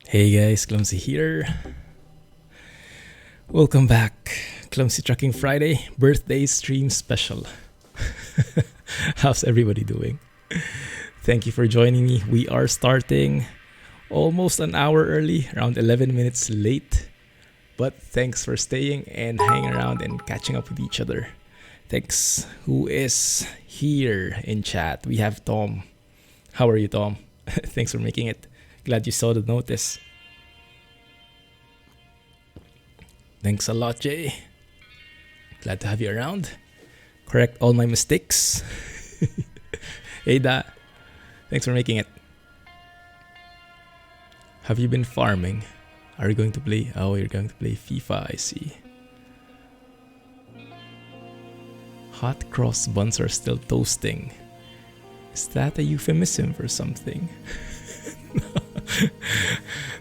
Hey guys, Clumsy here. Welcome back. Clumsy Trucking Friday birthday stream special. How's everybody doing? Thank you for joining me. We are starting almost an hour early, around 11 minutes late. But thanks for staying and hanging around and catching up with each other. Thanks. Who is here in chat? We have Tom. How are you, Tom? Thanks for making it. Glad you saw the notice. Thanks a lot, Jay. Glad to have you around. Correct all my mistakes. Hey, Da. Thanks for making it. Have you been farming? Are you going to play? Oh, you're going to play FIFA, I see. Hot cross buns are still toasting. Is that a euphemism for something?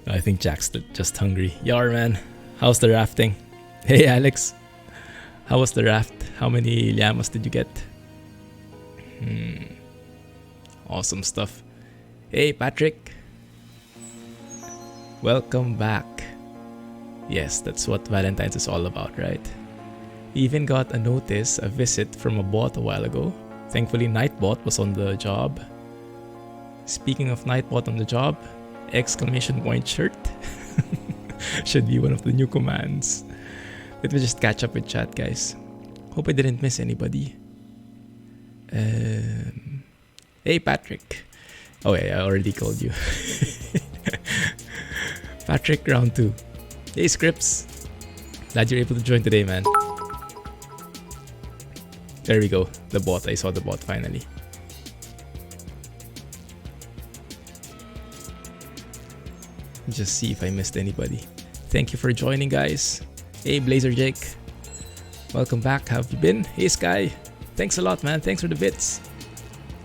I think Jack's just hungry. Yar, man. How's the rafting? Hey, Alex. How was the raft? How many llamas did you get? Awesome stuff. Hey, Patrick. Welcome back. Yes, that's what Valentine's is all about, right? We even got a notice, a visit from a bot a while ago. Thankfully, Nightbot was on the job. Speaking of Nightbot on the job, exclamation point shirt should be one of the new commands. Let me just catch up with chat, guys. Hope I didn't miss anybody. Hey, Patrick. Oh, yeah, I already called you. Patrick, round 2. Hey, Scripps. Glad you're able to join today, man. There we go. The bot. I saw the bot finally. Just see if I missed anybody. Thank you for joining, guys. Hey, Blazer Jake. Welcome back. How have you been? Hey, Sky. Thanks a lot, man. Thanks for the bits.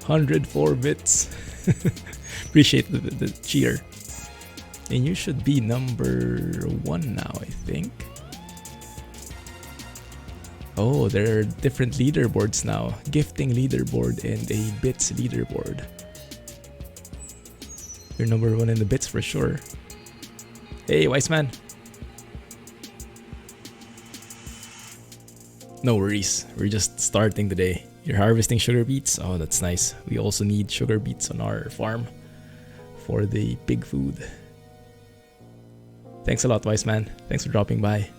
104 bits. Appreciate the cheer. And you should be number 1 now, I think. Oh, there are different leaderboards now. Gifting leaderboard and a bits leaderboard. You're number 1 in the bits for sure. Hey, wise man. No worries. We're just starting today. You're harvesting sugar beets? Oh, that's nice. We also need sugar beets on our farm for the pig food. Thanks a lot, wise man. Thanks for dropping by.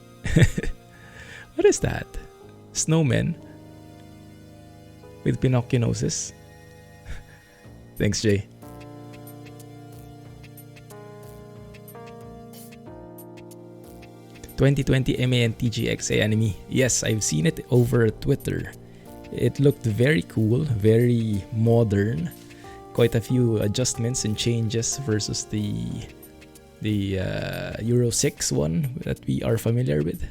What is that? Snowmen with Pinocchionosis. Thanks, Jay. "2020 MANTGXA anime." Yes, I've seen it over Twitter. It looked very cool, very modern. Quite a few adjustments and changes versus the Euro 6 one that we are familiar with.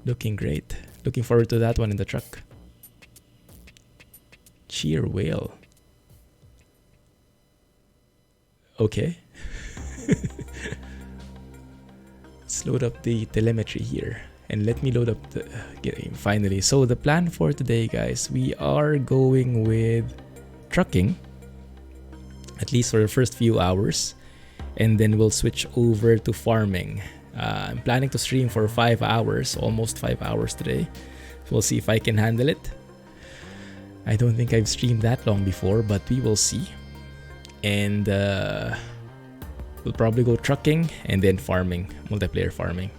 Looking great. Looking forward to that one in the truck. Cheer whale. Okay. Let's load up the telemetry here. And let me load up the game finally. So the plan for today, guys, we are going with trucking. At least for the first few hours. And then we'll switch over to farming. I'm planning to stream for 5 hours, almost 5 hours today. So we'll see if I can handle it. I don't think I've streamed that long before, but we will see. And we'll probably go trucking and then farming, multiplayer farming.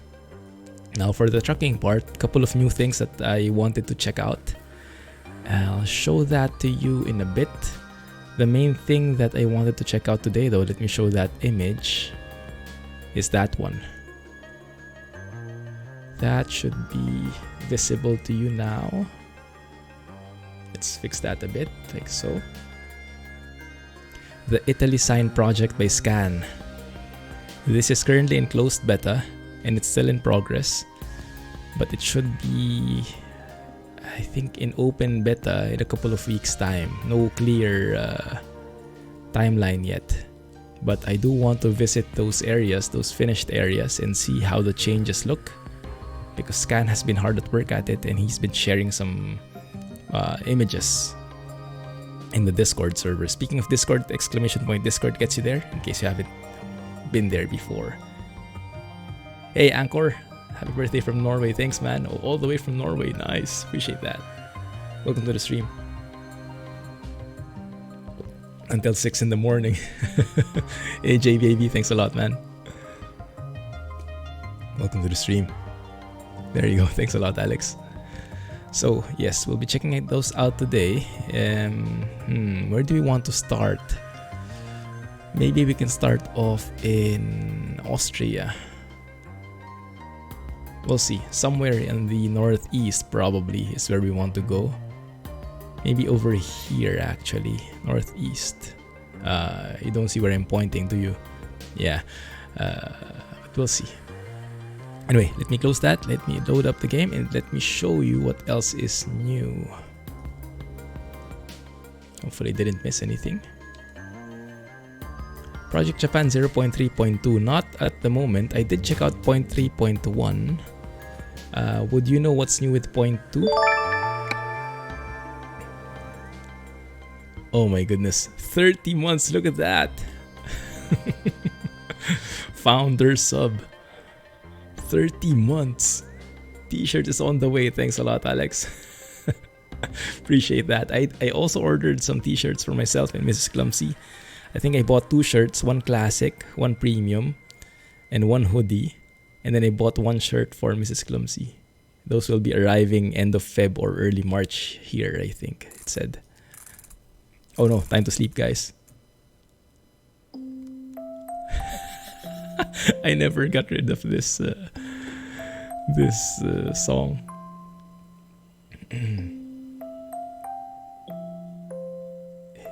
Now for the trucking part, a couple of new things that I wanted to check out. I'll show that to you in a bit. The main thing that I wanted to check out today, though, let me show that image, is that one. That should be visible to you now. Let's fix that a bit, like so. The Italy Sign project by Scan. This is currently in closed beta and it's still in progress, but it should be, I think, in open beta in a couple of weeks' time. No clear timeline yet, but I do want to visit those areas, those finished areas, and see how the changes look, because Scan has been hard at work at it and he's been sharing some images in the Discord server. Speaking of Discord, exclamation point Discord gets you there in case you haven't been there before. Hey Anchor, happy birthday from Norway. Thanks man. Oh, all the way from Norway. Nice. Appreciate that. Welcome to the stream. Until 6 in the morning. AJ baby, thanks a lot man. Welcome to the stream. There you go. Thanks a lot Alex. So yes, we'll be checking those out today. Where do we want to start? Maybe we can start off in Austria. We'll see. Somewhere in the northeast probably is where we want to go. Maybe over here actually, northeast. You don't see where I'm pointing, do you? Yeah, but we'll see. Anyway, let me close that, let me load up the game, and let me show you what else is new. Hopefully I didn't miss anything. Project Japan 0.3.2, not at the moment. I did check out 0.3.1. Would you know what's new with 0.2? Oh my goodness, 30 months, look at that. Founder sub. 30 months. T-shirt is on the way. Thanks a lot, Alex. Appreciate that. I also ordered some t-shirts for myself and Mrs. Clumsy. I think I bought 2 shirts, one classic, one premium, and one hoodie. And then I bought 1 shirt for Mrs. Clumsy. Those will be arriving end of Feb or early March here, I think it said. Oh no, time to sleep, guys. I never got rid of this song.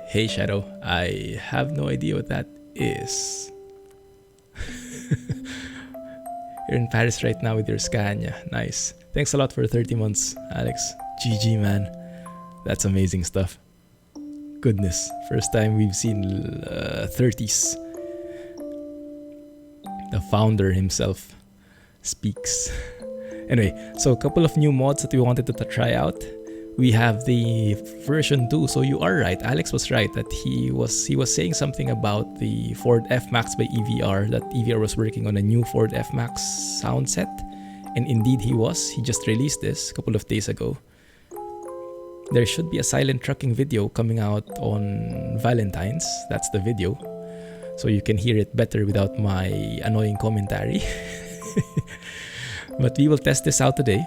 Hey Shadow, I have no idea what that is. You're in Paris right now with your Scania. Nice. Thanks a lot for 30 months, Alex. GG man. That's amazing stuff. Goodness, first time we've seen 30s. The founder himself speaks. Anyway, so a couple of new mods that we wanted to try out. We have the version 2. So you are right. Alex was right that he was saying something about the Ford F-Max by EVR, that EVR was working on a new Ford F-Max sound set. And indeed he was. He just released this a couple of days ago. There should be a silent trucking video coming out on Valentine's. That's the video. So you can hear it better without my annoying commentary. But we will test this out today.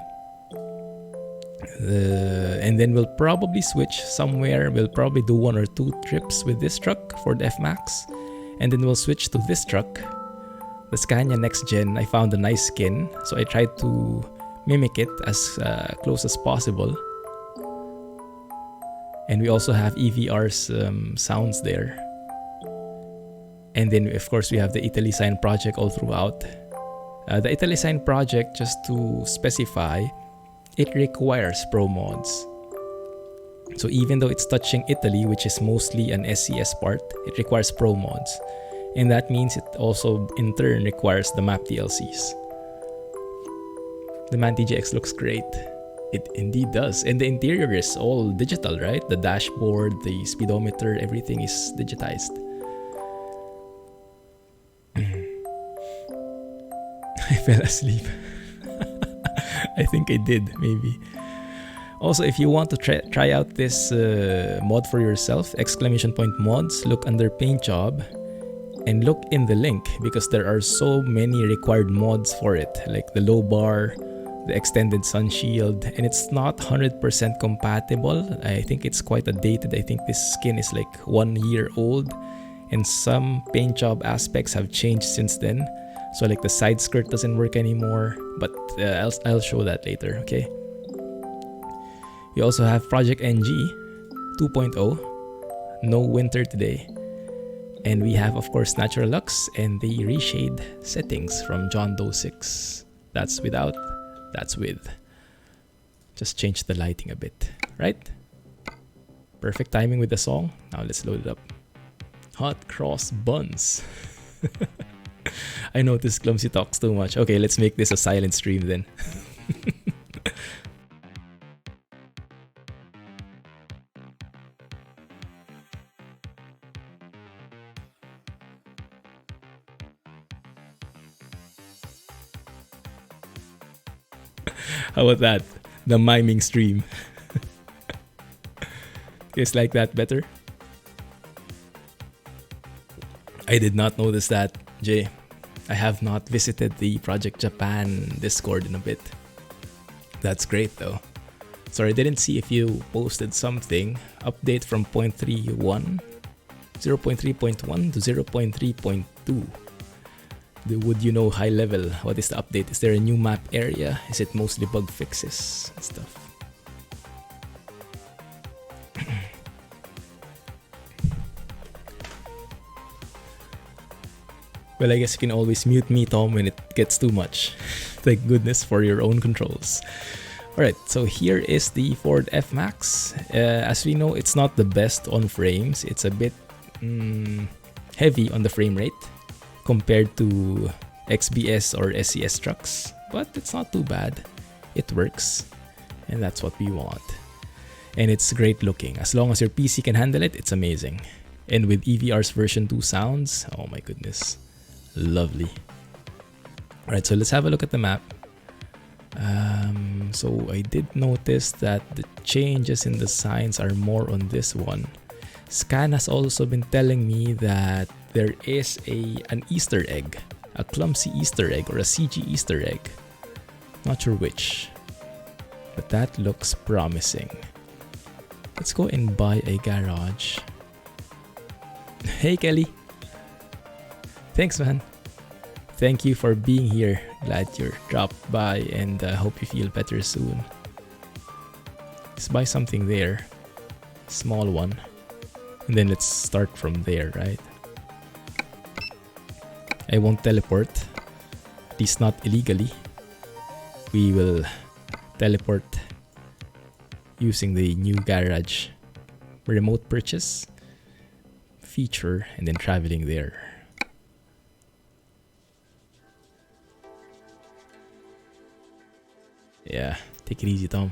And then we'll probably switch somewhere. We'll probably do 1 or 2 trips with this truck for the F-Max. And then we'll switch to this truck, the Scania NextGen. I found a nice skin, so I tried to mimic it as close as possible. And we also have EVR's sounds there. And then of course we have the Italy Sign project all throughout. The Italy Sign project, just to specify, it requires Pro mods. So even though it's touching Italy, which is mostly an SCS part, it requires Pro mods. And that means it also in turn requires the map DLCs. The MAN TJX looks great. It indeed does. And the interior is all digital, right? The dashboard, the speedometer, everything is digitized. I fell asleep. I think I did, maybe. Also, if you want to try out this mod for yourself, exclamation point mods, look under paintjob and look in the link, because there are so many required mods for it, like the low bar, the extended sun shield, and it's not 100% compatible. I think it's quite outdated. I think this skin is like 1 year old, and some paint job aspects have changed since then. So like the side skirt doesn't work anymore, but I'll show that later, okay? We also have Project NG 2.0, no winter today. And we have, of course, Natural Lux and the reshade settings from John Doe 6. That's without, that's with. Just change the lighting a bit, right? Perfect timing with the song. Now let's load it up. Hot cross buns. I noticed Clumsy talks too much. Okay, let's make this a silent stream then. How about that? The miming stream. Is like that better? I did not notice that, Jay. I have not visited the Project Japan Discord in a bit. That's great though. Sorry, I didn't see if you posted something. Update from 0.3.1 to 0.3.2. Would you know high level? What is the update? Is there a new map area? Is it mostly bug fixes and stuff? Well, I guess you can always mute me, Tom, when it gets too much. Thank goodness for your own controls. Alright, so here is the Ford F-Max. As we know, it's not the best on frames. It's a bit heavy on the frame rate compared to XBS or SES trucks. But it's not too bad. It works. And that's what we want. And it's great looking. As long as your PC can handle it, it's amazing. And with EVR's version 2 sounds, oh my goodness. Lovely. Alright, so let's have a look at the map. So I did notice that the changes in the signs are more on this one. Scan has also been telling me that there is an Easter egg. A Clumsy Easter egg or a CG Easter egg. Not sure which. But that looks promising. Let's go and buy a garage. Hey Kelly! Thanks, man. Thank you for being here. Glad you're dropped by and hope you feel better soon. Let's buy something there. Small one. And then let's start from there, right? I won't teleport. At least not illegally. We will teleport using the new garage remote purchase feature and then traveling there. Yeah, take it easy, Tom.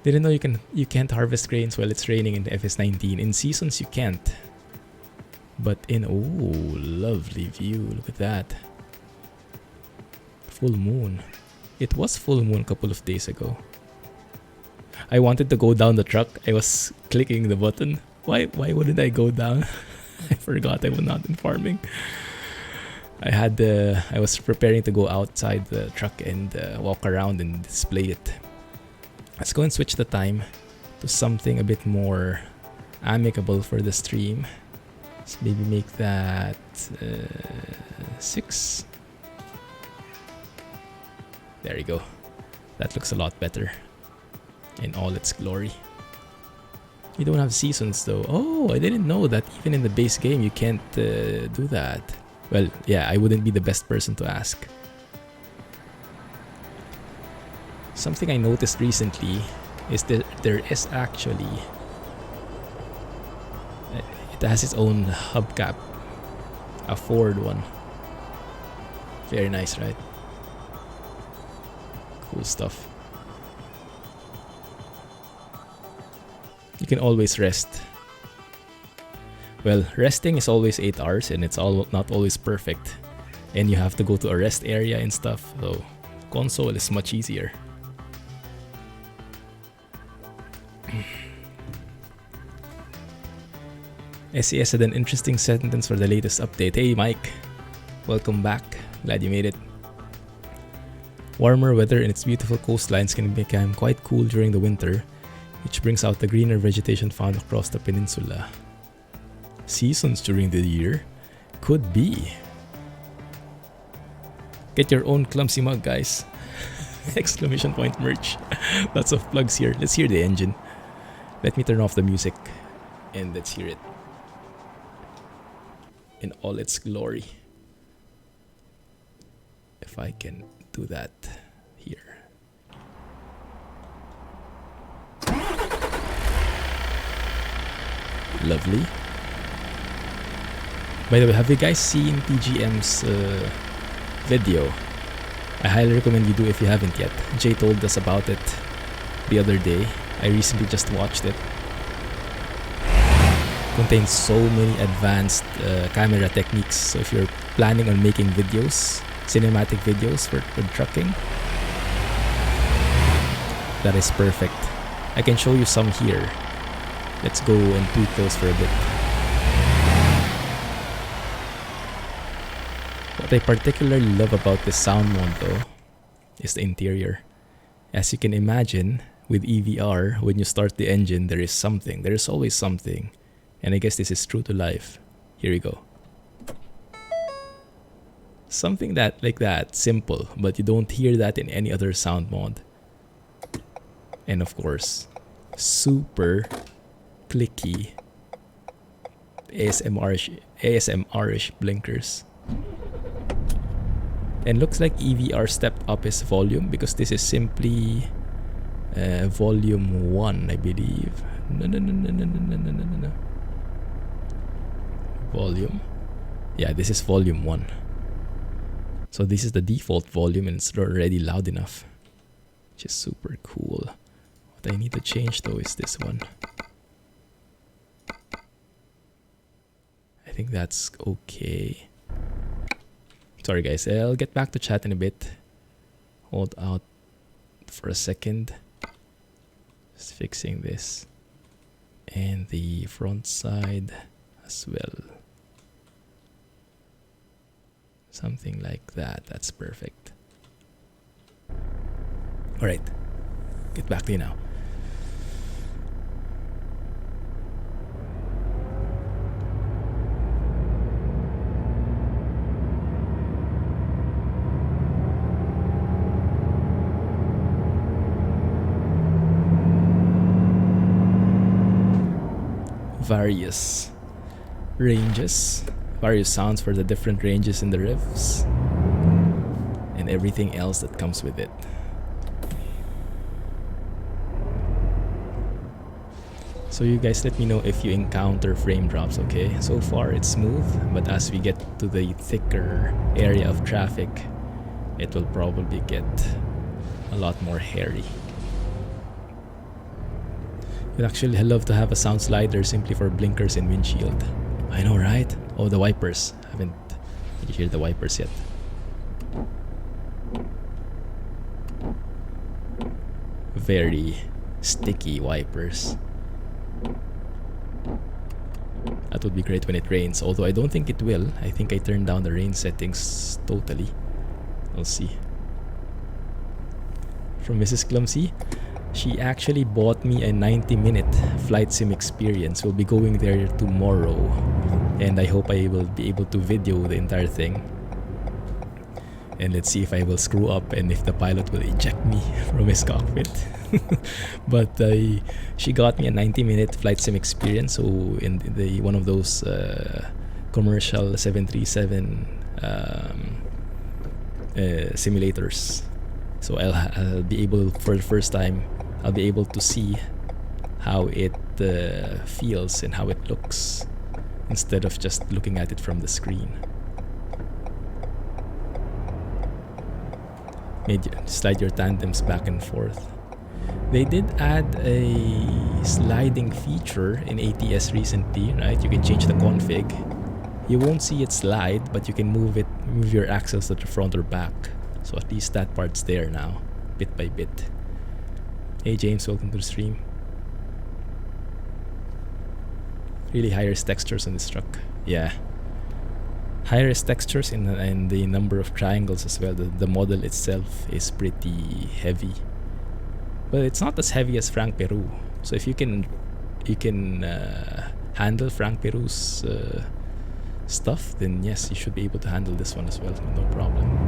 Didn't know you can't harvest grains while it's raining in the FS19. In seasons you can't. But in lovely view. Look at that. Full moon. It was full moon a couple of days ago. I wanted to go down the truck. I was clicking the button. Why wouldn't I go down? I forgot I was not in farming. I was preparing to go outside the truck and walk around and display it. Let's go and switch the time to something a bit more amicable for the stream. Let's maybe make that 6. There you go. That looks a lot better in all its glory. You don't have seasons though. Oh, I didn't know that even in the base game you can't do that. Well, yeah, I wouldn't be the best person to ask. Something I noticed recently is that there is actually... It has its own hubcap. A Ford one. Very nice, right? Cool stuff. You can always rest. Well, resting is always 8 hours and it's not always perfect. And you have to go to a rest area and stuff. So, console is much easier. SES had an interesting sentence for the latest update. Hey Mike, welcome back. Glad you made it. Warmer weather and its beautiful coastlines can become quite cool during the winter, which brings out the greener vegetation found across the peninsula. Seasons during the year? Could be. Get your own Clumsy mug, guys. Exclamation point merch. Lots of plugs here. Let's hear the engine. Let me turn off the music and let's hear it in all its glory. If I can do that here. Lovely. By the way, have you guys seen TGM's video? I highly recommend you do if you haven't yet. Jay told us about it the other day. I recently just watched it. contains so many advanced camera techniques. So if you're planning on making videos, cinematic videos for trucking, that is perfect. I can show you some here. Let's go and tweak those for a bit. What I particularly love about this sound mode though is the interior. As you can imagine, with EVR, when you start the engine, there is something. There is always something. And I guess this is true to life. Here we go. Something that like that, simple, but you don't hear that in any other sound mod. And of course, super clicky ASMR-ish blinkers. And looks like EVR stepped up his volume because this is simply volume 1, I believe. No. Volume. Yeah, this is volume 1. So this is the default volume and it's already loud enough, which is super cool. What I need to change though is this one. I think that's okay. Sorry guys, I'll get back to chat in a bit. Hold out for a second. Just fixing this. And the front side as well. Something like that. That's perfect. Alright. Get back to you now. Various ranges, various sounds for the different ranges in the revs, and everything else that comes with it. So you guys let me know if you encounter frame drops, okay? So far it's smooth, but as we get to the thicker area of traffic, it will probably get a lot more hairy. You'd actually love to have a sound slider simply for blinkers and windshield. I know, right? Oh, the wipers. Did you hear the wipers yet? Very sticky wipers. That would be great when it rains, although I don't think it will. I think I turned down the rain settings totally. We'll see. From Mrs. Clumsy. She actually bought me a 90-minute flight sim experience. We'll be going there tomorrow, and I hope I will be able to video the entire thing. And let's see if I will screw up and if the pilot will eject me from his cockpit. But she got me a 90-minute flight sim experience. So in the one of those commercial 737 simulators. So I'll be able, for the first time, I'll be able to see how it feels and how it looks instead of just looking at it from the screen. Slide your tandems back and forth. They did add a sliding feature in ATS recently, right? You can change the config. You won't see it slide, but you can move your axles to the front or back. So at least that part's there now, bit by bit. Hey James, welcome to the stream. Really high-res textures on this truck. Yeah. High-res textures and the number of triangles as well. The model itself is pretty heavy. But it's not as heavy as Frank Peru. So if you can handle Frank Peru's stuff, then yes, you should be able to handle this one as well, no problem.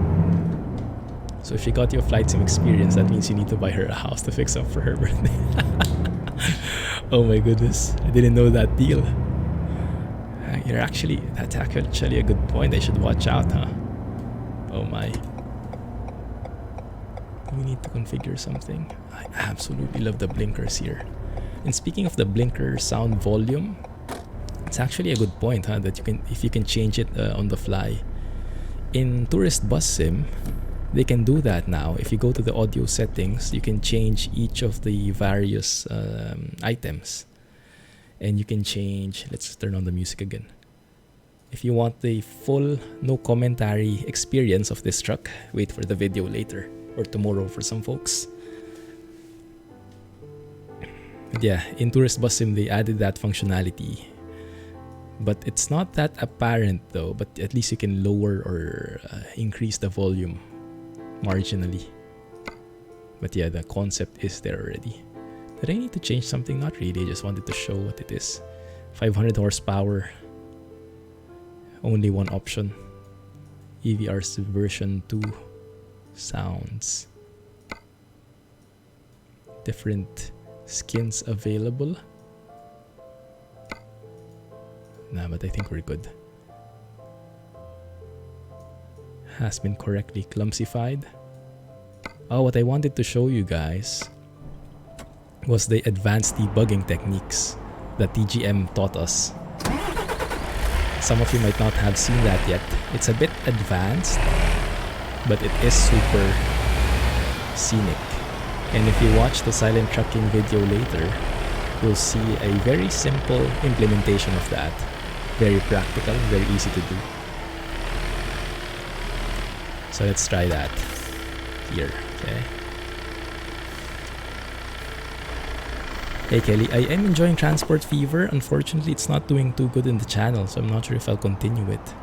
So if she got you a flight sim experience, that means you need to buy her a house to fix up for her birthday. Oh my goodness, I didn't know that deal. That's actually a good point. I should watch out, huh? Oh my. We need to configure something. I absolutely love the blinkers here. And speaking of the blinker sound volume, it's actually a good point, huh? That if you can change it on the fly. In Tourist Bus Sim, they can do that now. If you go to the audio settings, you can change each of the various items. And you can change, let's turn on the music again. If you want the full no commentary experience of this truck, wait for the video later or tomorrow for some folks. But yeah, in Tourist Bus Sim they added that functionality. But it's not that apparent though, but at least you can lower or increase the volume marginally. But yeah, the concept is there already. Did I need to change something? Not really, I just wanted to show what it is. 500 horsepower. Only one option. EVR version 2 sounds. Different skins available. Nah, but I think we're good. Has been correctly clumsified. Oh, what I wanted to show you guys was the advanced debugging techniques that TGM taught us. Some of you might not have seen that yet. It's a bit advanced, but it is super scenic. And if you watch the silent trucking video later, you'll see a very simple implementation of that. Very practical, very easy to do. So let's try that here, okay? Hey Kelly, I am enjoying Transport Fever. Unfortunately, it's not doing too good in the channel, so I'm not sure if I'll continue it.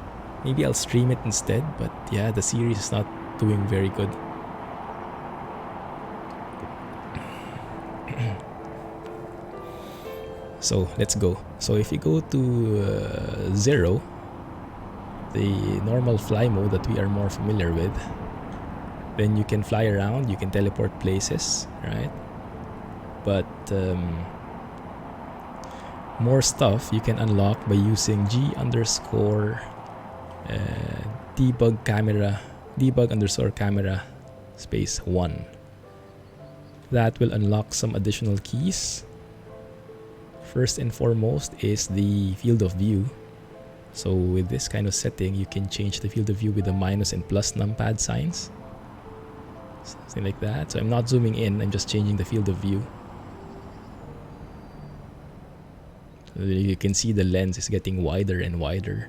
Maybe I'll stream it instead, but yeah, the series is not doing very good. So let's go. So if you go to 0, the normal fly mode that we are more familiar with, then you can fly around, you can teleport places, right? But more stuff you can unlock by using G_debug camera space 1. That will unlock some additional keys. First and foremost is the field of view. So with this kind of setting, you can change the field of view with the minus and plus numpad signs. Something like that. So I'm not zooming in, I'm just changing the field of view. So you can see the lens is getting wider and wider.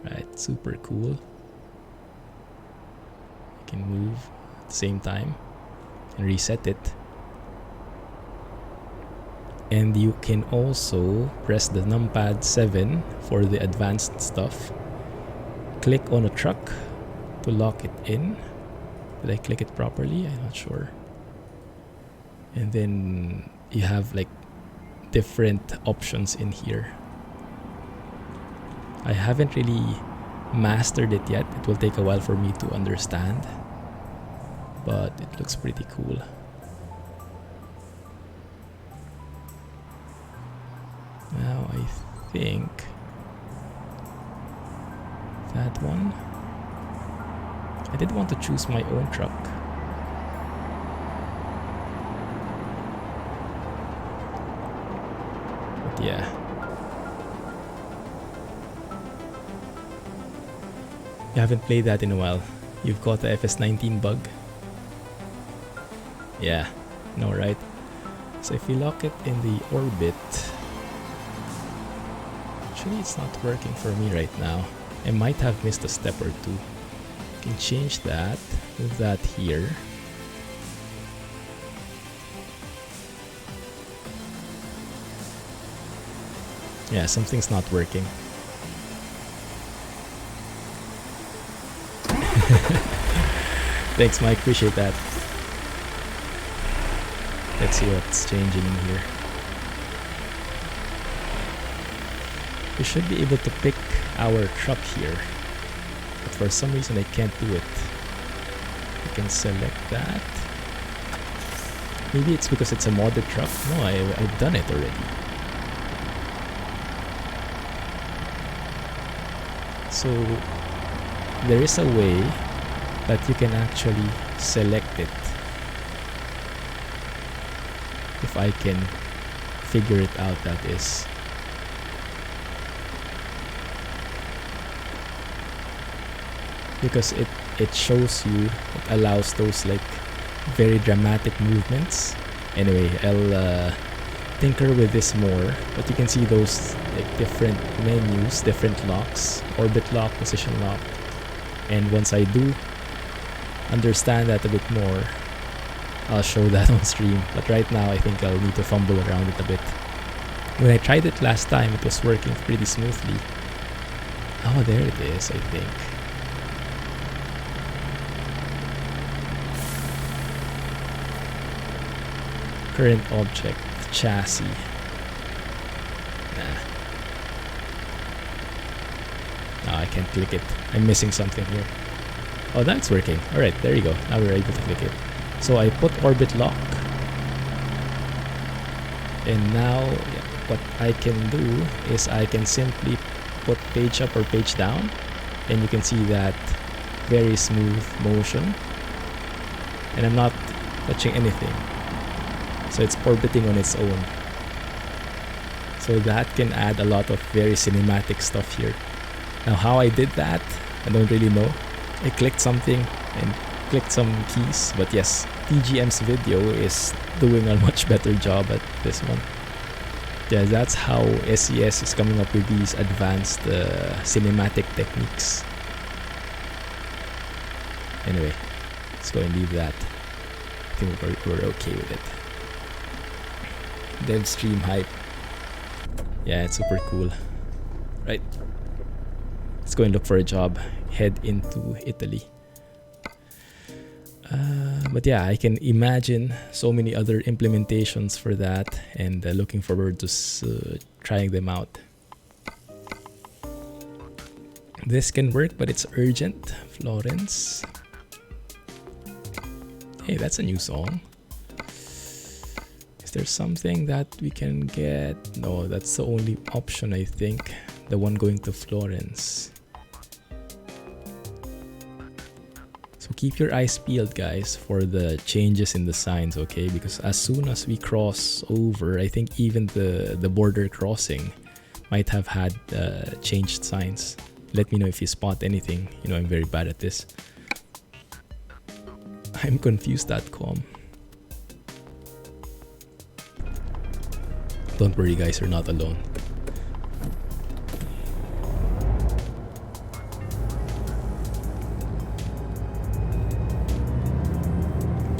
Right, super cool. You can move at the same time and reset it. And you can also press the numpad 7 for the advanced stuff. Click on a truck to lock it in. Did I click it properly? I'm not sure. And then you have like different options in here. I haven't really mastered it yet. It will take a while for me to understand. But it looks pretty cool. Now I think that one. I did want to choose my own truck. But yeah. You haven't played that in a while. You've got the FS19 bug. Yeah, no, right? So if you lock it in the orbit, actually it's not working for me right now. I might have missed a step or two. You can change that, move that here. Yeah, something's not working. Thanks, Mike, appreciate that. Let's see what's changing in here. We should be able to pick our truck here, but for some reason I can't do it. We can select that. Maybe it's because it's a modded truck. No, I've done it already. So there is a way that you can actually select it. If I can figure it out, that is. Because it shows you, it allows those like very dramatic movements. Anyway, tinker with this more, but you can see those like different menus, different locks, orbit lock, position lock. And once I do understand that a bit more, I'll show that on stream. But right now I think I'll need to fumble around it a bit. When I tried it last time, it was working pretty smoothly. Oh, there it is, I think. Current object, chassis. Nah. No, I can't click it. I'm missing something here. Oh, that's working. Alright, there you go. Now we're able to click it. So I put orbit lock. And now what I can do is I can simply put page up or page down. And you can see that very smooth motion. And I'm not touching anything. So it's orbiting on its own. So that can add a lot of very cinematic stuff here. Now how I did that, I don't really know. I clicked something and clicked some keys. But yes, TGM's video is doing a much better job at this one. Yeah, that's how SES is coming up with these advanced cinematic techniques. Anyway, let's go and leave that. I think we're okay with it. Dev stream hype. Yeah, it's super cool. Right. Let's go and look for a job. Head into Italy. But yeah, I can imagine so many other implementations for that, and looking forward to trying them out. This can work, but it's urgent. Florence. Hey, that's a new song. Is there something that we can get? No, that's the only option, I think. The one going to Florence. So keep your eyes peeled, guys, for the changes in the signs, okay? Because as soon as we cross over, I think even the border crossing might have had changed signs. Let me know if you spot anything. You know, I'm very bad at this. I'm confused.com. Don't worry, guys, you're not alone.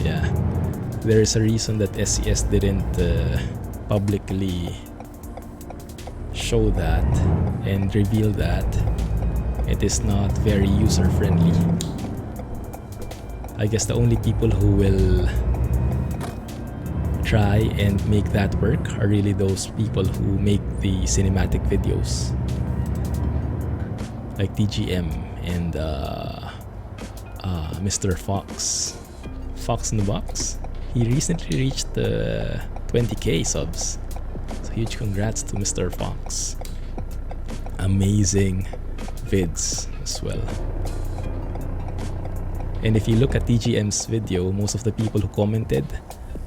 Yeah, there is a reason that SES didn't publicly show that and reveal that. It is not very user-friendly. I guess the only people who will try and make that work are really those people who make the cinematic videos, like TGM and Mr. Fox. Fox in the Box. He recently reached 20k subs. So huge congrats to Mr. Fox. Amazing vids as well. And if you look at TGM's video, most of the people who commented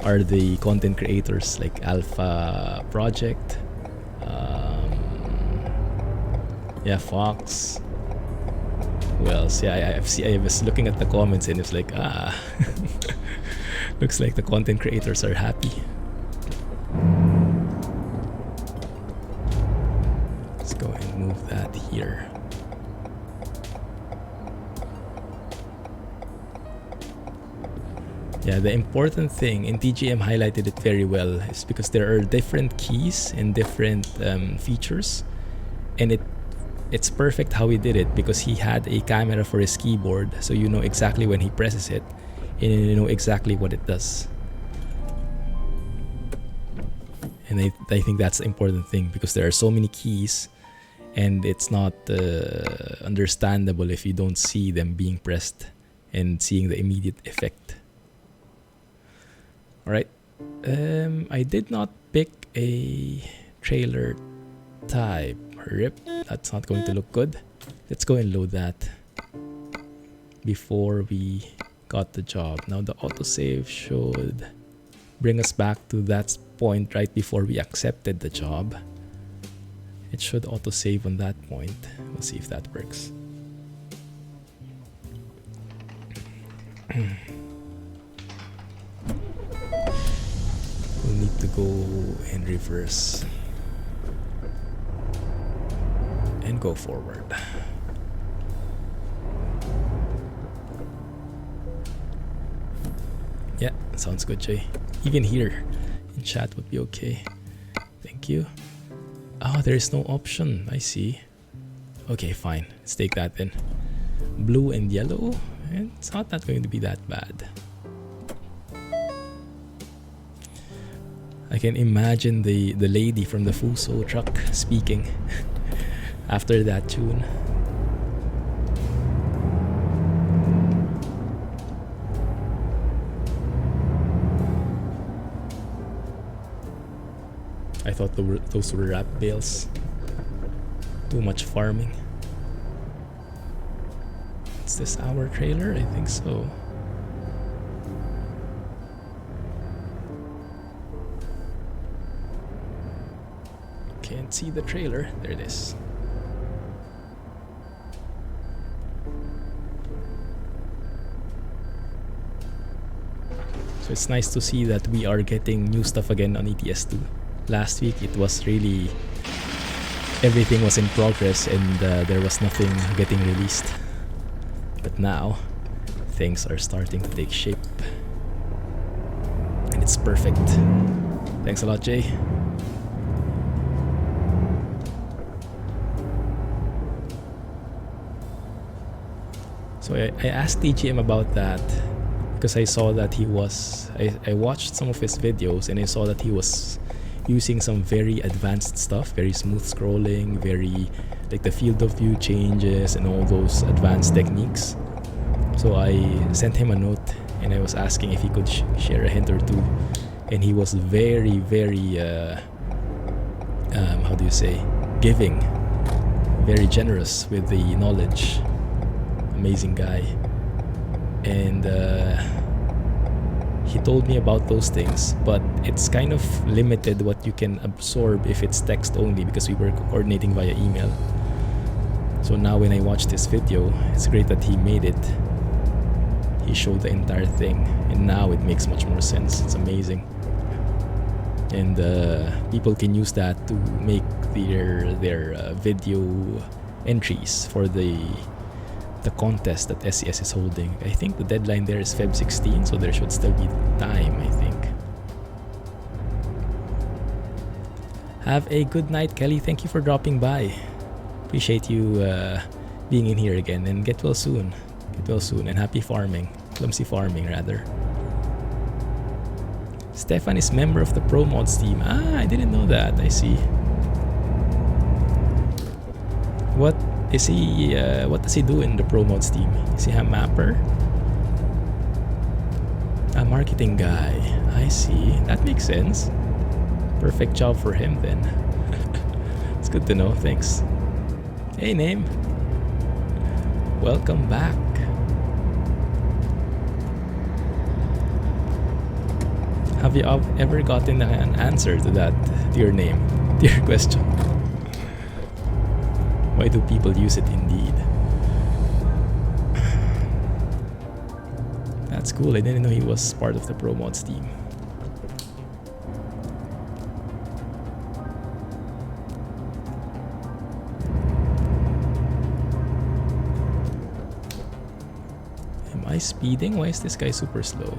are the content creators like Alpha Project, yeah, Fox. Who else? Yeah, I was looking at the comments and it's like, looks like the content creators are happy. Let's go and move that here. Yeah, the important thing, and TGM highlighted it very well, is because there are different keys and different features, and it's perfect how he did it, because he had a camera for his keyboard, so you know exactly when he presses it, and you know exactly what it does. And I think that's the important thing, because there are so many keys, and it's not understandable if you don't see them being pressed and seeing the immediate effect. Alright, I did not pick a trailer type. Rip, that's not going to look good. Let's go and load that before we got the job. Now the autosave should bring us back to that point right before we accepted the job. It should autosave on that point. We'll see if that works. We'll need need to go in reverse and go forward. Yeah, sounds good, Jay. Even here in chat would be okay. Thank you. Oh, there is no option. I see. Okay, fine. Let's take that then. Blue and yellow. And it's not going to be that bad. I can imagine the lady from the Fuso truck speaking after that tune. I thought those were wrap bales. Too much farming. Is this our trailer? I think so. Can't see the trailer. There it is. So it's nice to see that we are getting new stuff again on ETS2. Last week it was really... everything was in progress and there was nothing getting released. But now, things are starting to take shape. And it's perfect. Thanks a lot, Jay. So I asked TGM about that because I saw that he was... I watched some of his videos and I saw that he was using some very advanced stuff, very smooth scrolling, very... like the field of view changes and all those advanced techniques. So I sent him a note and I was asking if he could share a hint or two, and he was very, very how do you say, giving, very generous with the knowledge. Amazing guy. And he told me about those things, but it's kind of limited what you can absorb if it's text only, because we were coordinating via email. So now when I watched this video, it's great that he made it. He showed the entire thing, and now it makes much more sense. It's amazing. And people can use that to make their video entries for the contest that SCS is holding. I think the deadline there is Feb 16, so there should still be time, I think. Have a good night, Kelly. Thank you for dropping by. Appreciate you being in here again, and get well soon. Get well soon, and happy farming. Clumsy farming, rather. Stefan is member of the Pro Mods team. Ah, I didn't know that. I see. What is he? What does he do in the Pro Mods team? Is he a mapper? A marketing guy. I see. That makes sense. Perfect job for him then. It's good to know. Thanks. Hey, name. Welcome back. Have you ever gotten an answer to that, to your name, to your question? Why do people use it indeed? That's cool. I didn't know he was part of the Pro Mods team. Am I speeding? Why is this guy super slow?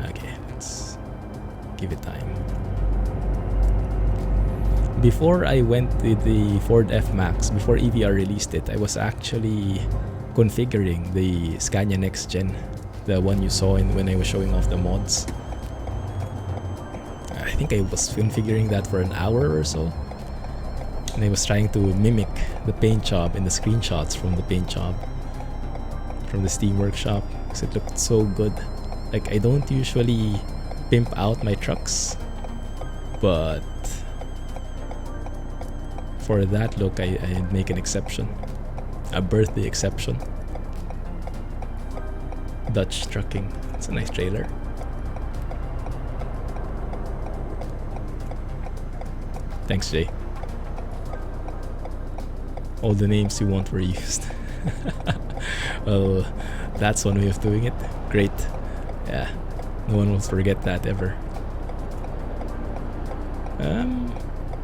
Okay, let's give it time. Before I went with the Ford F-Max, before EVR released it, I was actually configuring the Scania NextGen, the one you saw when I was showing off the mods. I think I was configuring that for an hour or so. And I was trying to mimic the paint job and the screenshots from the paint job from the Steam Workshop, because it looked so good. Like, I don't usually pimp out my trucks, but for that look, I'd make an exception. A birthday exception. Dutch trucking. It's a nice trailer. Thanks, Jay. All the names you want were used. Well, that's one way of doing it. Great. Yeah. No one will forget that ever.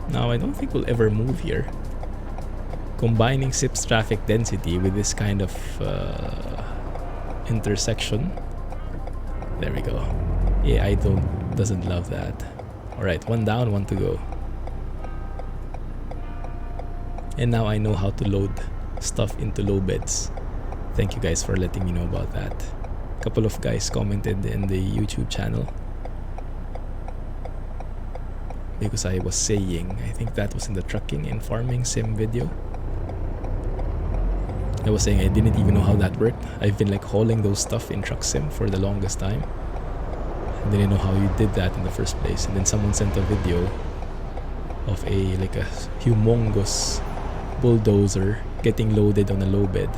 Now I don't think we'll ever move here. Combining SIP's traffic density with this kind of intersection. There we go. Yeah, I doesn't love that. Alright, one down, one to go. And now I know how to load stuff into low beds. Thank you guys for letting me know about that. A couple of guys commented in the YouTube channel. Because I was saying, I think that was in the trucking and farming sim video. I was saying I didn't even know how that worked. I've been like hauling those stuff in truck sim for the longest time. I didn't know how you did that in the first place. And then someone sent a video of a humongous bulldozer getting loaded on a low bed.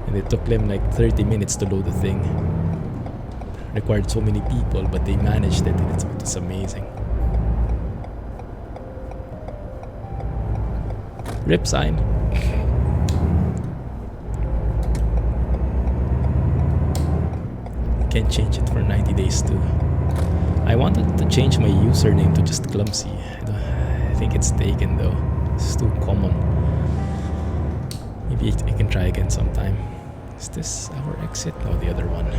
And it took them like 30 minutes to load the thing. Required so many people, but they managed it. It's amazing. Rip sign. Can't change it for 90 days too. I wanted to change my username to just Clumsy. I think it's taken though. It's too common. Maybe I can try again sometime. Is this our exit? No, the other one.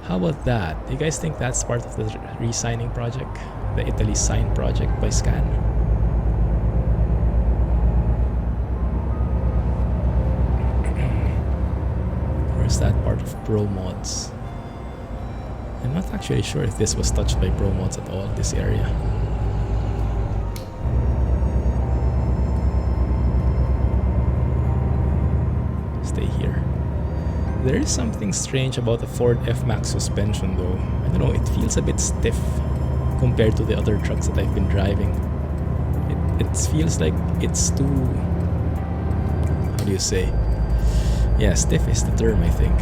How about that? Do you guys think that's part of the re-signing project? The Italy sign project by Scan? Or is that part of Pro Mods? I'm not actually sure if this was touched by Pro Mods at all, this area. Stay here. There is something strange about the Ford F-Max suspension though. I don't know, it feels a bit stiff compared to the other trucks that I've been driving. It feels like it's too... How do you say? Yeah, stiff is the term, I think.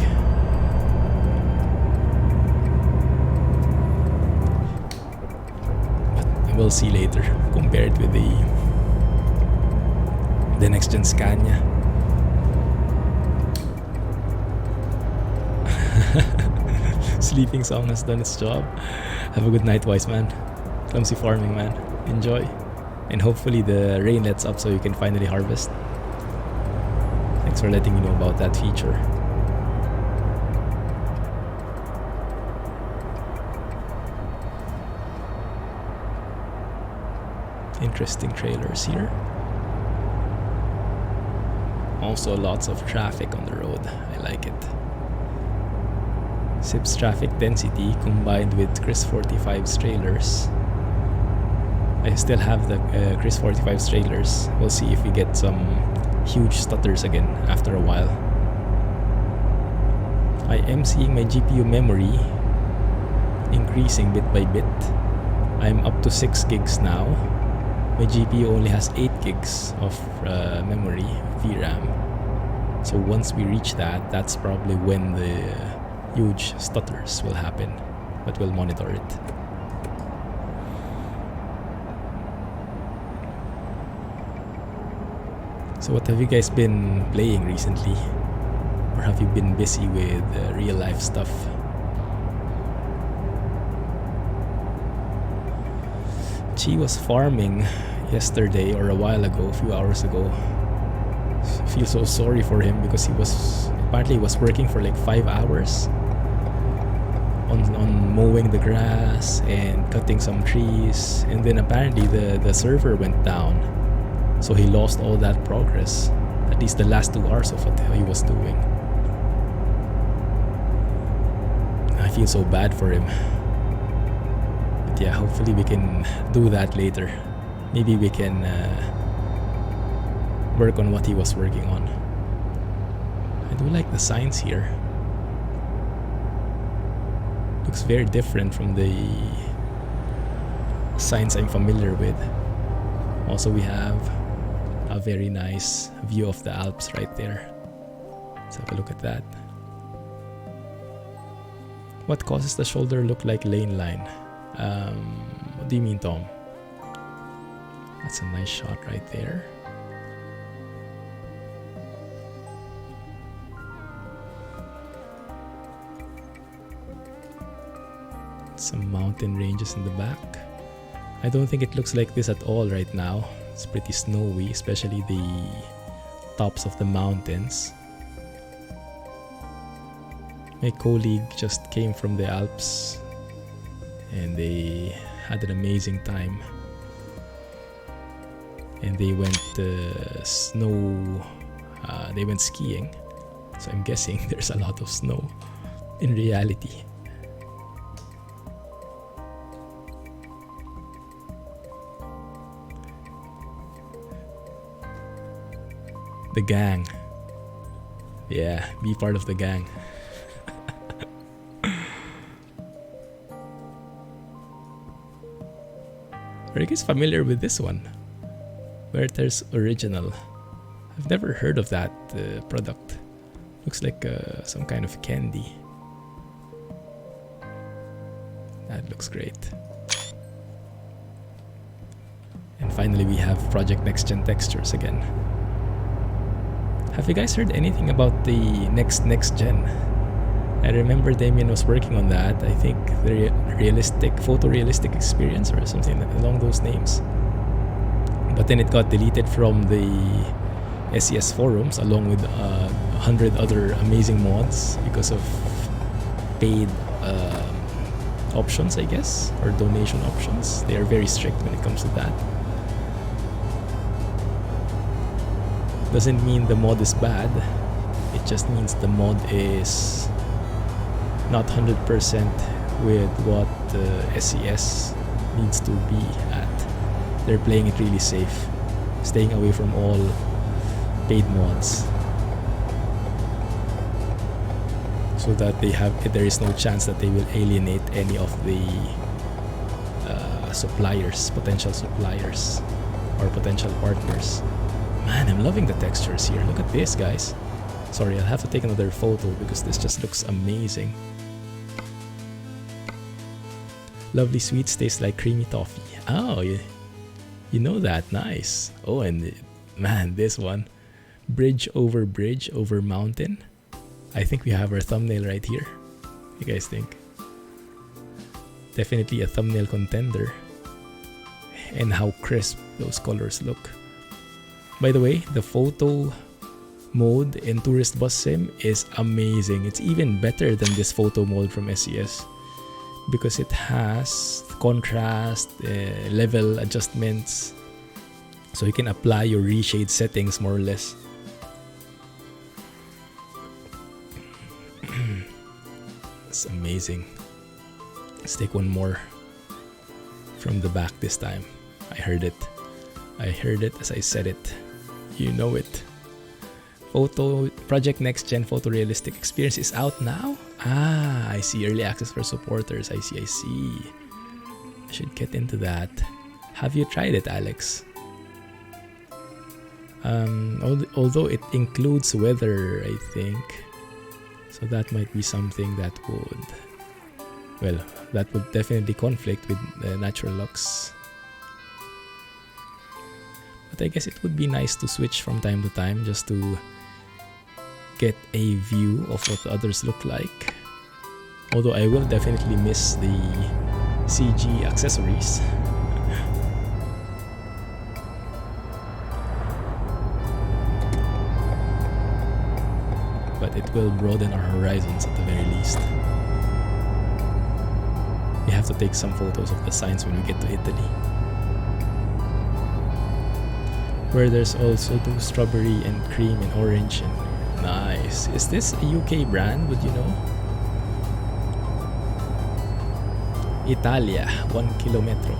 We'll see later, compared with the NextGen Scania. Sleeping sound has done its job. Have a good night, wise man. Clumsy farming, man. Enjoy. And hopefully the rain lets up so you can finally harvest. Thanks for letting me know about that feature. Interesting trailers here. Also lots of traffic on the road. I like it. SIP's traffic density combined with Chris 45's trailers. I still have the Chris 45's trailers. We'll see if we get some huge stutters again after a while. I am seeing my GPU memory increasing bit by bit. I'm up to 6 gigs now. My GPU only has 8 gigs of memory, VRAM. So once we reach that, that's probably when the huge stutters will happen. But we'll monitor it. So what have you guys been playing recently? Or have you been busy with real life stuff? Chi was farming yesterday or a while ago, a few hours ago. I feel so sorry for him because he was working for like 5 hours on mowing the grass and cutting some trees, and then apparently the server went down, so he lost all that progress, at least the last 2 hours of what he was doing. I feel so bad for him. Yeah, hopefully we can do that later. Maybe we can work on what he was working on. I do like the signs here. Looks very different from the signs I'm familiar with. Also, we have a very nice view of the Alps right there. Let's have a look at that. What causes the shoulder look like lane line? What do you mean, Tom? That's a nice shot right there. Some mountain ranges in the back. I don't think it looks like this at all right now. It's pretty snowy, especially the tops of the mountains. My colleague just came from the Alps and they had an amazing time. And they went they went skiing. So I'm guessing there's a lot of snow in reality. The gang. Yeah, be part of the gang. Are you guys familiar with this one? Werther's Original. I've never heard of that product. Looks like some kind of candy. That looks great. And finally we have Project NextGen textures again. Have you guys heard anything about the NextGen? I remember Damien was working on that. I think the photorealistic experience or something along those names. But then it got deleted from the SES forums along with 100 other amazing mods because of paid options, I guess, or donation options. They are very strict when it comes to that. Doesn't mean the mod is bad. It just means the mod is not 100% with what SES needs to be at. They're playing it really safe, staying away from all paid mods, so that there is no chance that they will alienate any of the potential suppliers or potential partners. Man, I'm loving the textures here. Look at this, guys. Sorry, I'll have to take another photo because this just looks amazing. Lovely sweets taste like creamy toffee. Oh, you know that. Nice. Oh, and man, this one. Bridge over mountain. I think we have our thumbnail right here. What do you guys think? Definitely a thumbnail contender. And how crisp those colors look. By the way, the photo mode in Tourist Bus Sim is amazing. It's even better than this photo mode from SES because it has contrast, level adjustments, so you can apply your reshade settings more or less. It's amazing. Let's take one more from the back this time. I heard it as I said it. You know it. Project NextGen Photorealistic Experience is out now? Ah, I see. Early access for supporters. I see. I should get into that. Have you tried it, Alex? Although it includes weather, I think. So that might be something that would definitely conflict with natural lux. But I guess it would be nice to switch from time to time just to get a view of what the others look like. Although I will definitely miss the CG accessories. But it will broaden our horizons at the very least. We have to take some photos of the signs when we get to Italy, where there's also the strawberry and cream and orange. And nice. Is this a UK brand? Would you know? Italia, 1 kilometro.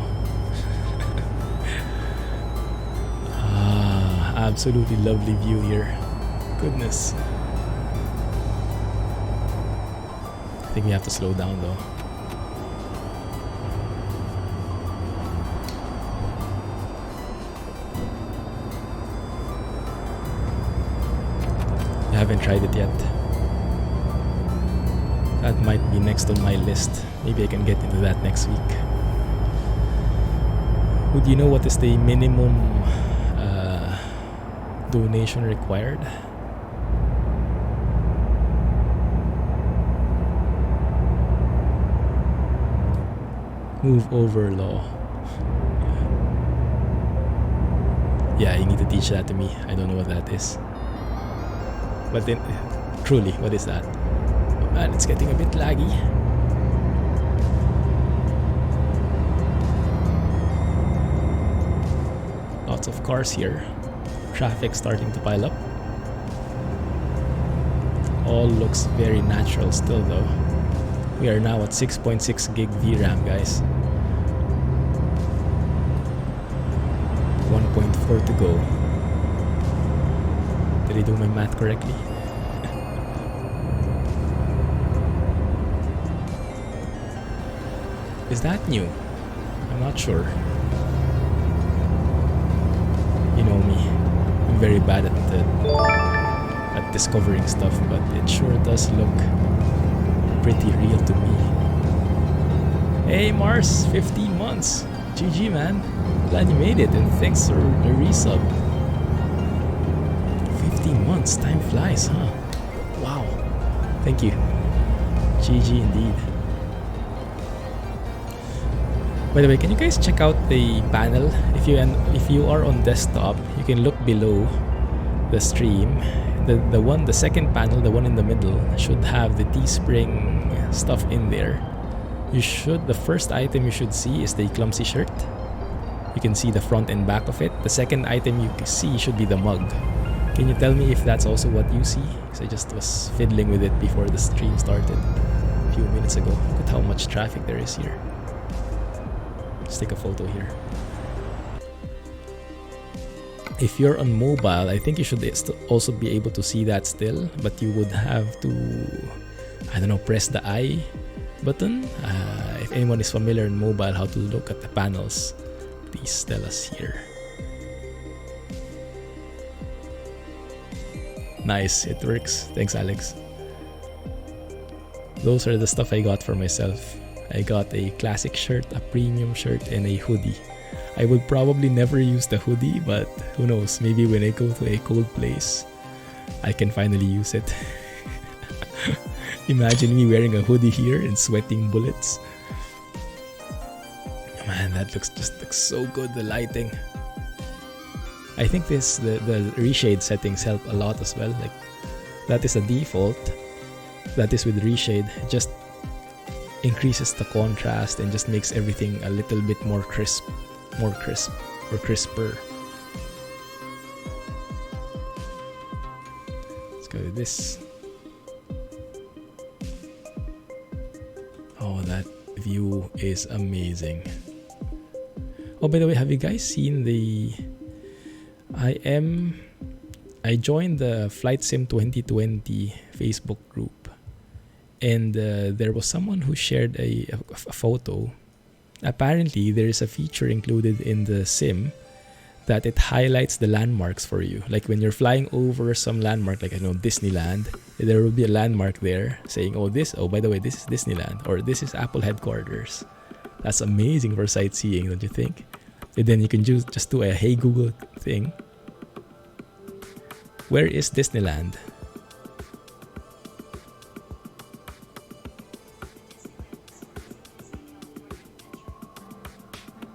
Absolutely lovely view here. Goodness. I think we have to slow down though. I haven't tried it yet. That might be next on my list. Maybe I can get into that next week. Would you know what is the minimum donation required? Move over law. Yeah, you need to teach that to me. I don't know what that is. But then, truly, what is that? Oh man, it's getting a bit laggy. Lots of cars here. Traffic starting to pile up. All looks very natural still though. We are now at 6.6 gig VRAM, guys. 1.4 to go. Did I do my math correctly? Is that new? I'm not sure. You know me. I'm very bad at discovering stuff, but it sure does look pretty real to me. Hey Mars, 15 months. GG man. Glad you made it, and thanks for the resub. 15 months, time flies, huh? Wow. Thank you. GG indeed. By the way, can you guys check out the panel? If you are on desktop, you can look below the stream. The second panel, the one in the middle, should have the Teespring stuff in there. The first item you should see is the Clumsy shirt. You can see the front and back of it. The second item you see should be the mug. Can you tell me if that's also what you see? Because I just was fiddling with it before the stream started a few minutes ago. Look at how much traffic there is here. Let's take a photo here. If you're on mobile, I think you should also be able to see that still, but you would have to, I don't know, press the I button. If anyone is familiar on mobile how to look at the panels, please tell us here. Nice, it works. Thanks, Alex. Those are the stuff I got for myself. I got a classic shirt, a premium shirt, and a hoodie. I would probably never use the hoodie, but who knows, maybe when I go to a cold place, I can finally use it. Imagine me wearing a hoodie here and sweating bullets. Man, that looks so good, the lighting. I think the reshade settings help a lot as well. Like, that is a default. That is with reshade. It just increases the contrast and just makes everything a little bit more crisp or crisper. Let's go with this. Oh, that view is amazing. Oh, by the way, have you guys seen the... I joined the Flight Sim 2020 Facebook group, and there was someone who shared a photo. Apparently, there is a feature included in the sim that it highlights the landmarks for you. Like when you're flying over some landmark, like I know Disneyland, there will be a landmark there saying, oh by the way, this is Disneyland, or this is Apple headquarters. That's amazing for sightseeing, don't you think? And then you can just do a Hey Google thing. Where is Disneyland?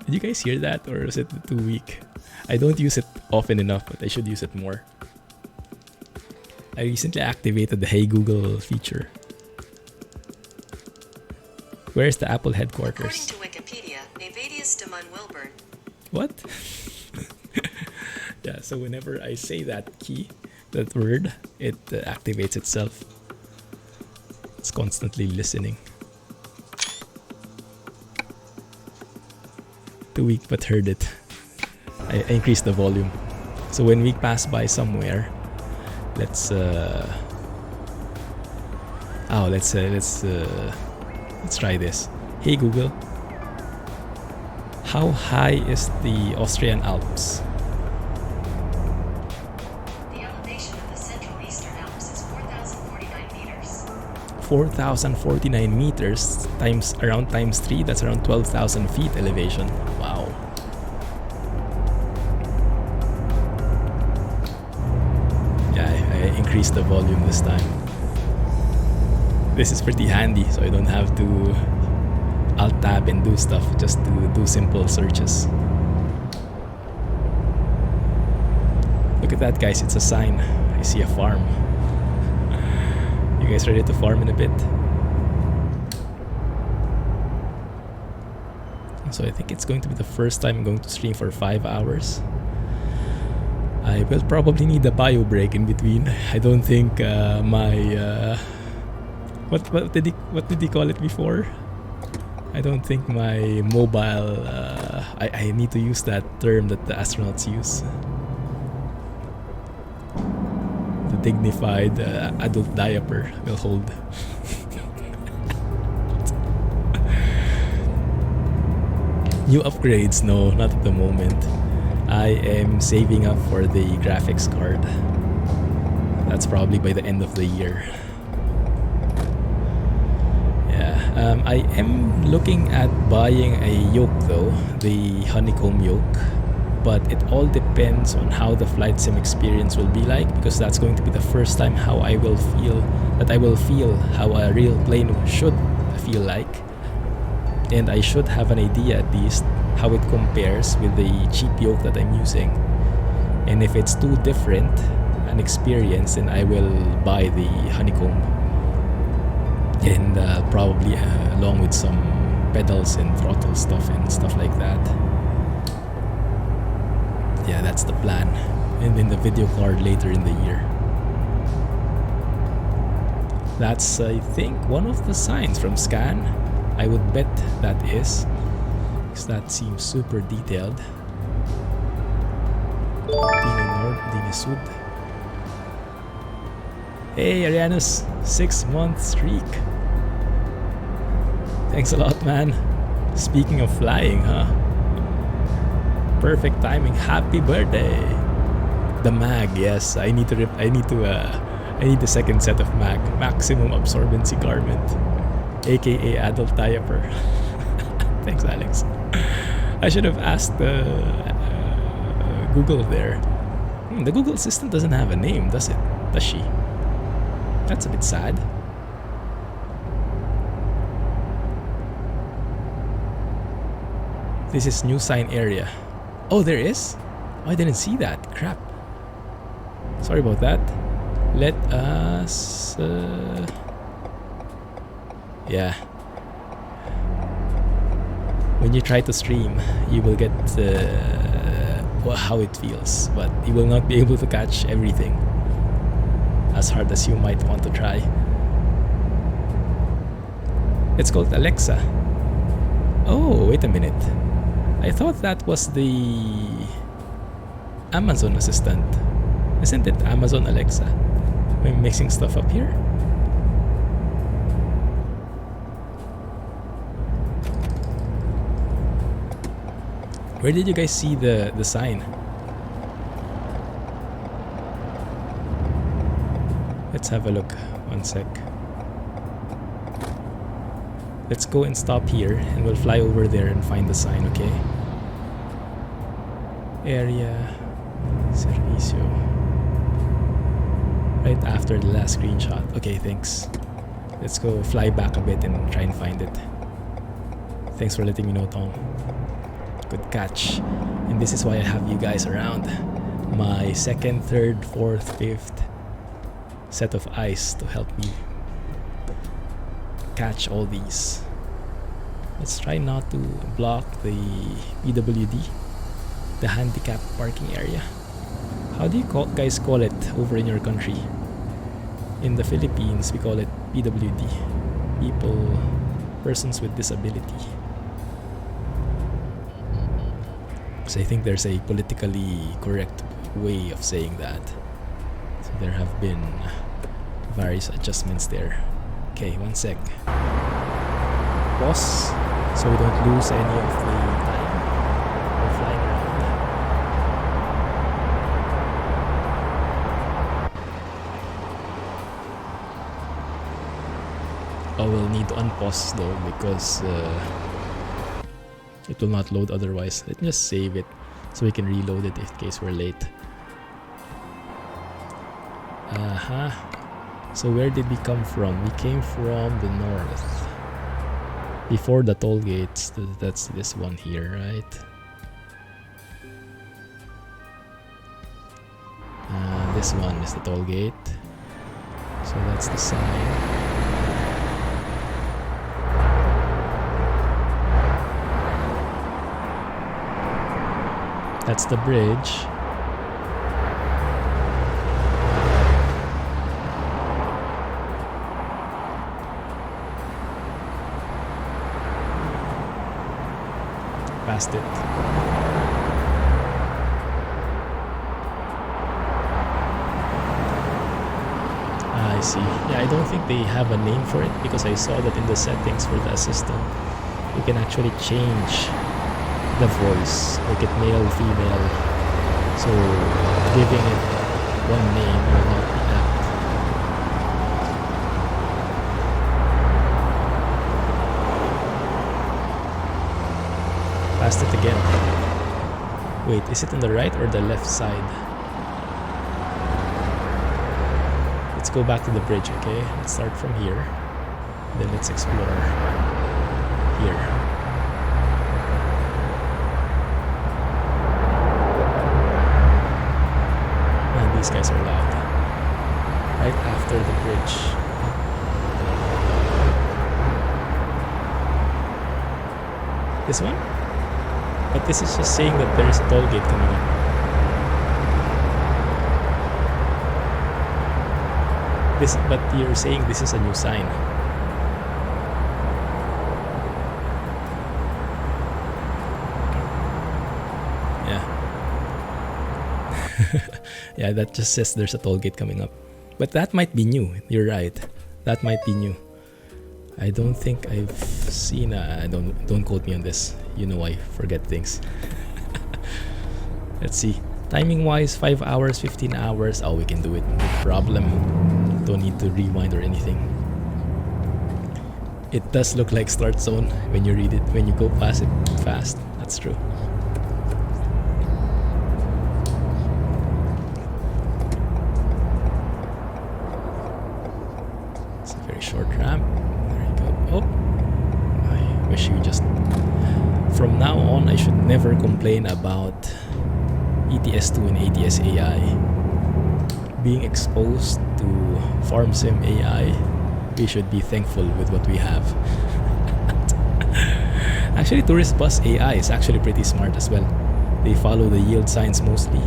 Did you guys hear that, or is it too weak? I don't use it often enough, but I should use it more. I recently activated the Hey Google feature. Where's the Apple headquarters? According to Wikipedia, Nevadius de Wilburn. What? Yeah, so whenever I say that key, that word, it activates itself. It's constantly listening. Too weak, but heard it. I increased the volume. So when we pass by somewhere, let's try this. Hey Google, how high is the Austrian Alps? The elevation of the Central Eastern Alps is 4,049 meters. 4,049 meters times 3, that's around 12,000 feet elevation. Wow. Yeah, I increased the volume this time. This is pretty handy, so I don't have to Alt tab and do stuff just to do simple searches. Look at that, guys, it's a sign. I see a farm. You guys ready to farm in a bit? So I think it's going to be the first time I'm going to stream for 5 hours. I will probably need a bio break in between. I don't think my what did he call it before? I don't think my mobile I need to use that term that the astronauts use. The dignified adult diaper will hold. New upgrades? No, not at the moment. I am saving up for the graphics card. That's probably by the end of the year. Yeah, I am looking at buying a yoke though, the honeycomb yoke. But it all depends on how the flight sim experience will be like, because that's going to be the first time how I will feel how a real plane should feel like. And I should have an idea at least how it compares with the cheap yoke that I'm using. And if it's too different an experience, then I will buy the honeycomb. And probably along with some pedals and throttle stuff and stuff like that. Yeah, that's the plan. And then the video card later in the year. That's, I think, one of the signs from Scan. I would bet that is, because that seems super detailed. Dine Nord, Dine Sud. Hey Arianus, 6-month streak. Thanks a lot, man. Speaking of flying, huh? Perfect timing. Happy birthday. The mag, yes. I need the second set of mag, maximum absorbency garment, aka adult diaper. Thanks, Alex. I should have asked Google there. The Google Assistant doesn't have a name, does it? Does she? That's a bit sad. This is new sign area. Oh, there is? Oh, I didn't see that. Crap. Sorry about that. Let us... yeah. When you try to stream, you will get how it feels, but you will not be able to catch everything as hard as you might want to try. It's called Alexa. Oh, wait a minute. I thought that was the Amazon Assistant. Isn't it Amazon Alexa? Am I mixing stuff up here? Where did you guys see the sign? Let's have a look. One sec. Let's go and stop here and we'll fly over there and find the sign, okay? Area Servicio. Right after the last screenshot. Okay, thanks. Let's go fly back a bit and try and find it. Thanks for letting me know, Tom. Good catch. And this is why I have you guys around. My second, third, fourth, fifth set of eyes to help me catch all these. Let's try not to block the PWD, the handicap parking area. How do you guys call it over in your country? In the Philippines, we call it PWD, persons with disability. So I think there's a politically correct way of saying that. So there have been various adjustments there. Okay, one sec. Pause, so we don't lose any of the time we're flying around. Oh, we'll need to unpause though because it will not load otherwise. Let me just save it so we can reload it in case we're late. So where did we come from? We came from the north. before the toll gates. That's this one here, right? This one is the toll gate. So that's the sign. That's the bridge. Past it. I see. Yeah, I don't think they have a name for it because I saw that in the settings for the assistant you can actually change the voice, make it male, female. So giving it one name will not be apt. Past it again. Wait, is it on the right or the left side? Let's go back to the bridge, okay? Let's start from here. Then let's explore here. Man, these guys are loud. Right after the bridge. This one? But this is just saying that there is a toll gate coming up. But you're saying this is a new sign. Yeah. Yeah, that just says there's a toll gate coming up. But that might be new. You're right. That might be new. I don't think I've seen don't quote me on this. You know I forget things. Let's see. Timing wise, 5 hours, 15 hours. Oh, we can do it. No problem. Don't need to rewind or anything. It does look like start zone when you read it, when you go past it fast. That's true. It's a very short ramp. There you go. Oh, I wish you just... From now on, I should never complain about ETS2 and ATS AI. Being exposed to Farm Sim AI, we should be thankful with what we have. Actually, Tourist Bus AI is actually pretty smart as well. They follow the yield signs mostly.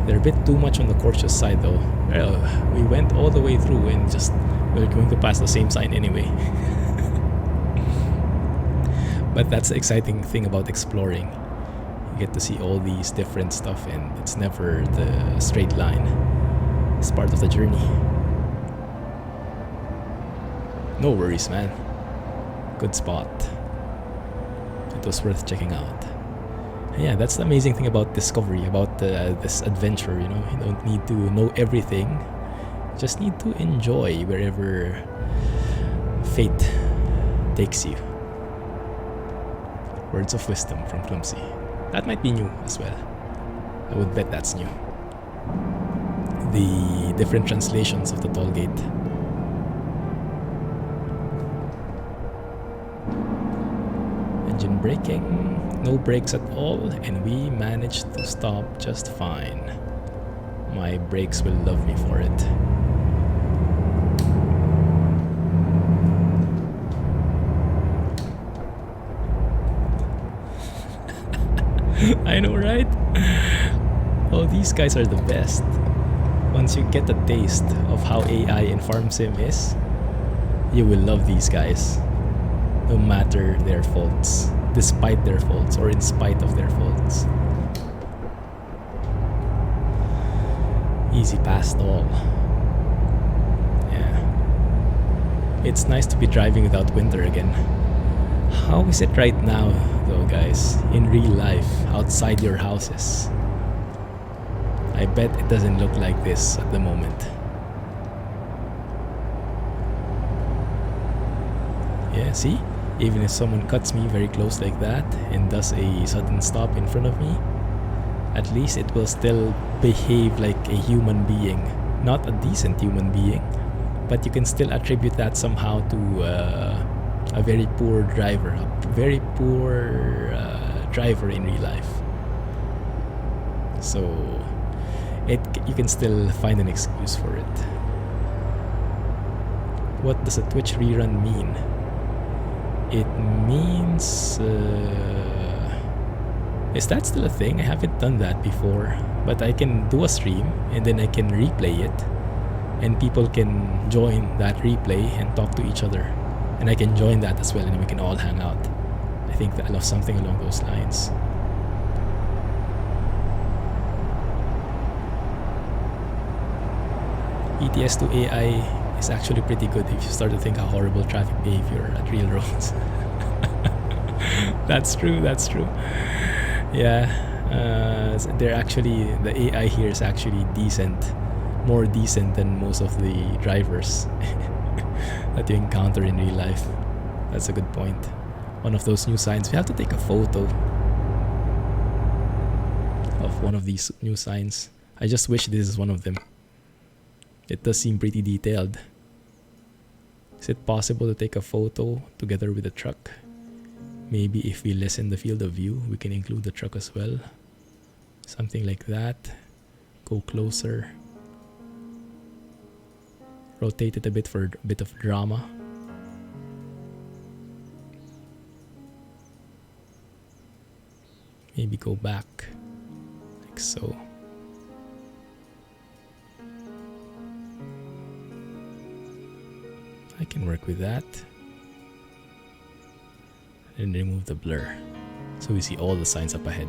They're a bit too much on the cautious side though. We went all the way through and just we're going to pass the same sign anyway. But that's the exciting thing about exploring. You get to see all these different stuff and it's never the straight line. It's part of the journey. No worries, man. Good spot. It was worth checking out. And yeah, that's the amazing thing about Discovery, about this adventure, you know. You don't need to know everything. You just need to enjoy wherever fate takes you. Words of wisdom from Clumsy. That might be new as well. I would bet that's new. The different translations of the toll gate. Engine braking, no brakes at all, and we managed to stop just fine. My brakes will love me for it. I know, right? Oh, these guys are the best. Once you get a taste of how AI in Farm Sim is, you will love these guys. No matter their faults, despite their faults, or in spite of their faults. Easy past all. Yeah. It's nice to be driving without winter again. How is it right now, though, guys? In real life, outside your houses? I bet it doesn't look like this at the moment. Yeah, see? Even if someone cuts me very close like that and does a sudden stop in front of me, at least it will still behave like a human being. Not a decent human being, but you can still attribute that somehow to a very poor driver, a very poor driver in real life. So you can still find an excuse for it. What does a Twitch rerun mean? It means is that still a thing? I haven't done that before, but I can do a stream and then I can replay it, and people can join that replay and talk to each other, and I can join that as well, and we can all hang out. I think that I love something along those lines. ETS2 AI is actually pretty good if you start to think how horrible traffic behavior at real roads. That's true, that's true. Yeah, they're actually, the AI here is actually decent, more decent than most of the drivers that you encounter in real life. That's a good point. One of those new signs, we have to take a photo of one of these new signs. I just wish this is one of them. It does seem pretty detailed. Is it possible to take a photo together with the truck? Maybe if we lessen the field of view, we can include the truck as well. Something like that. Go closer. Rotate it a bit for a bit of drama. Maybe go back, like so. I can work with that. And remove the blur, so we see all the signs up ahead.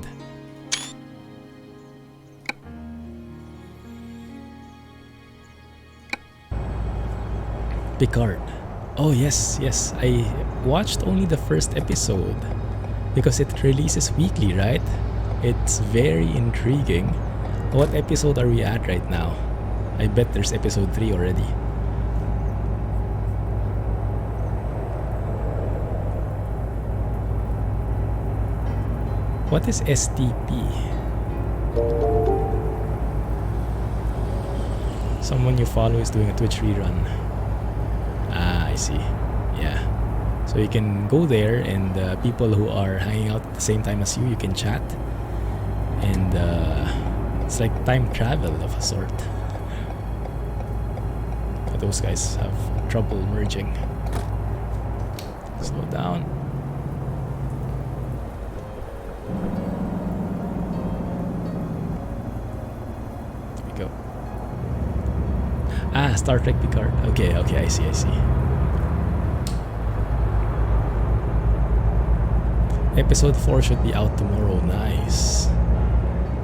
Picard. Oh yes, yes. I watched only the first episode because it releases weekly, right? It's very intriguing. What episode are we at right now? I bet there's episode 3 already. What is STP? Someone you follow is doing a Twitch rerun. Ah, I see. Yeah. So you can go there, and people who are hanging out at the same time as you can chat. And it's like time travel of a sort. But those guys have trouble merging. Slow down. Ah, Star Trek Picard. Okay, I see. Episode 4 should be out tomorrow. Nice.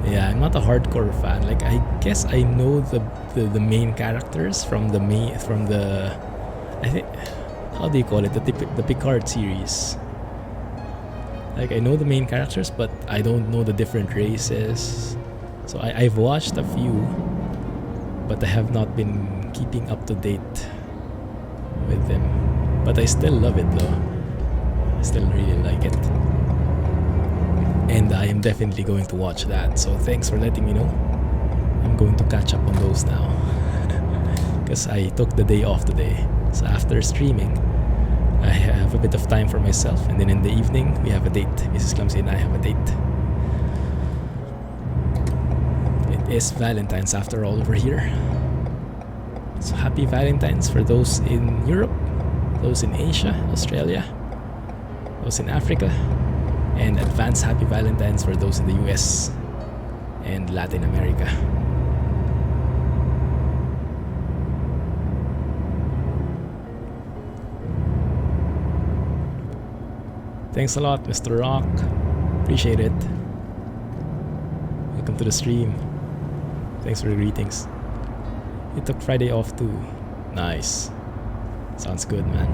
Yeah, I'm not a hardcore fan. Like, I guess I know the main characters from the I think, how do you call it? The Picard series. Like, I know the main characters, but I don't know the different races. So I've watched a few, but I have not been keeping up to date with them. But I still love it though. I still really like it. And I am definitely going to watch that. So thanks for letting me know. I'm going to catch up on those now. Because I took the day off today. So after streaming, I have a bit of time for myself. And then in the evening, we have a date. Mrs. Clumsy and I have a date. It is Valentine's after all over here. So happy Valentine's for those in Europe, those in Asia, Australia, those in Africa, and advance happy Valentine's for those in the US and Latin America. Thanks a lot, Mr. Rock. Appreciate it. Welcome to the stream. Thanks for the greetings. You took Friday off too. Nice. Sounds good, man.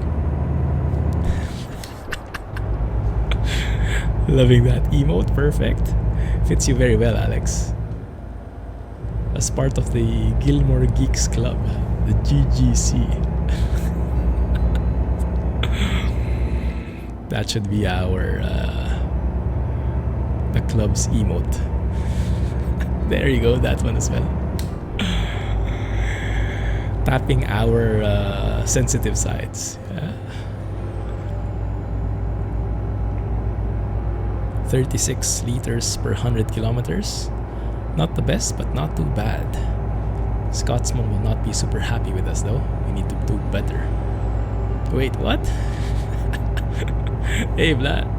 Loving that emote. Perfect. Fits you very well, Alex. As part of the Gilmore Geeks Club, the GGC. That should be our the club's emote. There you go, that one as well. Tapping our sensitive sides. 36 liters per 100 kilometers. Not the best, but not too bad. Scotsman will not be super happy with us though. We need to do better. Wait, what? Hey Vlad.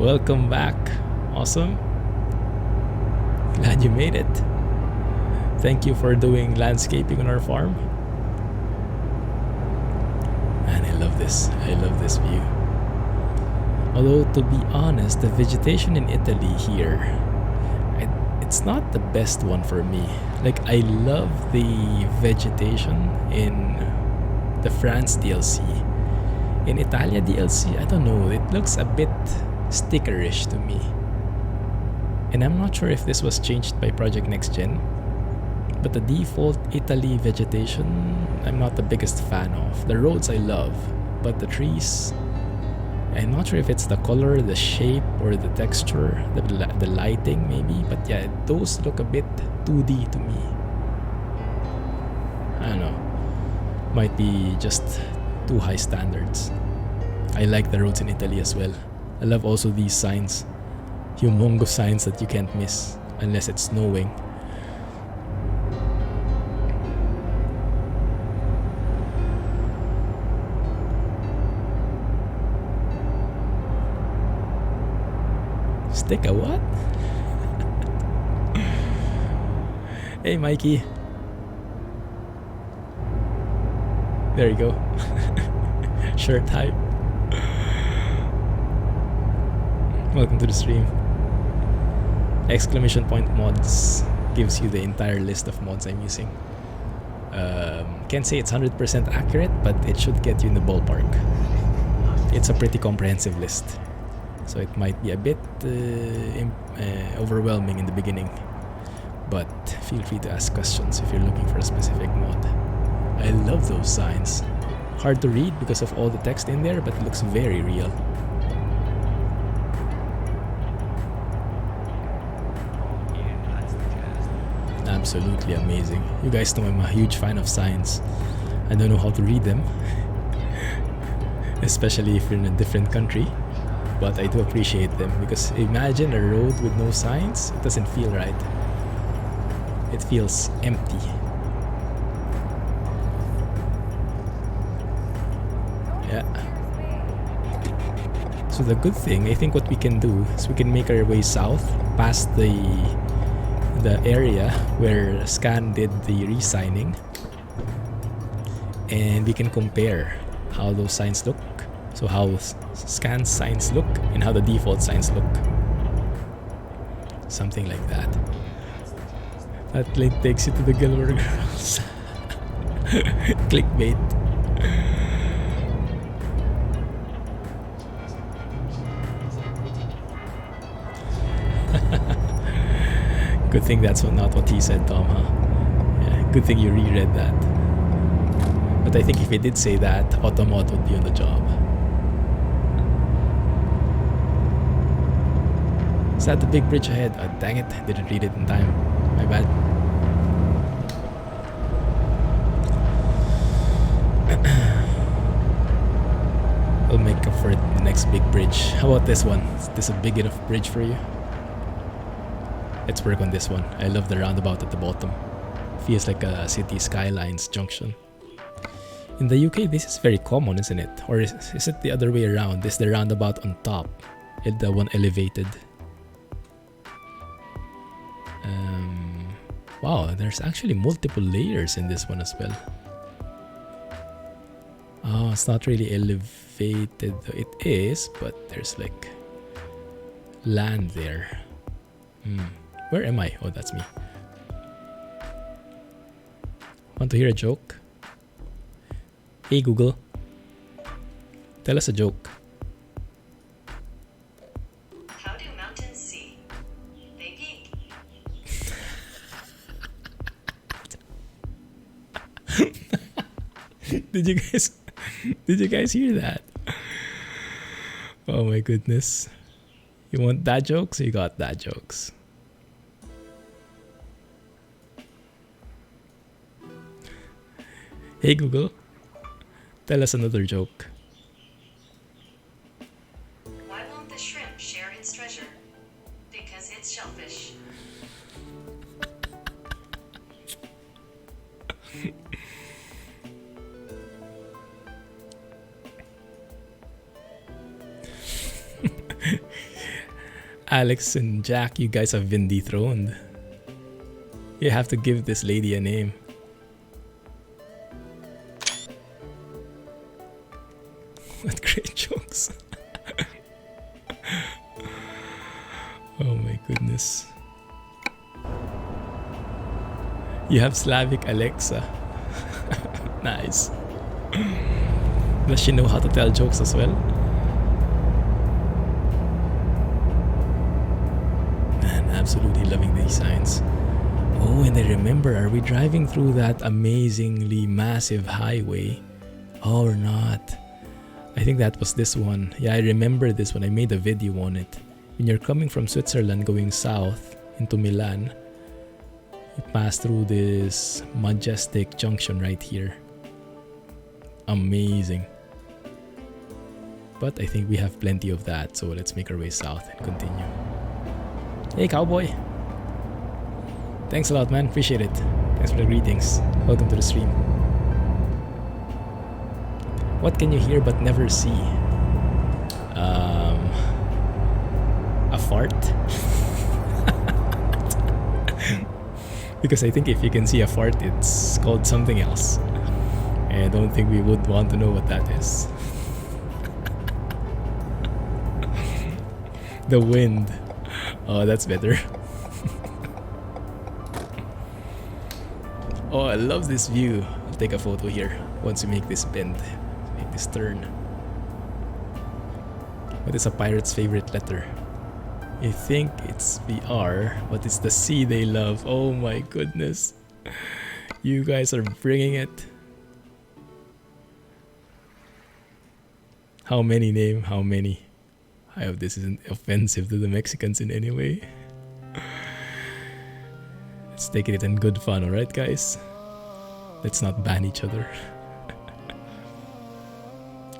Welcome back. Awesome. Glad you made it. Thank you for doing landscaping on our farm. Man, I love this. I love this view. Although, to be honest, the vegetation in Italy here, it's not the best one for me. Like, I love the vegetation in the France DLC. In Italia DLC, I don't know, it looks a bit stickerish to me. And I'm not sure if this was changed by Project NextGen, but the default Italy vegetation, I'm not the biggest fan of. The roads I love, but the trees, I'm not sure if it's the color, the shape, or the texture, the lighting maybe, but yeah, those look a bit 2D to me. I don't know, might be just too high standards. I like the roads in Italy as well. I love also these signs, humongous signs that you can't miss unless it's snowing. Stick a what? Hey Mikey. There you go. Shirt hype. Welcome to the stream. Exclamation point mods gives you the entire list of mods I'm using. Can't say it's 100% accurate, but it should get you in the ballpark. It's a pretty comprehensive list, so it might be a bit overwhelming in the beginning, but feel free to ask questions if you're looking for a specific mod. I love those signs. Hard to read because of all the text in there, but it looks very real. Absolutely amazing. You guys know I'm a huge fan of signs. I don't know how to read them, especially if you're in a different country, but I do appreciate them, because imagine a road with no signs, it doesn't feel right. It feels empty. Yeah. So the good thing, I think what we can do is we can make our way south past the area where Scan did the re-signing, and we can compare how those signs look. So how Scan's signs look and how the default signs look. Something like that. That link takes you to the Gilmore Girls. Clickbait. Good thing that's not what he said, Tom, huh? Yeah, good thing you reread that. But I think if he did say that, Automod would be on the job. Is that the big bridge ahead? Oh, dang it, didn't read it in time. My bad. I'll make up for it in the next big bridge. How about this one? Is this a big enough bridge for you? Let's work on this one. I love the roundabout at the bottom. Feels like a city skylines junction. In the UK, this is very common, isn't it? Or is it the other way around? Is the roundabout on top? The one elevated? Wow, there's actually multiple layers in this one as well. Oh, it's not really elevated. It is, but there's like land there. Where am I? Oh, that's me. Want to hear a joke? Hey Google, tell us a joke. How do mountains see? They peek. Did you guys hear that? Oh my goodness. You want dad jokes? You got dad jokes. Hey Google, tell us another joke. Why won't the shrimp share its treasure. Because it's shellfish. Alex and Jack, you guys have been dethroned. You have to give this lady a name. What great jokes. Oh my goodness. You have Slavic Alexa. Nice. Does she know how to tell jokes as well? Man, absolutely loving these signs. Oh, and I remember, are we driving through that amazingly massive highway? Oh, or not? I think that was this one. Yeah, I remember this one. I made a video on it. When you're coming from Switzerland going south into Milan, you pass through this majestic junction right here. Amazing. But I think we have plenty of that, so let's make our way south and continue. Hey, cowboy. Thanks a lot, man. Appreciate it. Thanks for the greetings. Welcome to the stream. What can you hear but never see? A fart? Because I think if you can see a fart, it's called something else. And I don't think we would want to know what that is. The wind. Oh, that's better. Oh, I love this view. I'll take a photo here once we make this bend. Make this turn. What is a pirate's favorite letter? I think it's the R, but it's the C they love. Oh my goodness. You guys are bringing it. How many name? How many? I hope this isn't offensive to the Mexicans in any way. Let's take it in good fun, alright guys? Let's not ban each other.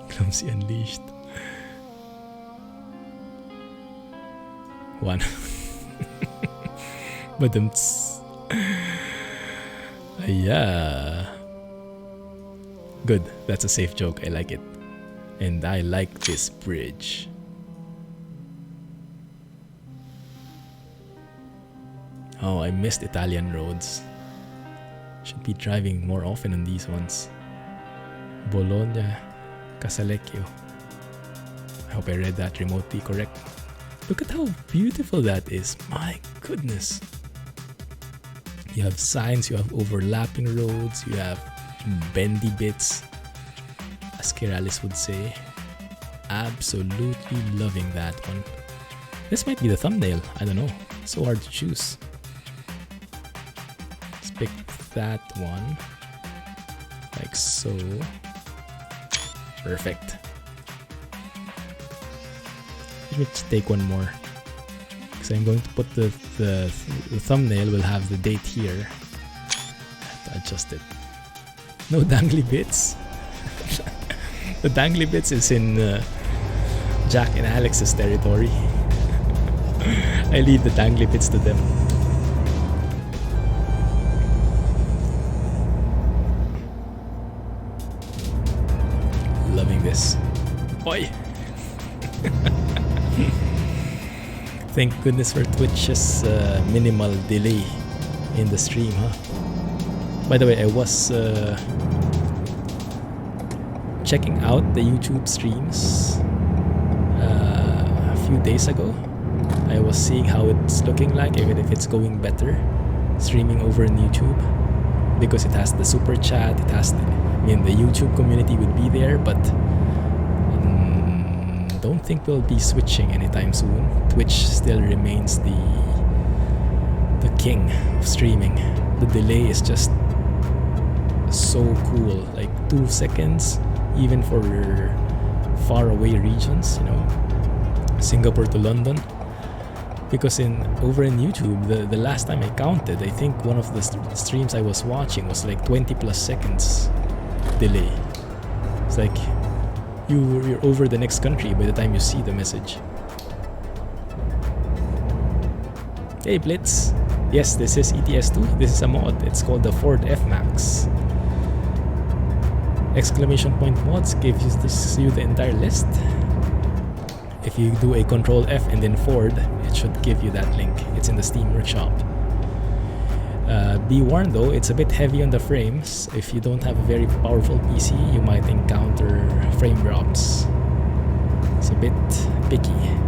Clumsy Unleashed. One. But yeah. Good. That's a safe joke. I like it. And I like this bridge. Oh, I missed Italian roads. Should be driving more often on these ones. Bologna, Casalecchio. I hope I read that remotely correct. Look at how beautiful that is. My goodness. You have signs, you have overlapping roads, you have bendy bits, as SKRS would say. Absolutely loving that one. This might be the thumbnail. I don't know. It's so hard to choose. Let's pick that one. Like so. Perfect. Let me just take one more. Because I'm going to put the thumbnail will have the date here. I have to adjust it. No dangly bits. The dangly bits is in Jack and Alex's territory. I leave the dangly bits to them. Loving this. Oi! Thank goodness for Twitch's minimal delay in the stream, huh? By the way, I was checking out the YouTube streams a few days ago. I was seeing how it's looking like, even if it's going better streaming over on YouTube, because it has the super chat, it has the, I mean, the YouTube community would be there, but don't think we'll be switching anytime soon. Twitch still remains the king of streaming. The delay is just so cool, like 2 seconds even for far away regions, you know, Singapore to London. Because over in YouTube, the last time I counted, I think one of the streams I was watching was like 20 plus seconds delay. It's like you're over the next country by the time you see the message. Hey Blitz. Yes, this is ETS2. This is a mod. It's called the Ford F Max. Exclamation point mods gives you the entire list. If you do a Control F and then Ford, it should give you that link. It's in the Steam Workshop. Be warned though, it's a bit heavy on the frames. If you don't have a very powerful PC, you might encounter frame drops. It's a bit picky.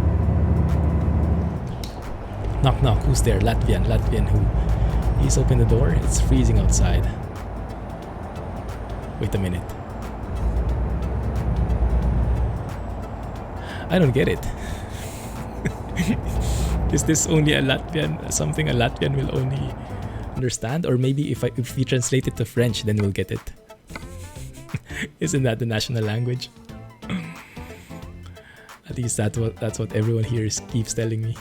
Knock knock, who's there? Latvian who? Please open the door, it's freezing outside. Wait a minute. I don't get it. Is this only a Latvian, something a Latvian will only understand? Or maybe if we translate it to French, then we'll get it. Isn't that the national language? At least that's what everyone here keeps telling me.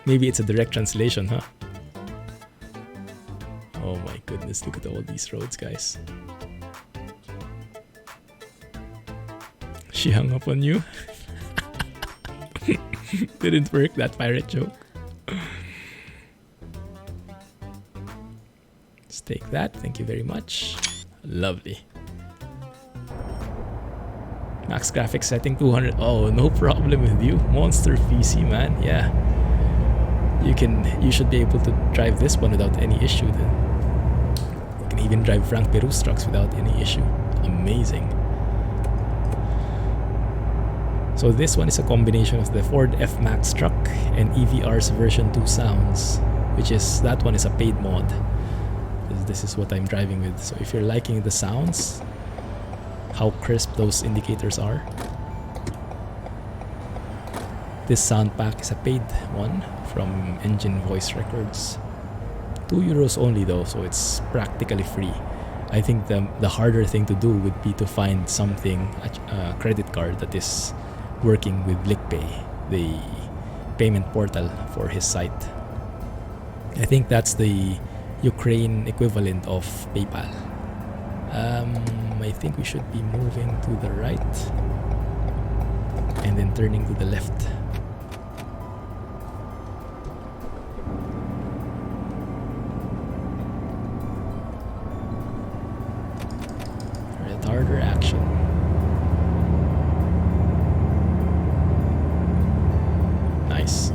Maybe it's a direct translation, huh? Oh my goodness, look at all these roads, guys. She hung up on you? Didn't work, that pirate joke. Let's take that, thank you very much. Lovely. Max graphics setting 200. Oh, no problem with you. Monster PC, man. Yeah. You should be able to drive this one without any issue then. You can even drive Frank Peru's trucks without any issue. Amazing. So this one is a combination of the Ford F Max truck and EVR's version 2 sounds, that one is a paid mod. This is what I'm driving with. So if you're liking the sounds, how crisp those indicators are, this sound pack is a paid one from Engine Voice Records. €2 only though, so it's practically free. I think the harder thing to do would be to find something, a credit card that is working with BlickPay, the payment portal for his site. I think that's the Ukraine equivalent of PayPal. I think we should be moving to the right and then turning to the left. Retarder action. Nice.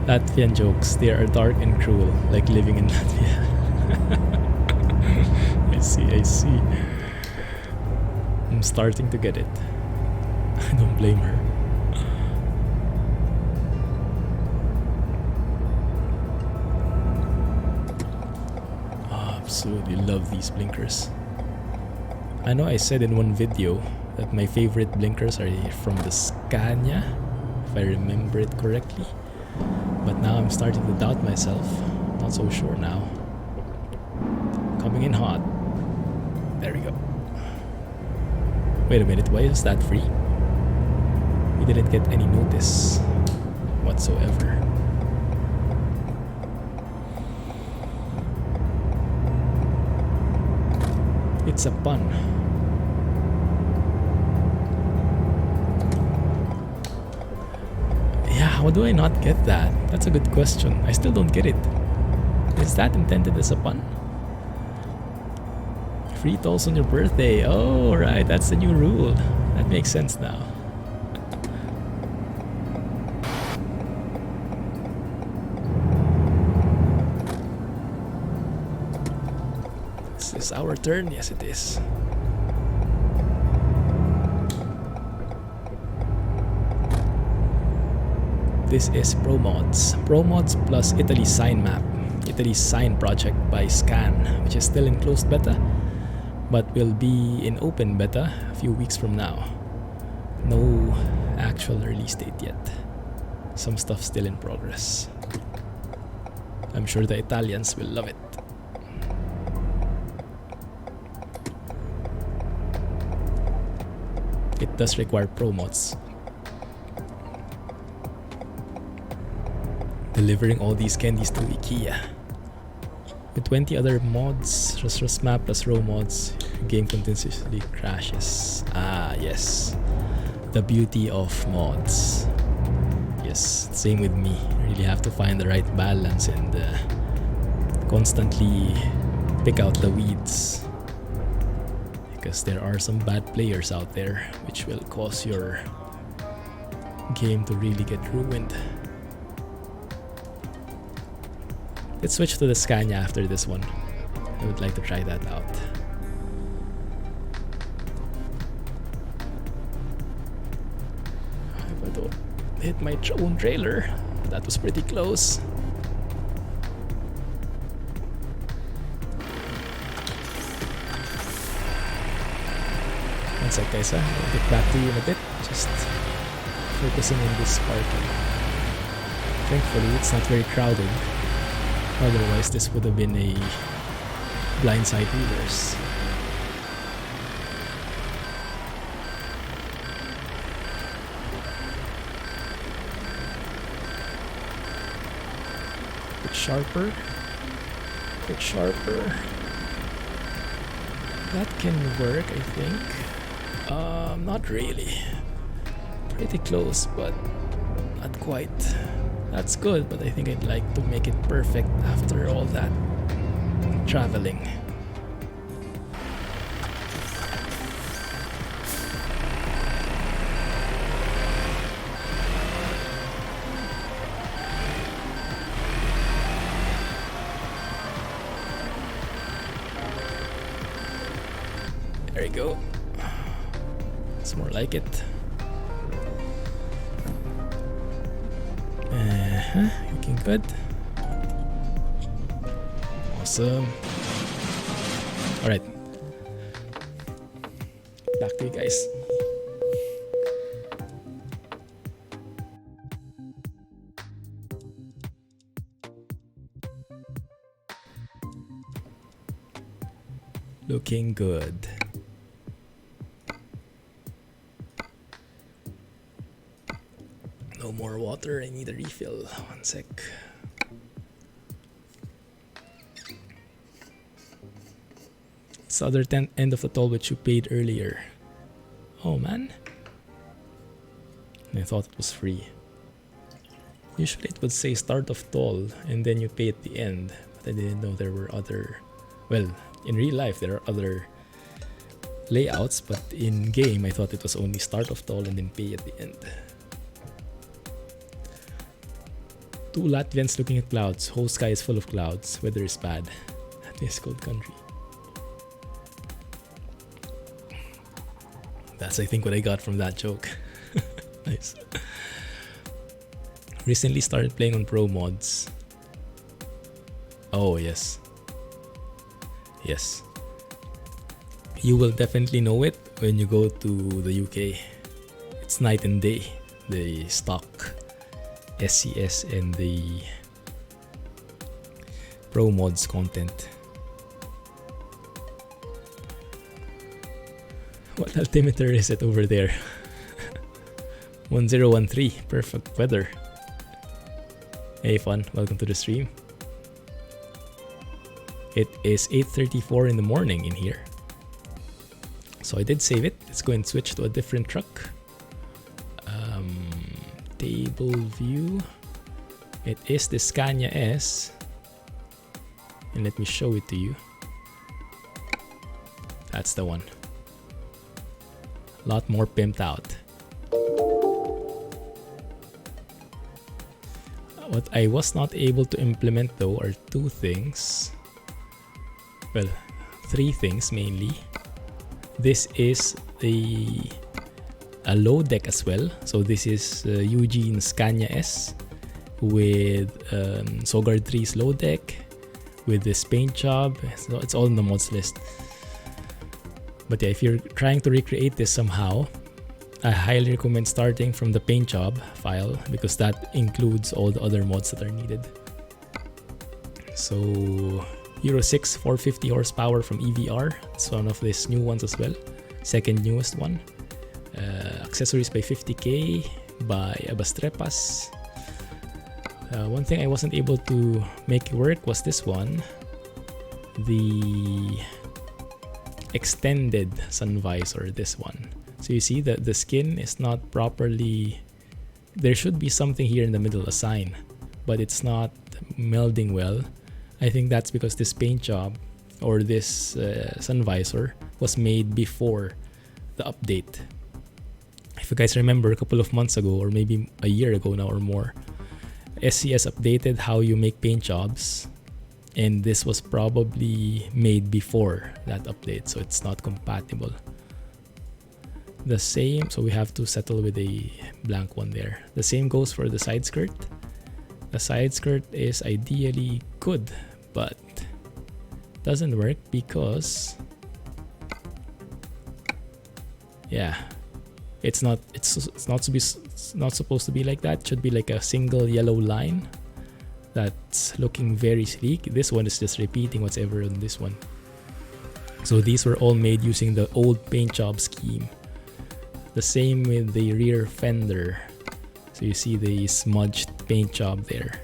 Latvian jokes, they are dark and cruel, like living in Latvia. I see. I'm starting to get it. I don't blame her. Oh, absolutely love these blinkers. I know I said in one video that my favorite blinkers are from the Scania, if I remember it correctly. But now I'm starting to doubt myself. Not so sure now. Coming in hot. There we go. Wait a minute, why is that free? We didn't get any notice whatsoever. It's a pun. Yeah, how do I not get that? That's a good question. I still don't get it. Is that intended as a pun? Free tolls on your birthday. Oh, right, that's the new rule. That makes sense now. Is this our turn? Yes, it is. This is ProMods. ProMods plus Italy's sign map. Italy's sign project by Scan, which is still in closed beta, but will be in open beta a few weeks from now. No actual release date yet. Some stuff still in progress. I'm sure the Italians will love it. It does require ProMods. Delivering all these candies to IKEA. With 20 other mods, Rust map plus row mods, game continuously crashes. Ah, yes. The beauty of mods. Yes, same with me. You really have to find the right balance and constantly pick out the weeds, because there are some bad players out there which will cause your game to really get ruined. Let's switch to the Scania after this one. I would like to try that out. If I don't hit my own trailer, that was pretty close. One sec guys, I'll get back to you in a bit. Just focusing on this parking. Thankfully it's not very crowded. Otherwise this would have been a blindside reverse. Bit sharper. Bit sharper. That can work, I think. Not really. Pretty close, but not quite. That's good, but I think I'd like to make it perfect after all that traveling. There you go. It's more like it. Looking good. Awesome. Alright. Back to you guys. Looking good. No more water, I need a refill. One sec. It's the other end of the toll which you paid earlier. Oh man. I thought it was free. Usually it would say start of toll and then you pay at the end. But I didn't know there were other... Well, in real life there are other layouts, but in game I thought it was only start of toll and then pay at the end. Two Latvians looking at clouds. Whole sky is full of clouds. Weather is bad. This cold country. That's I think what I got from that joke. Nice. Recently started playing on pro mods. Oh yes. Yes. You will definitely know it when you go to the UK. It's night and day. The stock SCS and the pro mods content. What altimeter is it over there? 1013. Perfect weather. Hey fun, welcome to the stream. It is 8:34 in the morning in here. So I did save it. Let's go and switch to a different truck. Table view. It is the Scania S. And let me show it to you. That's the one. A lot more pimped out. What I was not able to implement though are two things. Well, three things mainly. This is a low deck as well. So this is Eugene Scania S with Sogard 3's low deck with this paint job. So it's all in the mods list. But yeah, if you're trying to recreate this somehow, I highly recommend starting from the paint job file because that includes all the other mods that are needed. So Euro 6 450 horsepower from EVR. It's one of these new ones as well. Second newest one. Accessories by 50k by Abastrepas. One thing I wasn't able to make work was this one. The extended sun visor, this one. So you see that the skin is not properly there should be something here in the middle, a sign, but it's not melding well. I think that's because this paint job or this sun visor was made before the update. If you guys remember, a couple of months ago or maybe a year ago now or more, SCS updated how you make paint jobs, and this was probably made before that update, so it's not compatible. The same, so we have to settle with a blank one there. The same goes for the side skirt. The side skirt is ideally good, but doesn't work because yeah, it's not supposed to be like that. It should be like a single yellow line that's looking very sleek. This one is just repeating what's ever on this one. So these were all made using the old paint job scheme. The same with the rear fender. So you see the smudged paint job there.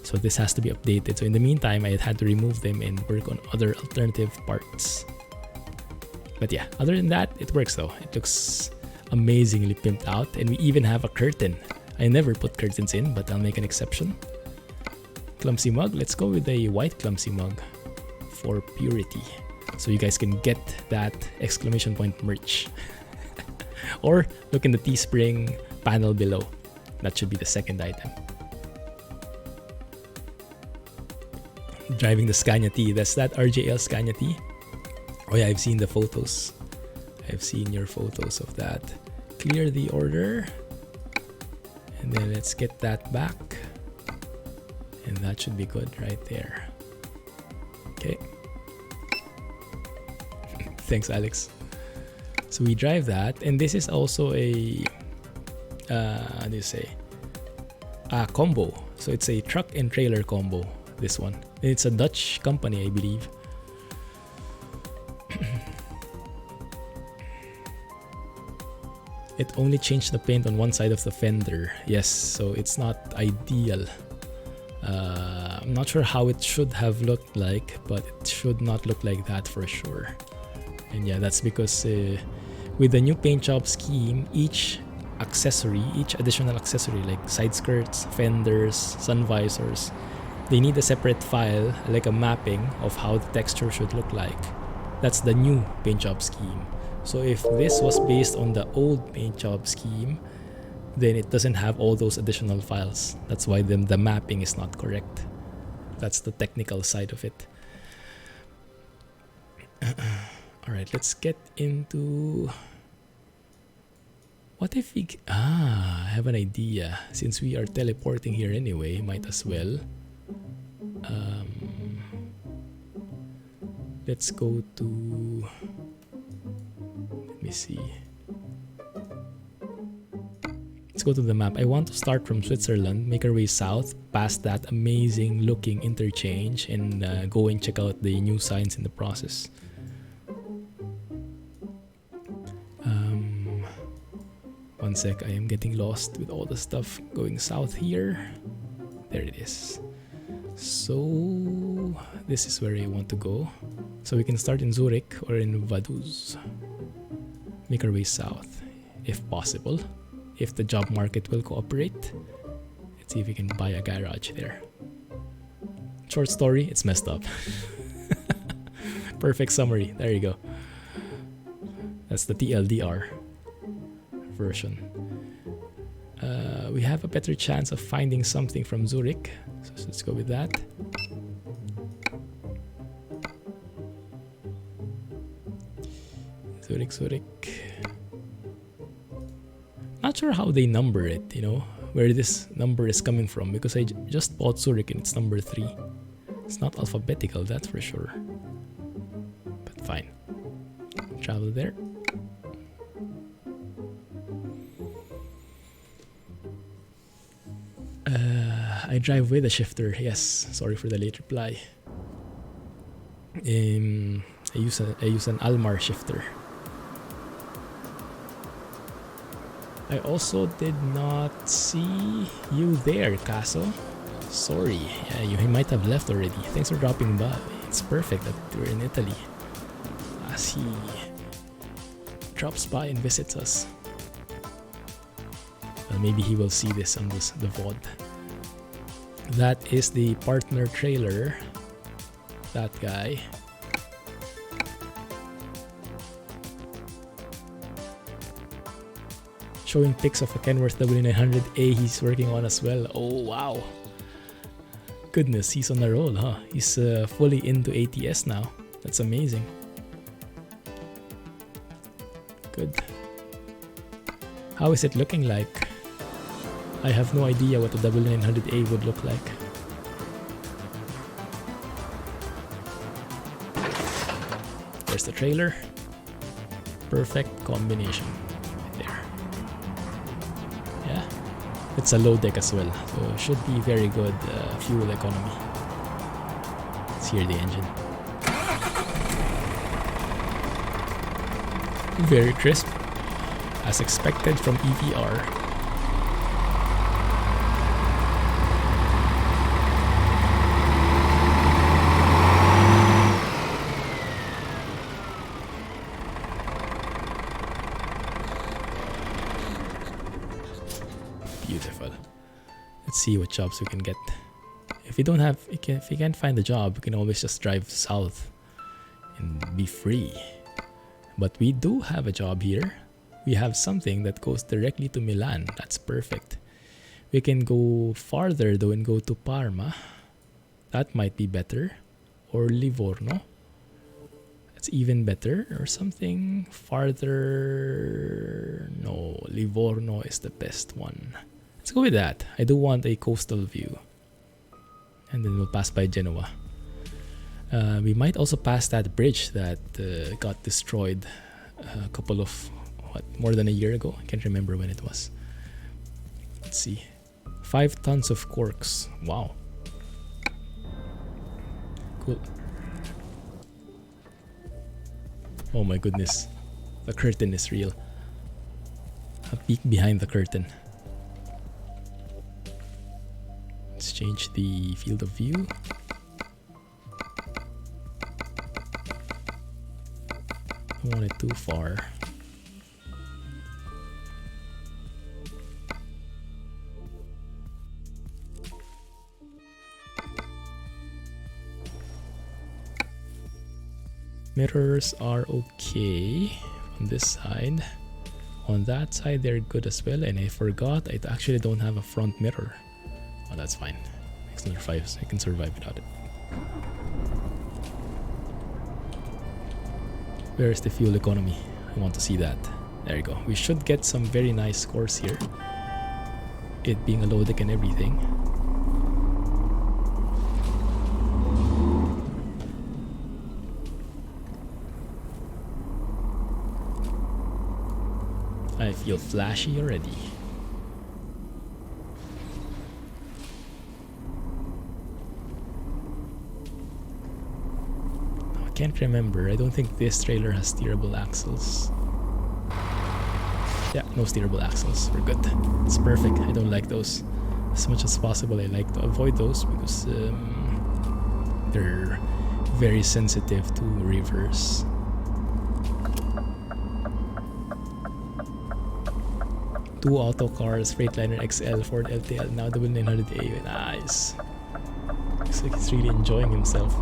So this has to be updated. So in the meantime, I had to remove them and work on other alternative parts. But yeah, other than that, it works though. It looks amazingly pimped out, and we even have a curtain. I never put curtains in, but I'll make an exception. Clumsy mug. Let's go with a white Clumsy mug for purity, so you guys can get that exclamation point merch. Or look in the Teespring panel below. That should be the second item. Driving the Scania T. That's that RJL Scania T. Oh yeah, I've seen the photos. I've seen your photos of that. Clear the order. And then let's get that back. And that should be good right there. Okay. Thanks, Alex. So we drive that, and this is also a how do you say, a combo. So it's a truck and trailer combo, this one. It's a Dutch company, I believe. It only changed the paint on one side of the fender. Yes, so it's not ideal. I'm not sure how it should have looked like, but it should not look like that for sure. And yeah, that's because with the new paint job scheme, each additional accessory like side skirts, fenders, sun visors, they need a separate file, like a mapping of how the texture should look like. That's the new paint job scheme. So if this was based on the old paint job scheme, then it doesn't have all those additional files. That's why the mapping is not correct. That's the technical side of it. Alright, let's get into... What if we... I have an idea. Since we are teleporting here anyway, might as well. Let's go to... Let me see. Let's go to the map. I want to start from Switzerland, make our way south, past that amazing looking interchange, and go and check out the new signs in the process. One sec, I am getting lost with all the stuff going south here. There it is. So this is where I want to go. So we can start in Zurich or in Vaduz. Make our way south, if possible. If the job market will cooperate. Let's see if we can buy a garage there. Short story, it's messed up. Perfect summary, there you go. That's the TLDR version. We have a better chance of finding something from Zurich, so let's go with that. Zurich. Not sure how they number it, you know, where this number is coming from, because I just bought Zurich and it's number 3. It's not alphabetical, that's for sure. But fine. Travel there. I drive with a shifter, yes. Sorry for the late reply. I use an ALMAR shifter. I also did not see you there, Caso. Sorry, yeah, you might have left already. Thanks for dropping by. It's perfect that we're in Italy, as he drops by and visits us. Well, maybe he will see this on the VOD. That is the partner trailer. That guy. Showing pics of a Kenworth W900A he's working on as well. Oh wow. Goodness, he's on a roll, huh? He's fully into ATS now. That's amazing. Good. How is it looking like? I have no idea what the W900A would look like. There's the trailer. Perfect combination. It's a low deck as well, so should be very good fuel economy. Let's hear the engine. Very crisp, as expected from EVR. Beautiful. Let's see what jobs we can get. If you don't have, if you can't find a job, you can always just drive south and be free. But we do have a job here. We have something that goes directly to Milan. That's perfect. We can go farther though and go to Parma. That might be better. Or Livorno. That's even better. Or something farther. No, Livorno is the best one. Let's go with that. I do want a coastal view. And then we'll pass by Genoa. We might also pass that bridge that got destroyed a couple of, more than a year ago. I can't remember when it was. Let's see. 5 tons of corks. Wow. Cool. Oh my goodness. The curtain is real. A peek behind the curtain. Let's change the field of view. Don't want it too far. Mirrors are okay on this side. On that side they're good as well, and I forgot I actually don't have a front mirror. Oh, that's fine. I can survive without it. Where is the fuel economy? I want to see that. There you go. We should get some very nice scores here. It being a low deck and everything. I feel flashy already. I can't remember. I don't think this trailer has steerable axles. Yeah, no steerable axles. We're good. It's perfect. I don't like those. As much as possible, I like to avoid those because they're very sensitive to reverse. Two auto cars, Freightliner XL, Ford LTL, now W900A. Nice. Looks like he's really enjoying himself.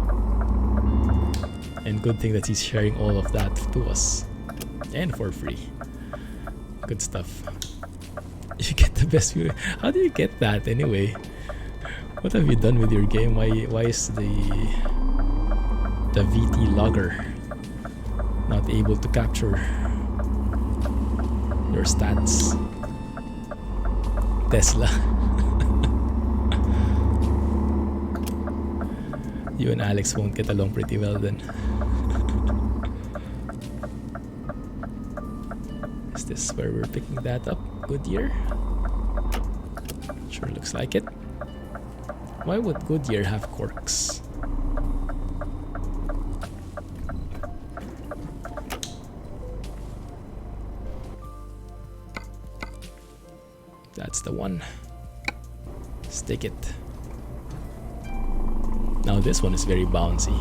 And good thing that he's sharing all of that to us. And for free. Good stuff. You get the best view. How do you get that anyway? What have you done with your game? Why is the VT logger not able to capture your stats? Tesla. You and Alex won't get along pretty well then. Is this where we're picking that up? Goodyear? Sure looks like it. Why would Goodyear have corks? That's the one. Stick it. Now this one is very bouncy.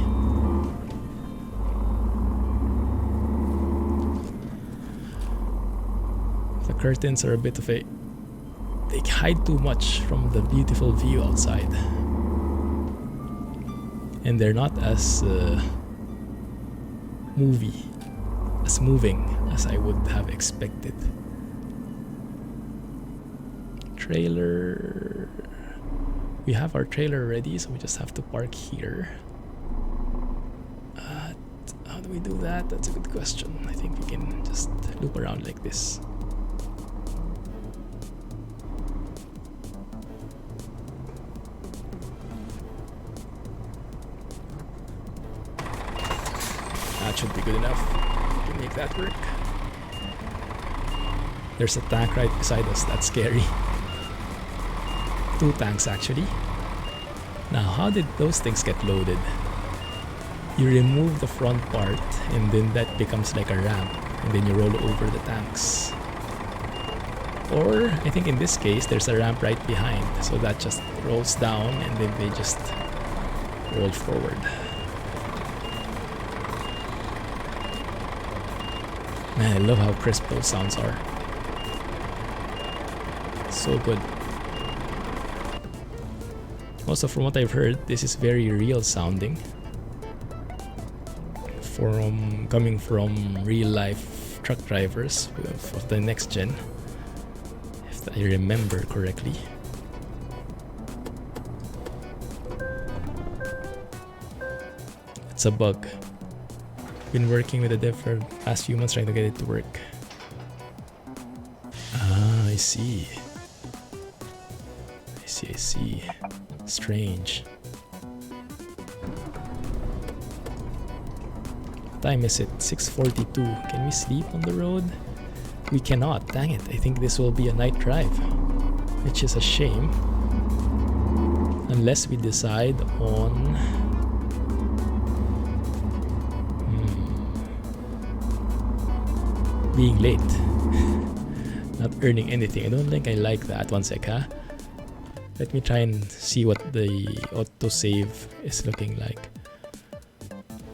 The curtains are a bit of a they hide too much from the beautiful view outside. And they're not as moving as I would have expected. Trailer. We have our trailer ready, so we just have to park here. How do we do that? That's a good question. I think we can just loop around like this. That should be good enough to make that work. There's a tank right beside us. That's scary. 2 tanks actually. Now, how did those things get loaded? You remove the front part and then that becomes like a ramp and then you roll over the tanks. Or I think in this case there's a ramp right behind, so that just rolls down and then they just roll forward. Man, I love how crisp those sounds are. So good. Also, from what I've heard, this is very real sounding. Coming from real life truck drivers of the next gen, if I remember correctly. It's a bug. Been working with the dev for the past few months trying to get it to work. Ah, I see. I see. Strange. What time is it? 6:42. Can we sleep on the road? We cannot. Dang it. I think this will be a night drive, which is a shame. Unless we decide on being late. Not earning anything. I don't think I like that. One sec, huh? Let me try and see what the autosave is looking like.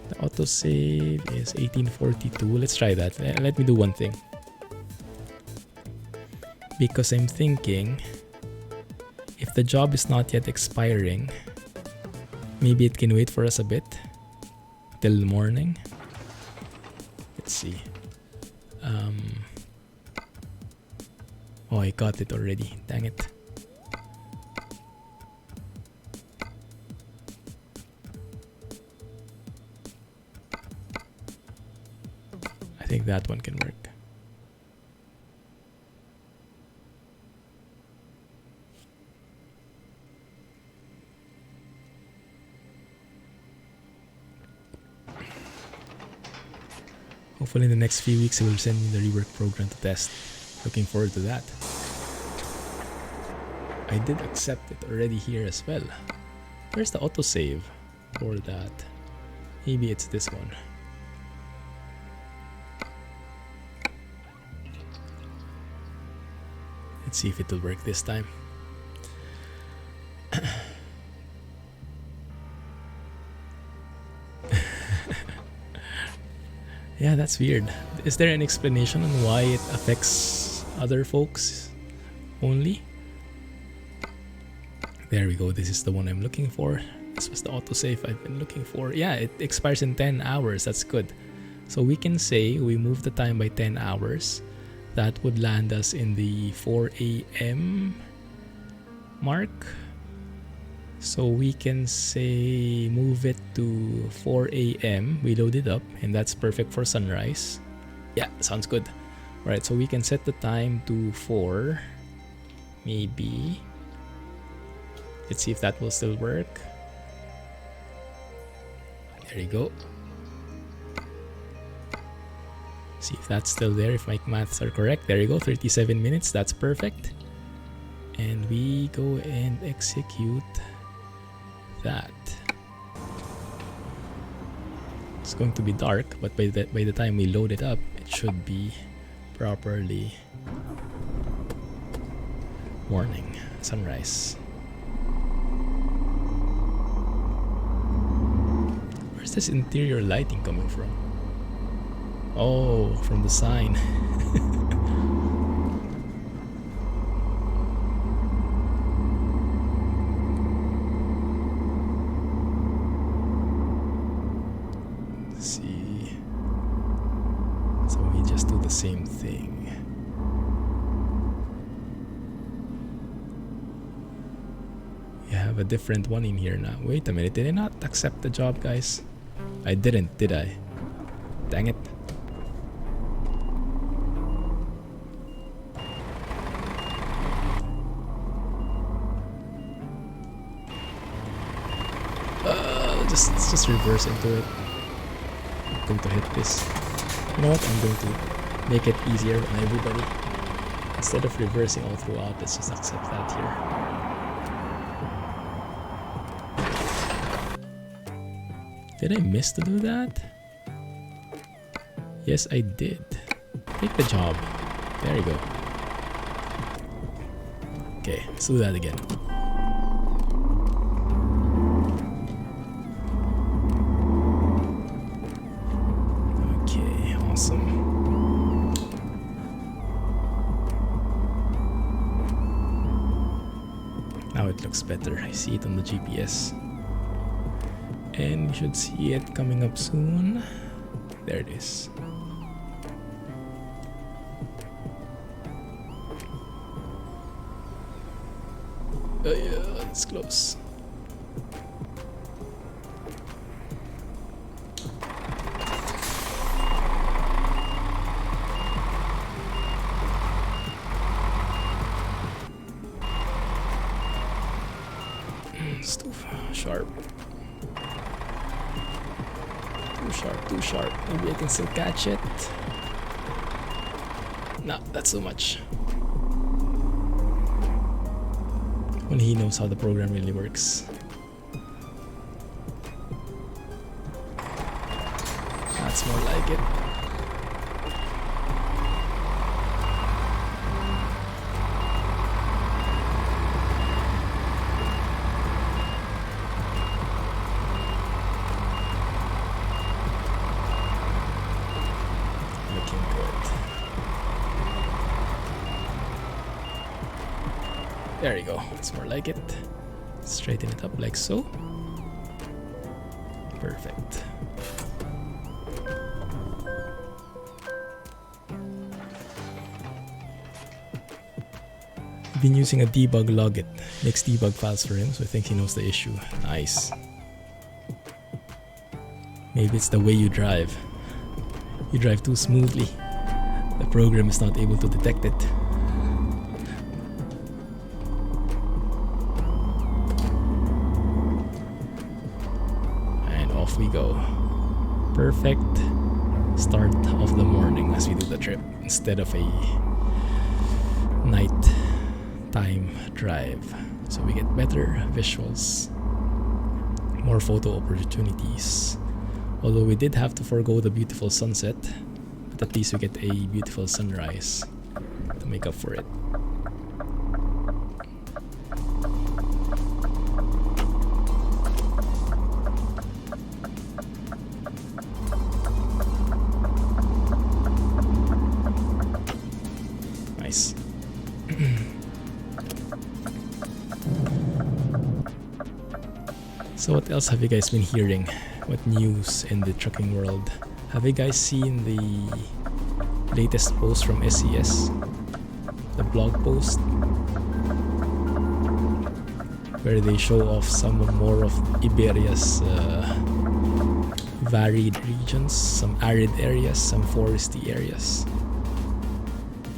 The autosave is 1842. Let's try that. Let me do one thing. Because I'm thinking, if the job is not yet expiring, maybe it can wait for us a bit till the morning. Let's see. Oh, I got it already. Dang it. I think that one can work. Hopefully in the next few weeks, it will send me the rework program to test. Looking forward to that. I did accept it already here as well. Where's the autosave for that? Maybe it's this one. Let's see if it will work this time. Yeah, that's weird. Is there an explanation on why it affects other folks only? There we go. This is the one I'm looking for. This was the autosave I've been looking for. Yeah, it expires in 10 hours. That's good. So we can say we move the time by 10 hours. That would land us in the 4 a.m. mark. So we can say move it to 4 a.m. We load it up and that's perfect for sunrise. Yeah, sounds good. Alright, so we can set the time to 4. Maybe. Let's see if that will still work. There you go. See if that's still there, if my maths are correct. There you go, 37 minutes. That's perfect. And we go and execute that. It's going to be dark, but by the time we load it up, it should be properly morning, sunrise. Where's this interior lighting coming from? Oh, from the sign. same thing. You have a different one in here now. Wait a minute, did I not accept the job, guys? I didn't, did I? Dang it. Let's just reverse into it. I'm going to hit this. You know what? I'm going to make it easier on everybody. Instead of reversing all throughout, let's just accept that here. Did I miss to do that? Yes, I did. Take the job. There you go. Okay, let's do that again. Okay, awesome. Now it looks better. I see it on the GPS. And you should see it coming up soon. There it is. Yeah, it's close. It's too sharp. Too sharp. Maybe I can still catch it. No, that's too much. When he knows how the program really works. That's more like it. Looking good. There you go. It's more like it. Straighten it up like so. Perfect. I've been using a debug logit. Makes debug files for him, so I think he knows the issue. Nice. Maybe it's the way you drive. You drive too smoothly. The program is not able to detect it. Off we go. Perfect start of the morning as we do the trip instead of a night time drive. So we get better visuals, more photo opportunities. Although we did have to forego the beautiful sunset, but at least we get a beautiful sunrise to make up for it. So what else have you guys been hearing? What news in the trucking world? Have you guys seen the latest post from SES? The blog post? Where they show off some more of Iberia's varied regions, some arid areas, some foresty areas.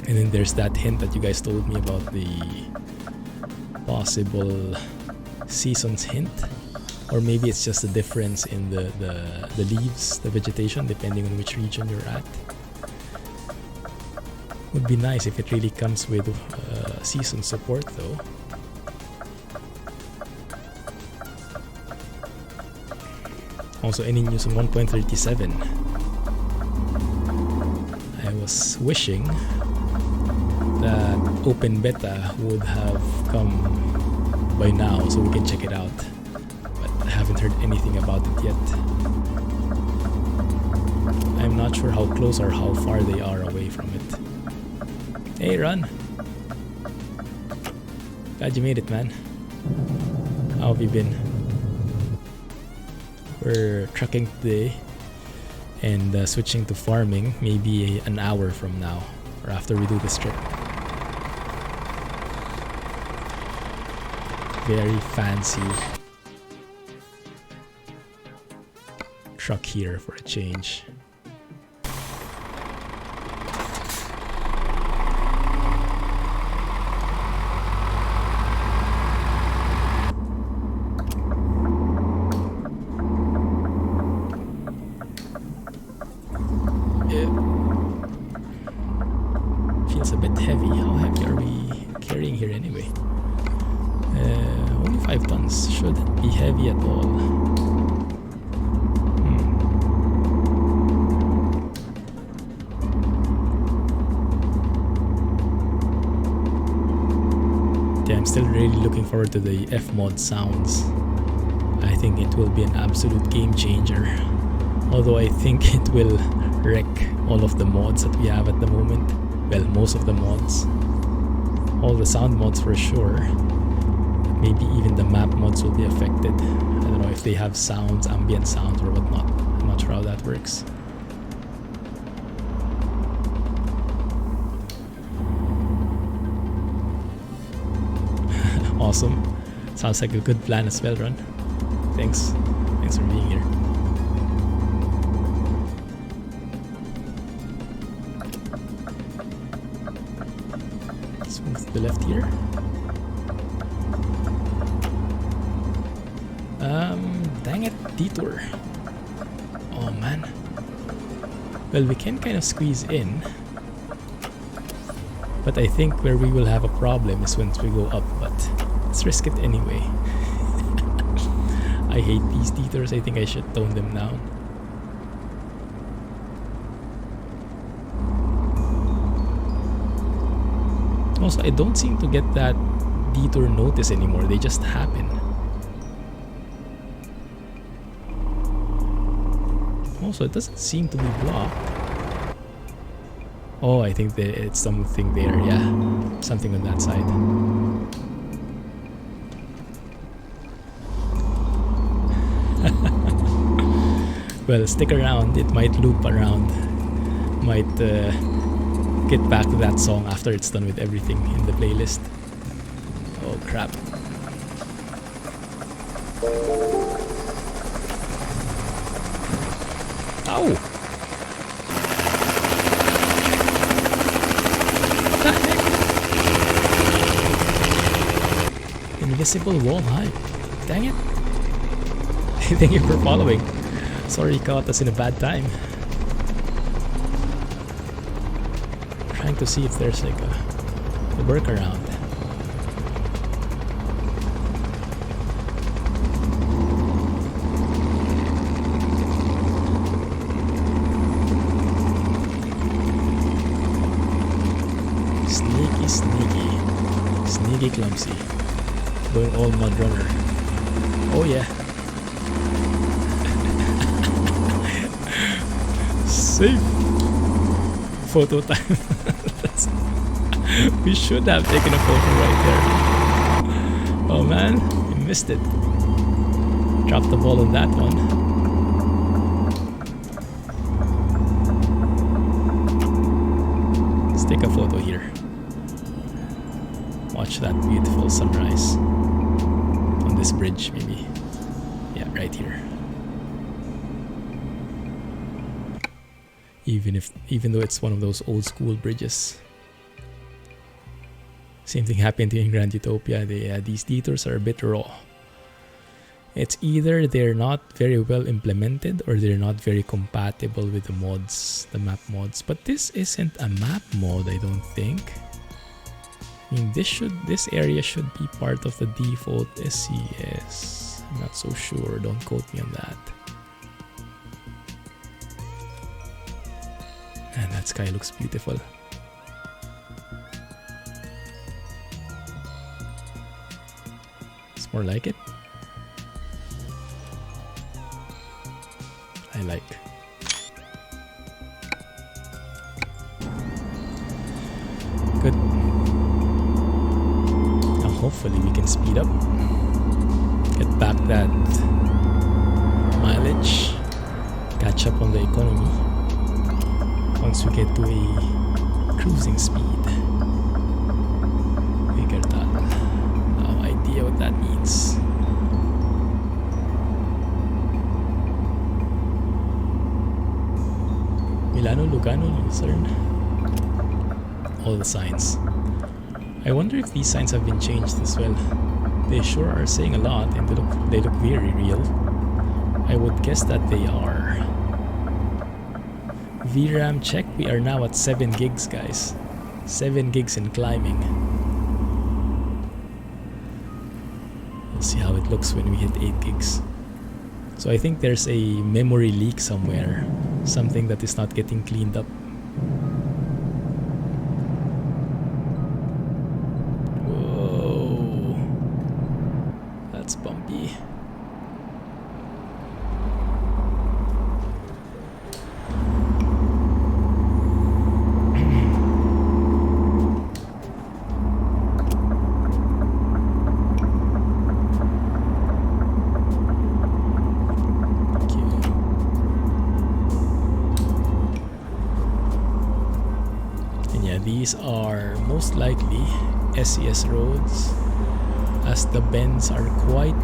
And then there's that hint that you guys told me about the possible seasons hint. Or maybe it's just a difference in the leaves, the vegetation, depending on which region you're at. Would be nice if it really comes with season support though. Also, any news on 1.37? I was wishing that open beta would have come by now so we can check it out. I haven't heard anything about it yet. I'm not sure how close or how far they are away from it. Hey, Ron! Glad you made it, man. How have you been? We're trucking today, and switching to farming maybe an hour from now or after we do this trip. Very fancy truck here for a change. Feels a bit heavy. How heavy are we carrying here anyway? Only 5 tons. Shouldn't be heavy at all. Yeah, I'm still really looking forward to the F-mod sounds. I think it will be an absolute game changer. Although I think it will wreck all of the mods that we have at the moment. Well, most of the mods. All the sound mods for sure. But maybe even the map mods will be affected. I don't know if they have sounds, ambient sounds or whatnot. I'm not sure how that works. Awesome. Sounds like a good plan as well, Ron. Thanks. Thanks for being here. Let's move to the left here. Dang it, detour. Oh man. Well, we can kind of squeeze in. But I think where we will have a problem is once we go up, but let's risk it anyway. I hate these detours. I think I should tone them down. Also, I don't seem to get that detour notice anymore. They just happen. Also, it doesn't seem to be blocked. Oh, I think that it's something there. Yeah, something on that side. Well, stick around. It might loop around. Might get back to that song after it's done with everything in the playlist. Oh crap. Ow! What the heck? Invisible wall height. Dang it. Thank you for following. Sorry you caught us in a bad time. Trying to see if there's like a workaround. Sneaky, sneaky. Sneaky Clumsy. Going all mud runner. Oh yeah. Safe. Photo time. We should have taken a photo right there. Oh man, we missed it. Dropped the ball on that one. Let's take a photo here. Watch that beautiful sunrise. On this bridge maybe. Yeah, right here. Even though it's one of those old school bridges. Same thing happened in Grand Utopia. These detours are a bit raw. It's either they're not very well implemented or they're not very compatible with the mods, the map mods. But this isn't a map mod, I don't think. I mean, this area should be part of the default SCS. I'm not so sure. Don't quote me on that. And that sky looks beautiful. It's more like it. I like. Good. Now hopefully we can speed up. Get back that mileage. catch up on the economy once we get to a cruising speed. No idea what that means. Milano, Lugano, Lucerne. All the signs. I wonder if these signs have been changed as well. They sure are saying a lot and they look very real. I would guess that they are. VRAM check. We are now at 7 gigs, guys. 7 gigs in climbing. We'll see how it looks when we hit 8 gigs. So I think there's a memory leak somewhere. Something that is not getting cleaned up. Whoa. That's bumpy. These are most likely SES roads, as the bends are quite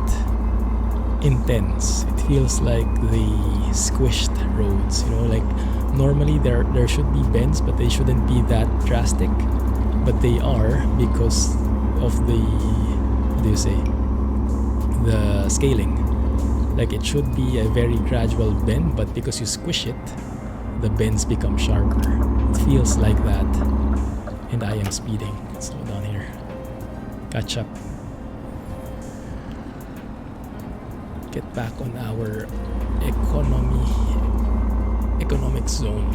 intense. It feels like the squished roads, you know, like normally there should be bends, but they shouldn't be that drastic, but they are because of the, what do you say, the scaling. Like it should be a very gradual bend, but because you squish it, the bends become sharper. It feels like that. And I am speeding. Let's slow down here. Catch up. Get back on our economic zone.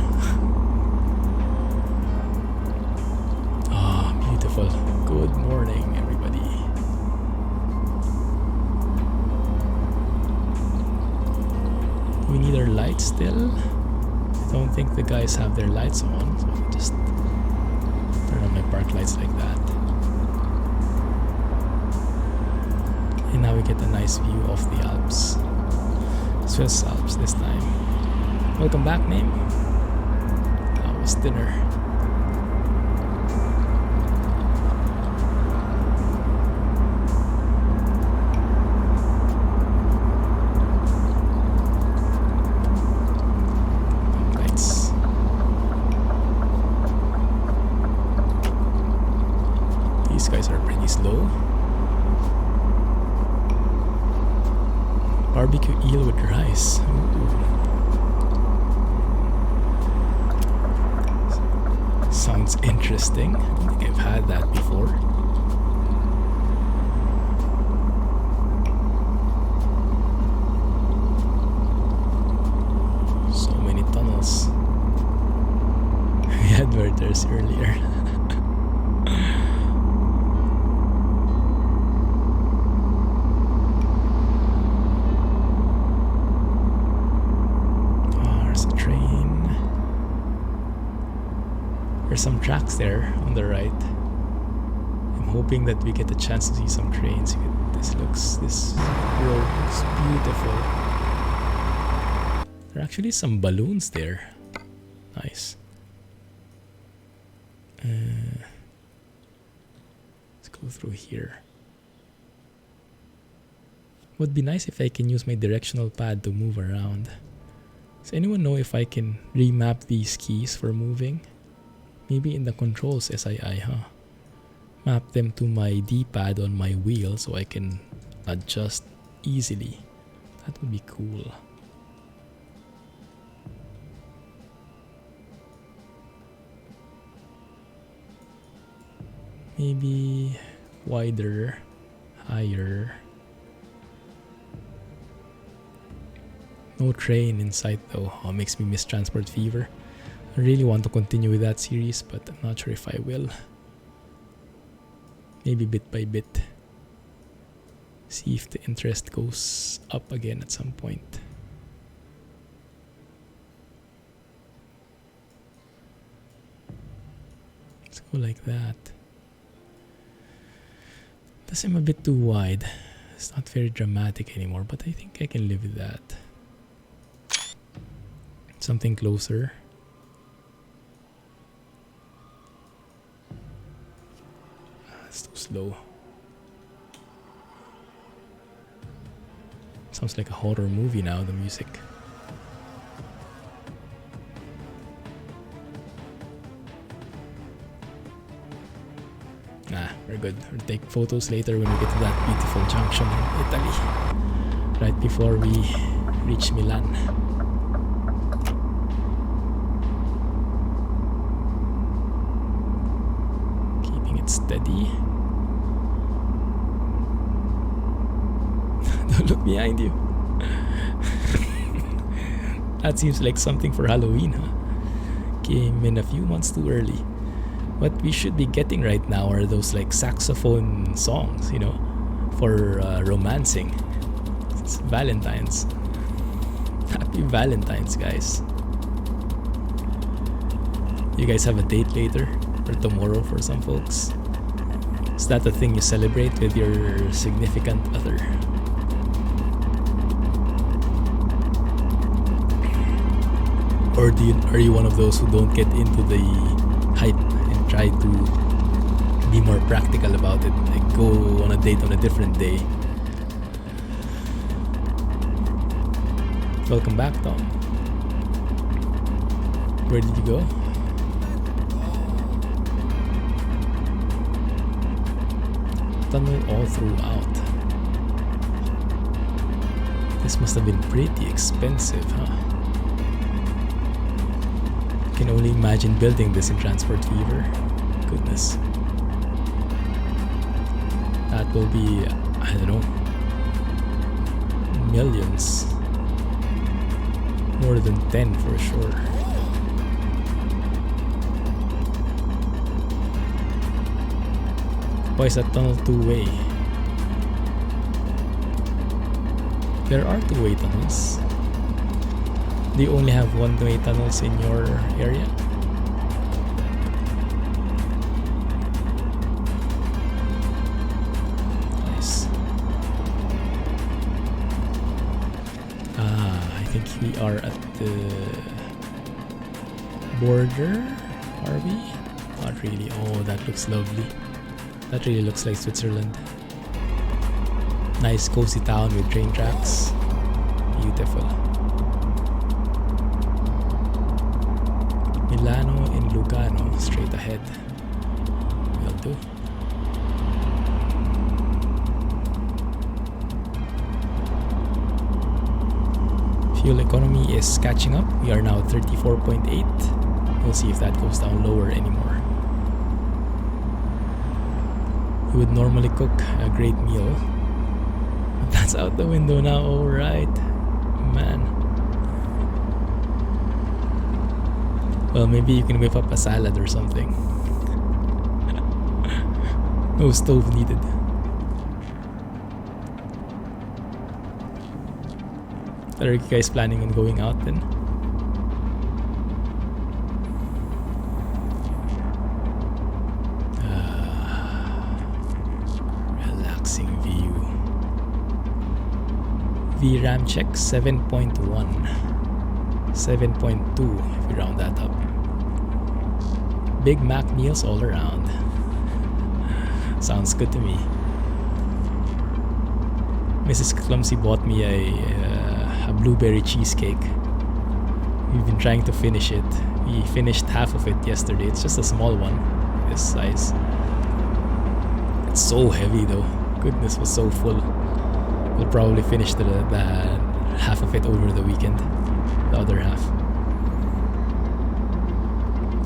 Ah, oh, beautiful. Good morning, everybody. Do we need our lights still? I don't think the guys have their lights on, so I'll just turn on my park lights like that. And now we get a nice view of the Alps. Swiss Alps this time. Welcome back, name. How was dinner? These guys are pretty slow. Barbecue eel with rice. Ooh. Sounds interesting. I don't think I've had that before. So many tunnels. We had verters earlier. Some tracks there on the right. I'm hoping that we get a chance to see some trains. This road looks beautiful. There are actually some balloons there. Nice. Let's go through here. Would be nice if I can use my directional pad to move around. Does anyone know if I can remap these keys for moving? Maybe in the controls SII, huh? Map them to my D-pad on my wheel so I can adjust easily. That would be cool. Maybe wider, higher. No train in sight though. Oh, makes me miss Transport Fever. I really want to continue with that series, but I'm not sure if I will. Maybe bit by bit. See if the interest goes up again at some point. Let's go like that. Does seem a bit too wide. It's not very dramatic anymore, but I think I can live with that. Something closer. It's too slow. Sounds like a horror movie now, the music. Nah, we're good. We'll take photos later when we get to that beautiful junction in Italy. Right before we reach Milan. Keeping it steady. Don't look behind you. That seems like something for Halloween, huh? Came in a few months too early. What we should be getting right now are those like saxophone songs, you know, for romancing. It's Valentine's. Happy Valentine's, guys. You guys have a date later or tomorrow for some folks? Is that the thing you celebrate with your significant other? Or are you one of those who don't get into the hype and try to be more practical about it, like go on a date on a different day? Welcome back, Tom. Where did you go? Tunnel all throughout. This must have been pretty expensive, huh? Can only imagine building this in Transport Fever. Goodness. That will be, I don't know, millions. More than 10 for sure. Why is that tunnel two-way? There are two-way tunnels. Do you only have one-way tunnels in your area? Nice. I think we are at the border, are we? Not really. Oh, that looks lovely. That really looks like Switzerland. Nice cozy town with train tracks. Beautiful. Milano and Lugano straight ahead. Will do. Fuel economy is catching up. We are now 34.8. We'll see if that goes down lower anymore. You would normally cook a great meal. But that's out the window now. Alright. Man. Well, maybe you can whip up a salad or something. No stove needed. Are you guys planning on going out then? Relaxing view. VRAM check 7.1. 7.2 if we round that up. Big Mac meals all around. Sounds good to me. Mrs. Clumsy bought me a blueberry cheesecake. We've been trying to finish it. We finished half of it yesterday. It's just a small one, this size. It's so heavy though. Goodness, it was so full. We'll probably finish the half of it over the weekend. The other half.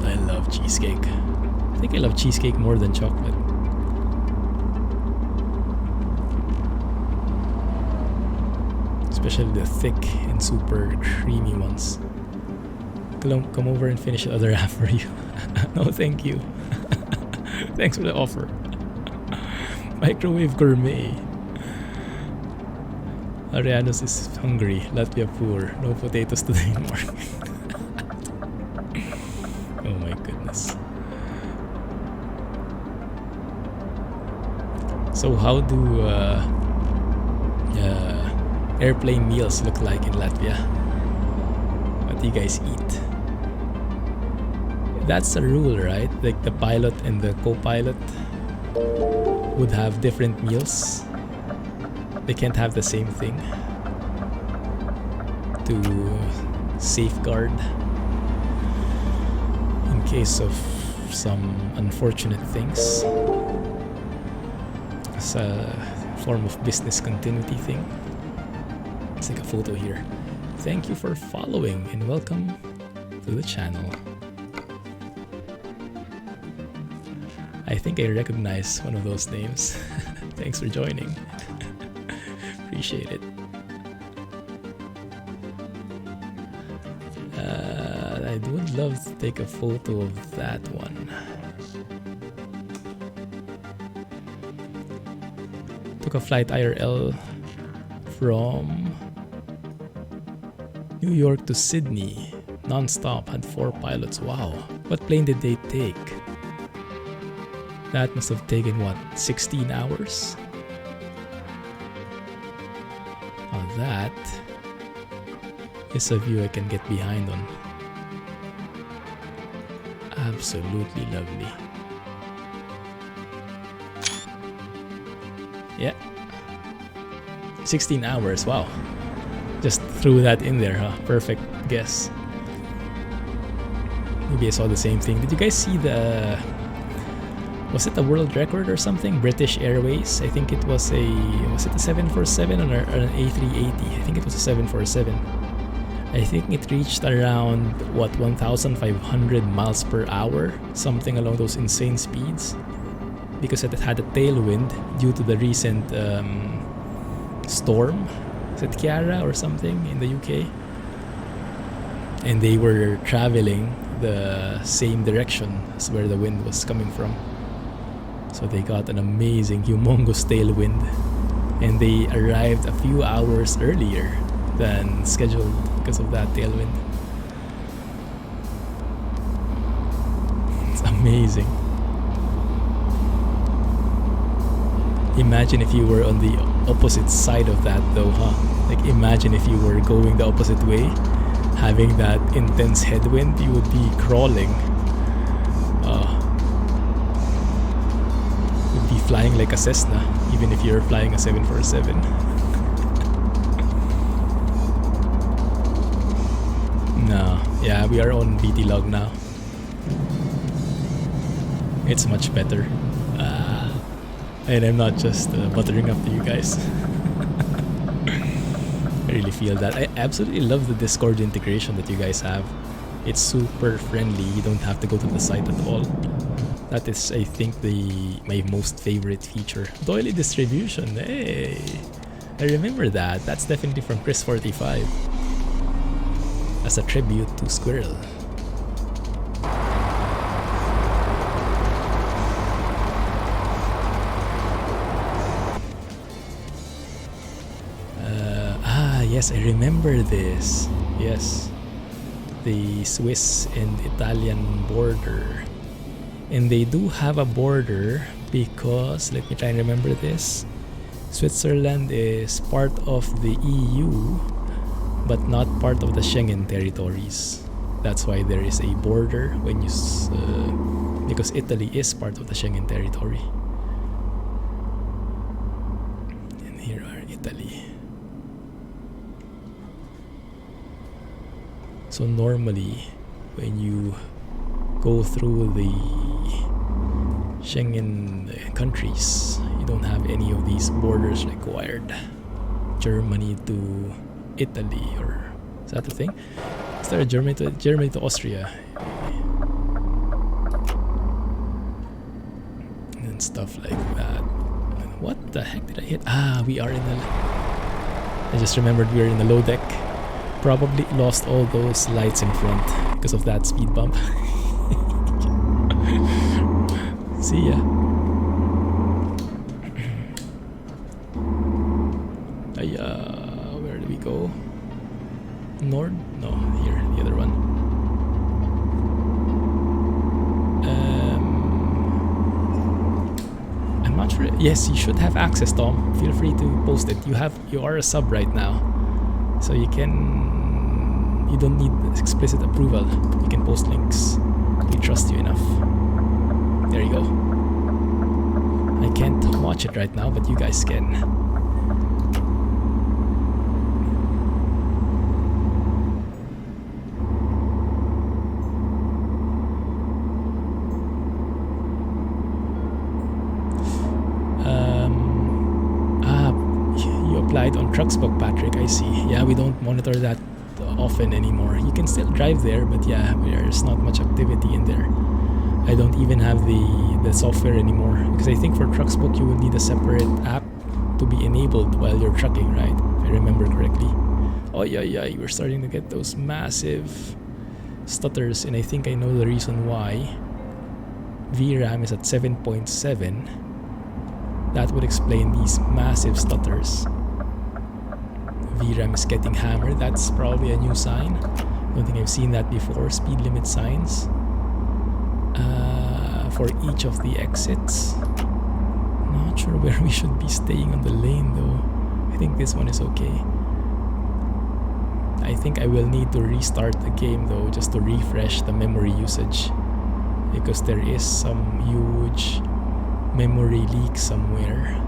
I love cheesecake. I think I love cheesecake more than chocolate. Especially the thick and super creamy ones. Come over and finish the other half for you. No, thank you. Thanks for the offer. Microwave gourmet. Arianos is hungry. Latvia poor. No potatoes today morning. Oh my goodness. So how do airplane meals look like in Latvia? What do you guys eat? That's a rule, right? Like the pilot and the co-pilot would have different meals. They can't have the same thing to safeguard in case of some unfortunate things. It's a form of business continuity thing. Let's take a photo here. Thank you for following and welcome to the channel. I think I recognize one of those names. Thanks for joining. Appreciate it. I would love to take a photo of that one. Took a flight IRL from New York to Sydney, non-stop, had 4 pilots. Wow, what plane did they take? That must have taken, what, 16 hours? Now that is a view I can get behind on. Absolutely lovely. Yeah. 16 hours, wow. Just threw that in there, huh? Perfect guess. Maybe I saw the same thing. Did you guys see the... Was it a world record or something? British Airways. I think it was a... Was it a 747 or an A380? I think it was a 747. I think it reached around, what, 1,500 miles per hour? Something along those insane speeds. Because it had a tailwind due to the recent storm. Is it Kiara or something in the UK? And they were traveling the same direction as where the wind was coming from. So they got an amazing, humongous tailwind. And they arrived a few hours earlier than scheduled because of that tailwind. It's amazing. Imagine if you were on the opposite side of that though, huh? Like imagine if you were going the opposite way, having that intense headwind, you would be crawling. You'd be flying like a Cessna, even if you're flying a 747. No, yeah, we are on BT log now. It's much better. And I'm not just buttering up to you guys. I really feel that. I absolutely love the Discord integration that you guys have. It's super friendly. You don't have to go to the site at all. That is, I think, my most favorite feature. Doily distribution. Hey, I remember that. That's definitely from Chris45. As a tribute to Squirrel. Yes, I remember this. Yes. The Swiss and Italian border. And they do have a border because, let me try and remember this. Switzerland is part of the EU, but not part of the Schengen territories. That's why there is a border when you... because Italy is part of the Schengen territory. And here are Italy. So normally, when you go through the Schengen countries, you don't have any of these borders required. Germany to Italy, or is that the thing? Is there a Germany to Austria? And stuff like that. What the heck did I hit? Ah, we are in the... I just remembered we are in the low deck. Probably lost all those lights in front because of that speed bump. See ya. Where do we go? Nord? No, here, the other one. I'm not sure. Yes, you should have access, Tom. Feel free to post it. You are a sub right now. So you can you don't need explicit approval. You can post links. We trust you enough. There you go. I can't watch it right now, but you guys can. You applied on Trucksbook, Patrick. I see. Yeah, we don't monitor that often anymore. You can still drive there, but yeah, there's not much activity in there. I don't even have the software anymore, because I think for Trucksbook you will need a separate app to be enabled while you're trucking, right? If I remember correctly. Oh yeah, we're starting to get those massive stutters, and I think I know the reason why. VRAM is at 7.7. That would explain these massive stutters. VRAM is getting hammered. That's probably a new sign. I don't think I've seen that before. Speed limit signs for each of the exits. Not sure where we should be staying on the lane though. I think this one is okay. I think I will need to restart the game though, just to refresh the memory usage, because there is some huge memory leak somewhere.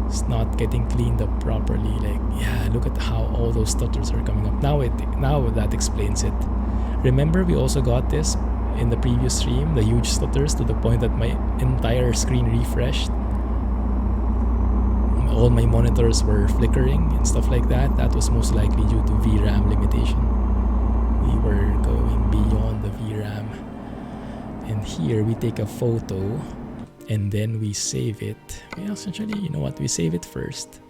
It's not getting cleaned up properly. Like, yeah, look at how all those stutters are coming up. Now that explains it. Remember, we also got this in the previous stream, the huge stutters to the point that my entire screen refreshed. All my monitors were flickering and stuff like that. That was most likely due to VRAM limitation. We were going beyond the VRAM. And here we take a photo and then we save it. Well, essentially, you know what? We save it first.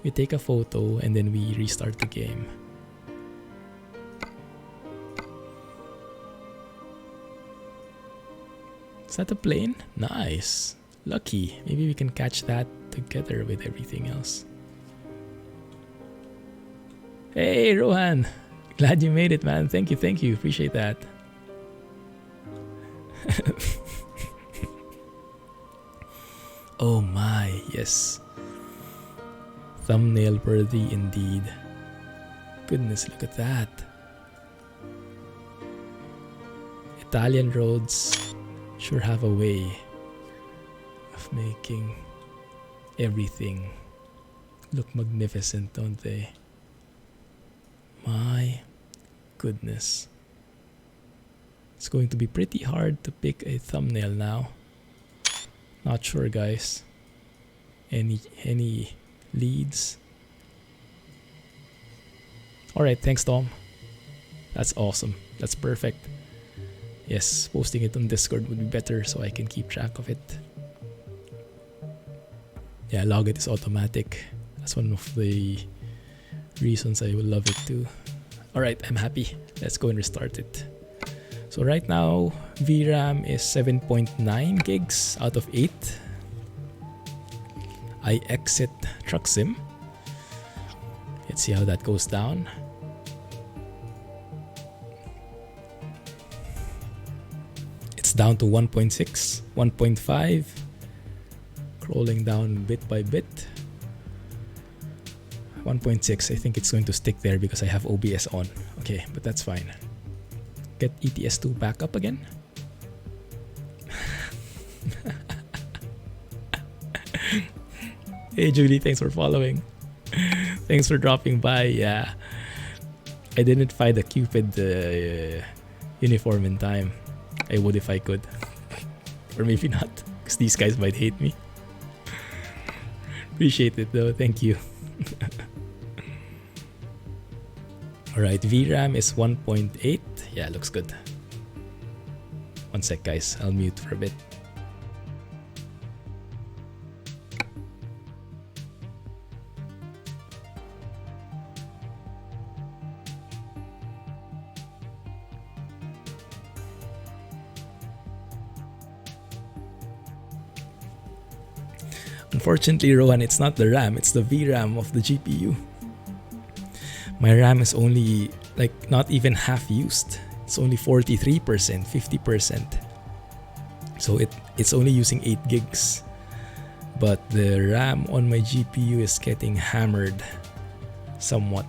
We take a photo and then we restart the game. Is that a plane? Nice. Lucky. Maybe we can catch that together with everything else. Hey, Rohan. Glad you made it, man. Thank you. Appreciate that. Oh my, yes. Thumbnail worthy indeed. Goodness, look at that. Italian roads sure have a way of making everything look magnificent, don't they? My goodness. It's going to be pretty hard to pick a thumbnail now. Not sure, guys. Any leads? Alright, thanks, Tom. That's awesome. That's perfect. Yes, posting it on Discord would be better so I can keep track of it. Yeah, logit is automatic. That's one of the reasons I would love it too. Alright, I'm happy. Let's go and restart it. So right now, VRAM is 7.9 gigs out of 8. I exit Truck Sim. Let's see how that goes down. It's down to 1.6, 1.5. Crawling down bit by bit. 1.6, I think it's going to stick there because I have OBS on. Okay, but that's fine. Get ETS2 back up again. Hey Julie, thanks for following. Thanks for dropping by. Yeah, I didn't find the Cupid uniform in time. I would if I could. Or maybe not, because these guys might hate me. Appreciate it though, thank you. Alright, VRAM is 1.8. Yeah, looks good. One sec, guys. I'll mute for a bit. Unfortunately, Rohan, it's not the RAM, it's the VRAM of the GPU. My RAM is only like not even half used. It's only 43%, 50%. So it's only using 8 gigs. But the RAM on my GPU is getting hammered somewhat.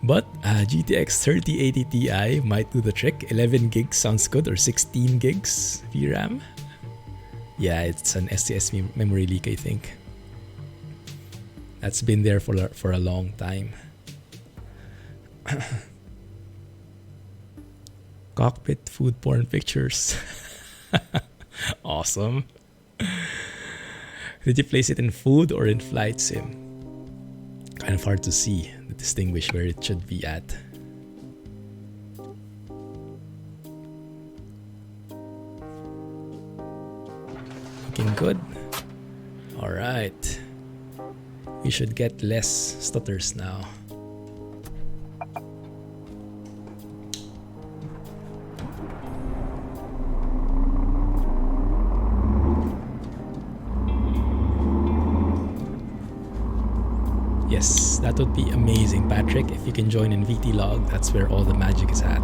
But GTX 3080 Ti might do the trick. 11 gigs sounds good, or 16 gigs VRAM. Yeah, it's an SCS memory leak, I think. That's been there for a long time. Cockpit food porn pictures. Awesome. Did you place it in food or in flight sim? Kind of hard to see, to distinguish where it should be at. Looking good. Alright. We should get less stutters now. Yes, that would be amazing, Patrick. If you can join in VT-Log, that's where all the magic is at.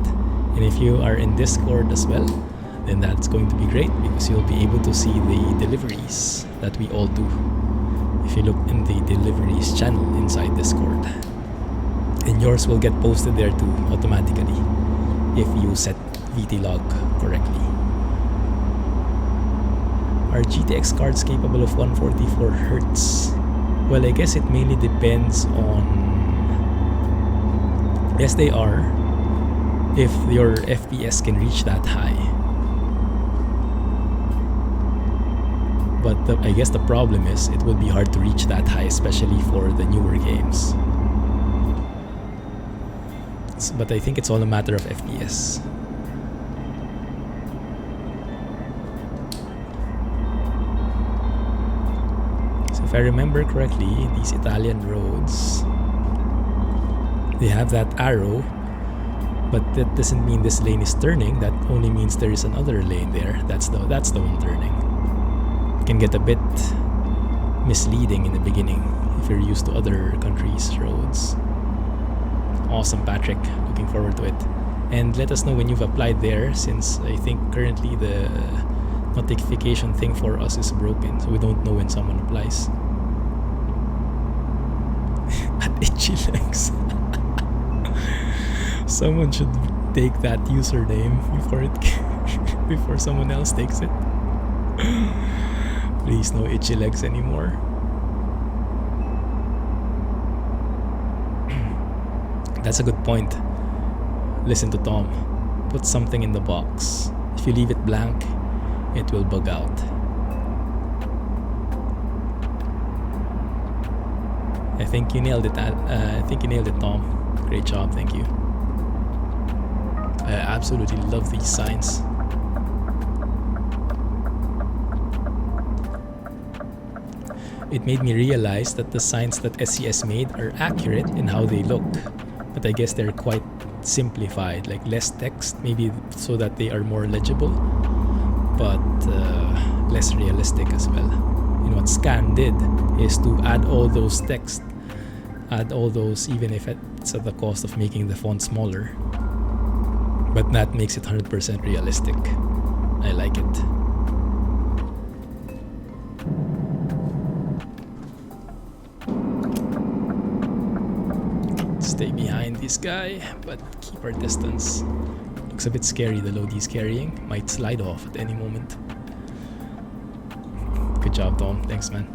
And if you are in Discord as well, then that's going to be great because you'll be able to see the deliveries that we all do. If you look in the deliveries channel inside Discord. And yours will get posted there too, automatically, if you set VT-Log correctly. Are GTX cards capable of 144 Hz? Well, I guess it mainly depends on... Yes, they are. If your FPS can reach that high. But I guess the problem is it would be hard to reach that high, especially for the newer games. But I think it's all a matter of FPS. If I remember correctly, these Italian roads, they have that arrow, but that doesn't mean this lane is turning. That only means there is another lane there. That's the one turning. It can get a bit misleading in the beginning if you're used to other countries' roads. Awesome, Patrick. Looking forward to it. And let us know when you've applied there, since I think currently the notification thing for us is broken, so we don't know when someone applies. At Itchy Legs. Someone should take that username before someone else takes it. Please, no Itchy Legs anymore. That's a good point. Listen to Tom. Put something in the box. If you leave it blank, it will bug out. I think you nailed it. I think you nailed it, Tom. Great job, thank you. I absolutely love these signs. It made me realize that the signs that SCS made are accurate in how they look, but I guess they're quite simplified, like less text, maybe so that they are more legible, but less realistic as well. You know what Scan did is to add all those text, even if it's at the cost of making the font smaller, but that makes it 100% realistic. I like it. Stay behind this guy, but keep our distance. Looks a bit scary, the load he's carrying. Might slide off at any moment. Good job, Tom. Thanks, man.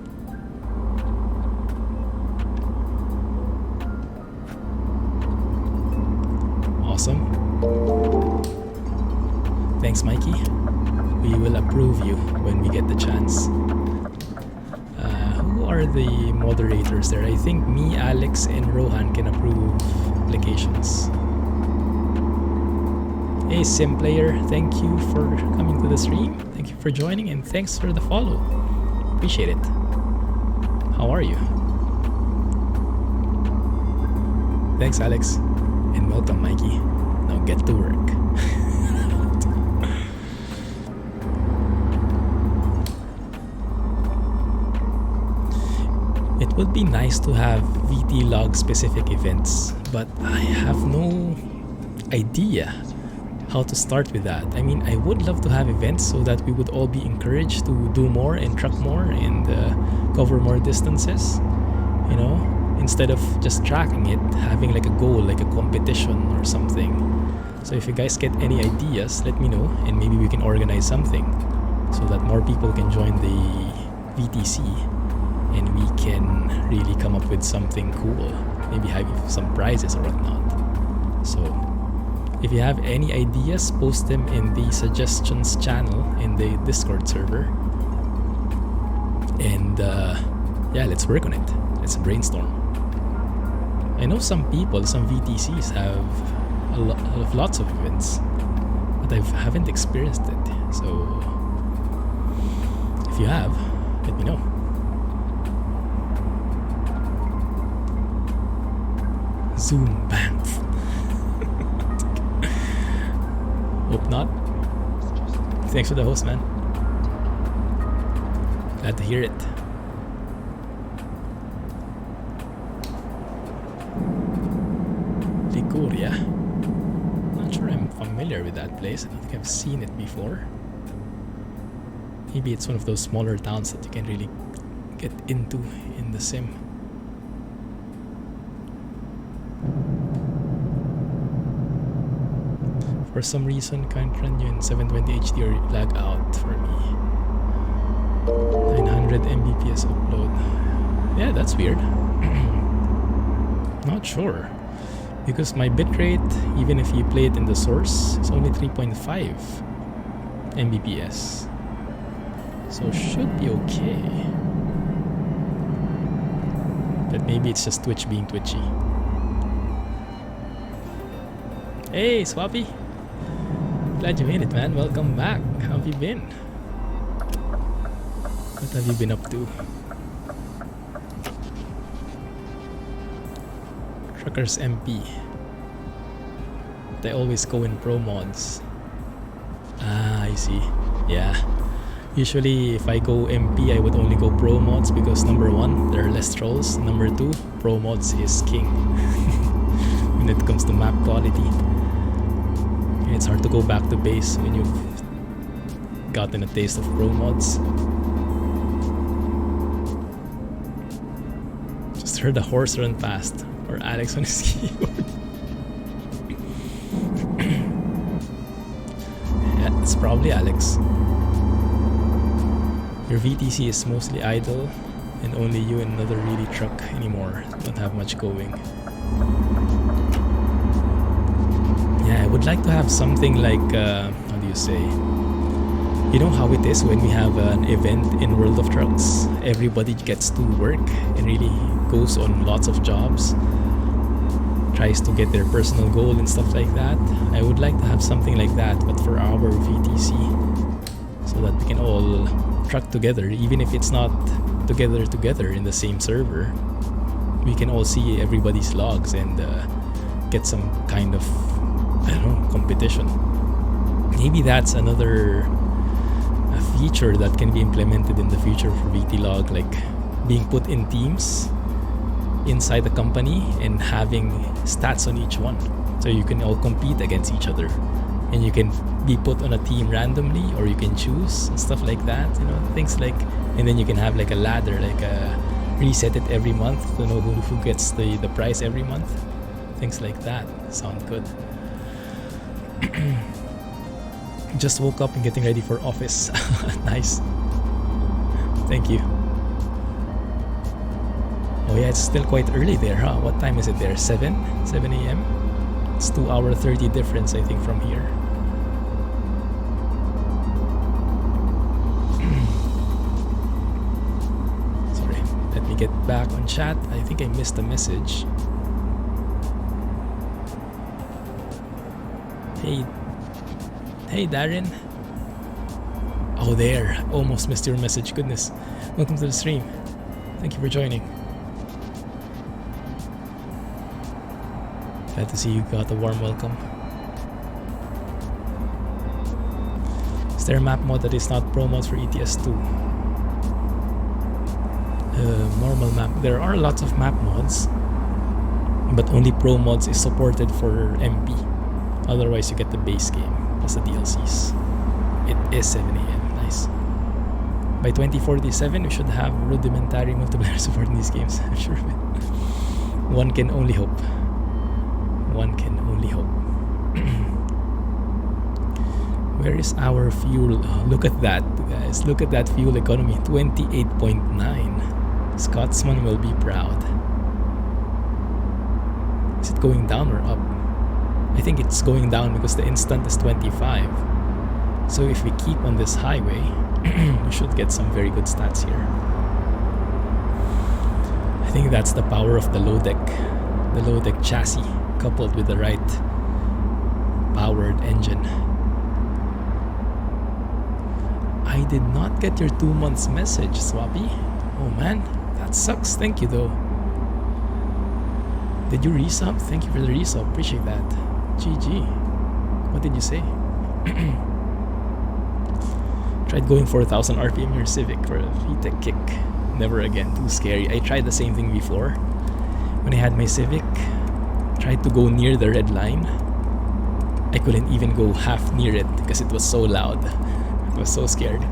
Awesome. Thanks, Mikey. We will approve you when we get the chance. Who are the moderators there? I think me, Alex, and Rohan can approve applications. Hey, Sim Player, thank you for coming to the stream. Thank you for joining, and thanks for the follow. Appreciate it. How are you? Thanks, Alex. And welcome, Mikey. Now get to work. It would be nice to have VT-Log specific events, but I have no idea how to start with that. I mean, I would love to have events so that we would all be encouraged to do more and truck more and cover more distances. You know, instead of just tracking it, having like a goal, like a competition or something. So if you guys get any ideas, let me know, and maybe we can organize something so that more people can join the VTC and we can really come up with something cool, maybe have some prizes or whatnot. So if you have any ideas, post them in the suggestions channel in the Discord server, and yeah, let's work on it. Let's brainstorm. I know some people, some VTCs have lots of events, but I haven't experienced it. So if you have, let me know. Zoom banks. Hope not. Thanks for the host, man. Glad to hear it. Liguria. Not sure I'm familiar with that place. I don't think I've seen it before. Maybe it's one of those smaller towns that you can really get into in the sim. For some reason, can't run you in 720 HD or lag out for me. 900 Mbps upload. Yeah, that's weird. Not sure. Because my bitrate, even if you play it in the source, is only 3.5 Mbps. So should be okay. But maybe it's just Twitch being twitchy. Hey, Swappy! Glad you made it, man. Welcome back. How have you been? What have you been up to? Truckers MP. They always go in pro mods. Ah, I see. Yeah. Usually if I go MP, I would only go pro mods because number one, there are less trolls. Number two, pro mods is king when it comes to map quality. And it's hard to go back to base when you've gotten a taste of pro mods. Just heard a horse run past, or Alex on his keyboard. Yeah, it's probably Alex. Your VTC is mostly idle, and only you and another really truck anymore. Don't have much going. Yeah, I would like to have something like, how do you say? You know how it is when we have an event in World of Trucks? Everybody gets to work and really goes on lots of jobs, tries to get their personal goal and stuff like that. I would like to have something like that, but for our VTC, so that we can all truck together, even if it's not together in the same server. We can all see everybody's logs and get some kind of, I don't know, competition. Maybe that's another feature that can be implemented in the future for VT log, like being put in teams inside the company and having stats on each one, so you can all compete against each other, and you can be put on a team randomly, or you can choose and stuff like that, you know, things like, and then you can have like a ladder, like reset it every month to know who gets the prize every month, things like that. Sound good. Just woke up and getting ready for office. Nice. Thank you. Oh yeah, it's still quite early there, huh? What time is it there? 7 a.m? It's 2-hour 30 difference, I think, from here. Sorry, let me get back on chat. I think I missed a message. Hey Darren. Oh, there. Almost missed your message. Goodness. Welcome to the stream. Thank you for joining. Glad to see you got a warm welcome. Is there a map mod that is not pro mods for ETS2? Normal map. There are lots of map mods, but only pro mods is supported for MP. Otherwise, you get the base game plus the DLCs. It is 7 a.m. Nice. By 2047, we should have rudimentary multiplayer support in these games. I'm sure of it. One can only hope. One can only hope. Where is our fuel? Oh, look at that, guys. Look at that fuel economy. 28.9. Scotsman will be proud. Is it going down or up? I think it's going down because the instant is 25. So if we keep on this highway, we should get some very good stats here. I think that's the power of the low deck chassis coupled with the right powered engine. I did not get your 2 months message, Swappy. Oh man, that sucks. Thank you though. Did you resub? Thank you for the resub. Appreciate that. GG. What did you say? Tried going 4,000 RPM in your Civic for a VTEC kick. Never again. Too scary. I tried the same thing before. When I had my Civic, tried to go near the red line. I couldn't even go half near it because it was so loud. I was so scared.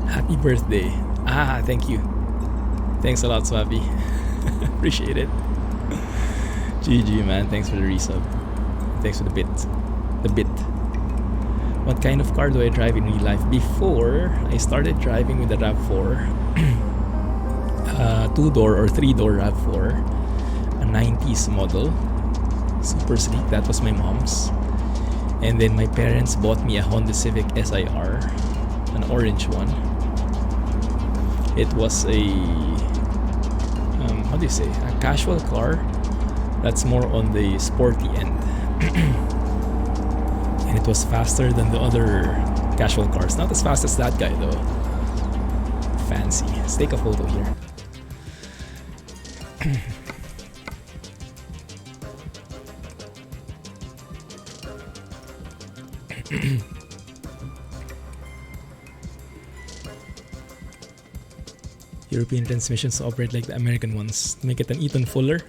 Happy birthday. Ah, thank you. Thanks a lot, Swappy. Appreciate it. GG, man. Thanks for the resub. Thanks for the bit. What kind of car do I drive in real life? Before, I started driving with the RAV4. 2-door or 3-door RAV4. A 90s model. Super sleek. That was my mom's. And then my parents bought me a Honda Civic SIR. An orange one. It was a... how do you say? A casual car. That's more on the sporty end. And it was faster than the other casual cars. Not as fast as that guy though. Fancy. Let's take a photo here. European transmissions operate like the American ones. Make it an Eaton Fuller.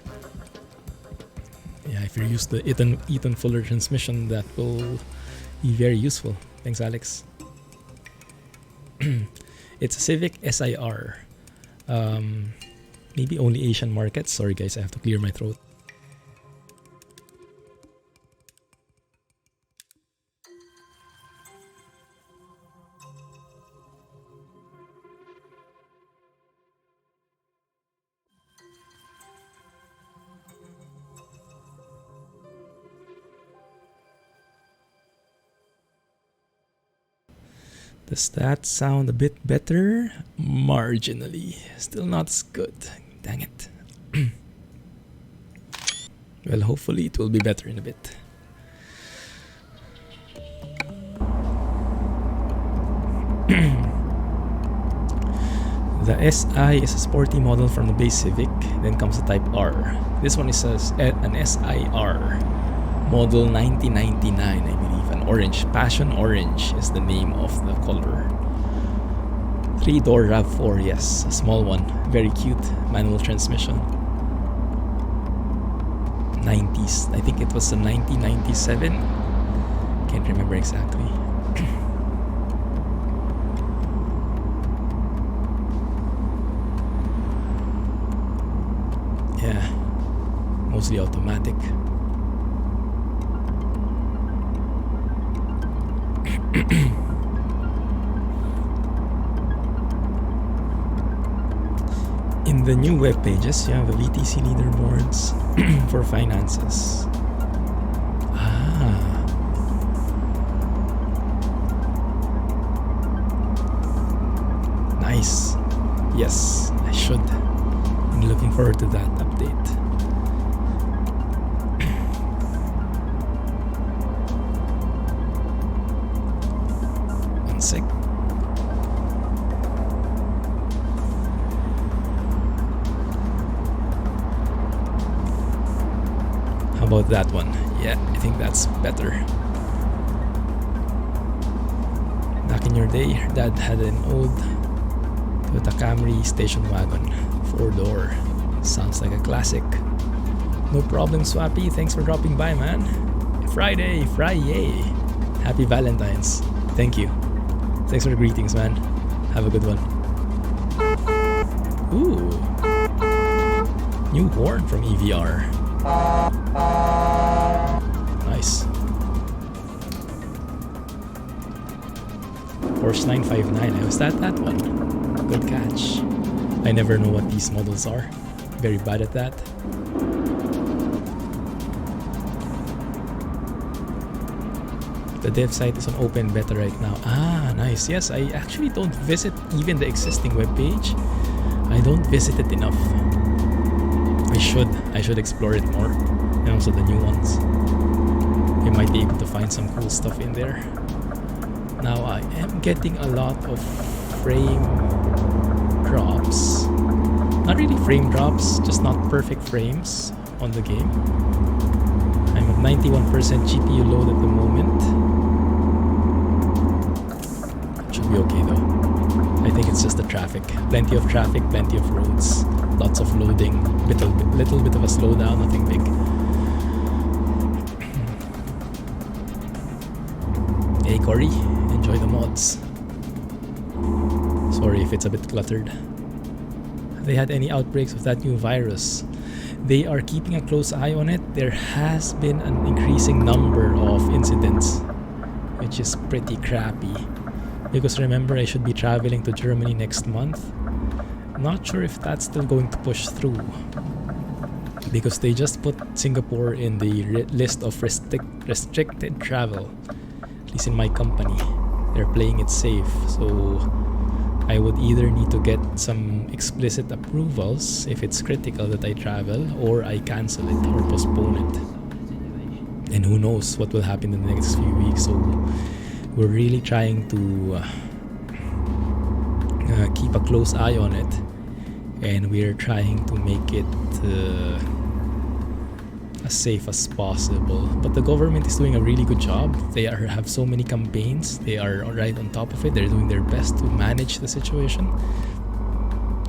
Yeah, if you're used to Eaton Fuller transmission, that will be very useful. Thanks, Alex. It's a Civic SIR. Maybe only Asian markets. Sorry guys, I have to clear my throat. The stats sound a bit better, marginally. Still not as good. Dang it. Well, hopefully it will be better in a bit. The SI is a sporty model from the base Civic. Then comes the Type R. This one is an SIR. Model 1999, I believe. An orange. Passion Orange is the name of the color. 3-door RAV4, yes. A small one. Very cute. Manual transmission. 90s. I think it was a 1997. Can't remember exactly. Yeah. Mostly automatic. In the new web pages, you have the VTC leaderboards for finances. Ah. Nice. Yes, I should. I'm looking forward to that update. One sec. How about that one? Yeah, I think that's better. Back in your day, your dad had an old Toyota Camry station wagon, 4-door. Sounds like a classic. No problem, Swappy. Thanks for dropping by, man. Friday. Happy Valentine's. Thank you. Thanks for the greetings, man. Have a good one. Ooh. New horn from EVR. Nice. Porsche 959. Was that one? Good catch. I never know what these models are. Very bad at that. The dev site is on open beta right now. Ah, nice. Yes, I actually don't visit even the existing webpage. I don't visit it enough. I should explore it more. And also the new ones. I might be able to find some cool stuff in there. Now I am getting a lot of frame drops. Not really frame drops, just not perfect frames on the game. I'm at 91% GPU load at the moment. Should be okay though. I think it's just the traffic. Plenty of traffic, plenty of roads, lots of loading, little bit of a slowdown, nothing big. Hey Cory, enjoy the mods. Sorry if it's a bit cluttered. Have they had any outbreaks of that new virus? They are keeping a close eye on it. There has been an increasing number of incidents, which is pretty crappy. Because remember, I should be traveling to Germany next month. Not sure if that's still going to push through. Because they just put Singapore in the list of restricted travel. At least in my company. They're playing it safe. So I would either need to get some explicit approvals if it's critical that I travel, or I cancel it or postpone it. And who knows what will happen in the next few weeks. So we're really trying to keep a close eye on it, and we're trying to make it as safe as possible. But the government is doing a really good job. They have so many campaigns. They are right on top of it. They're doing their best to manage the situation.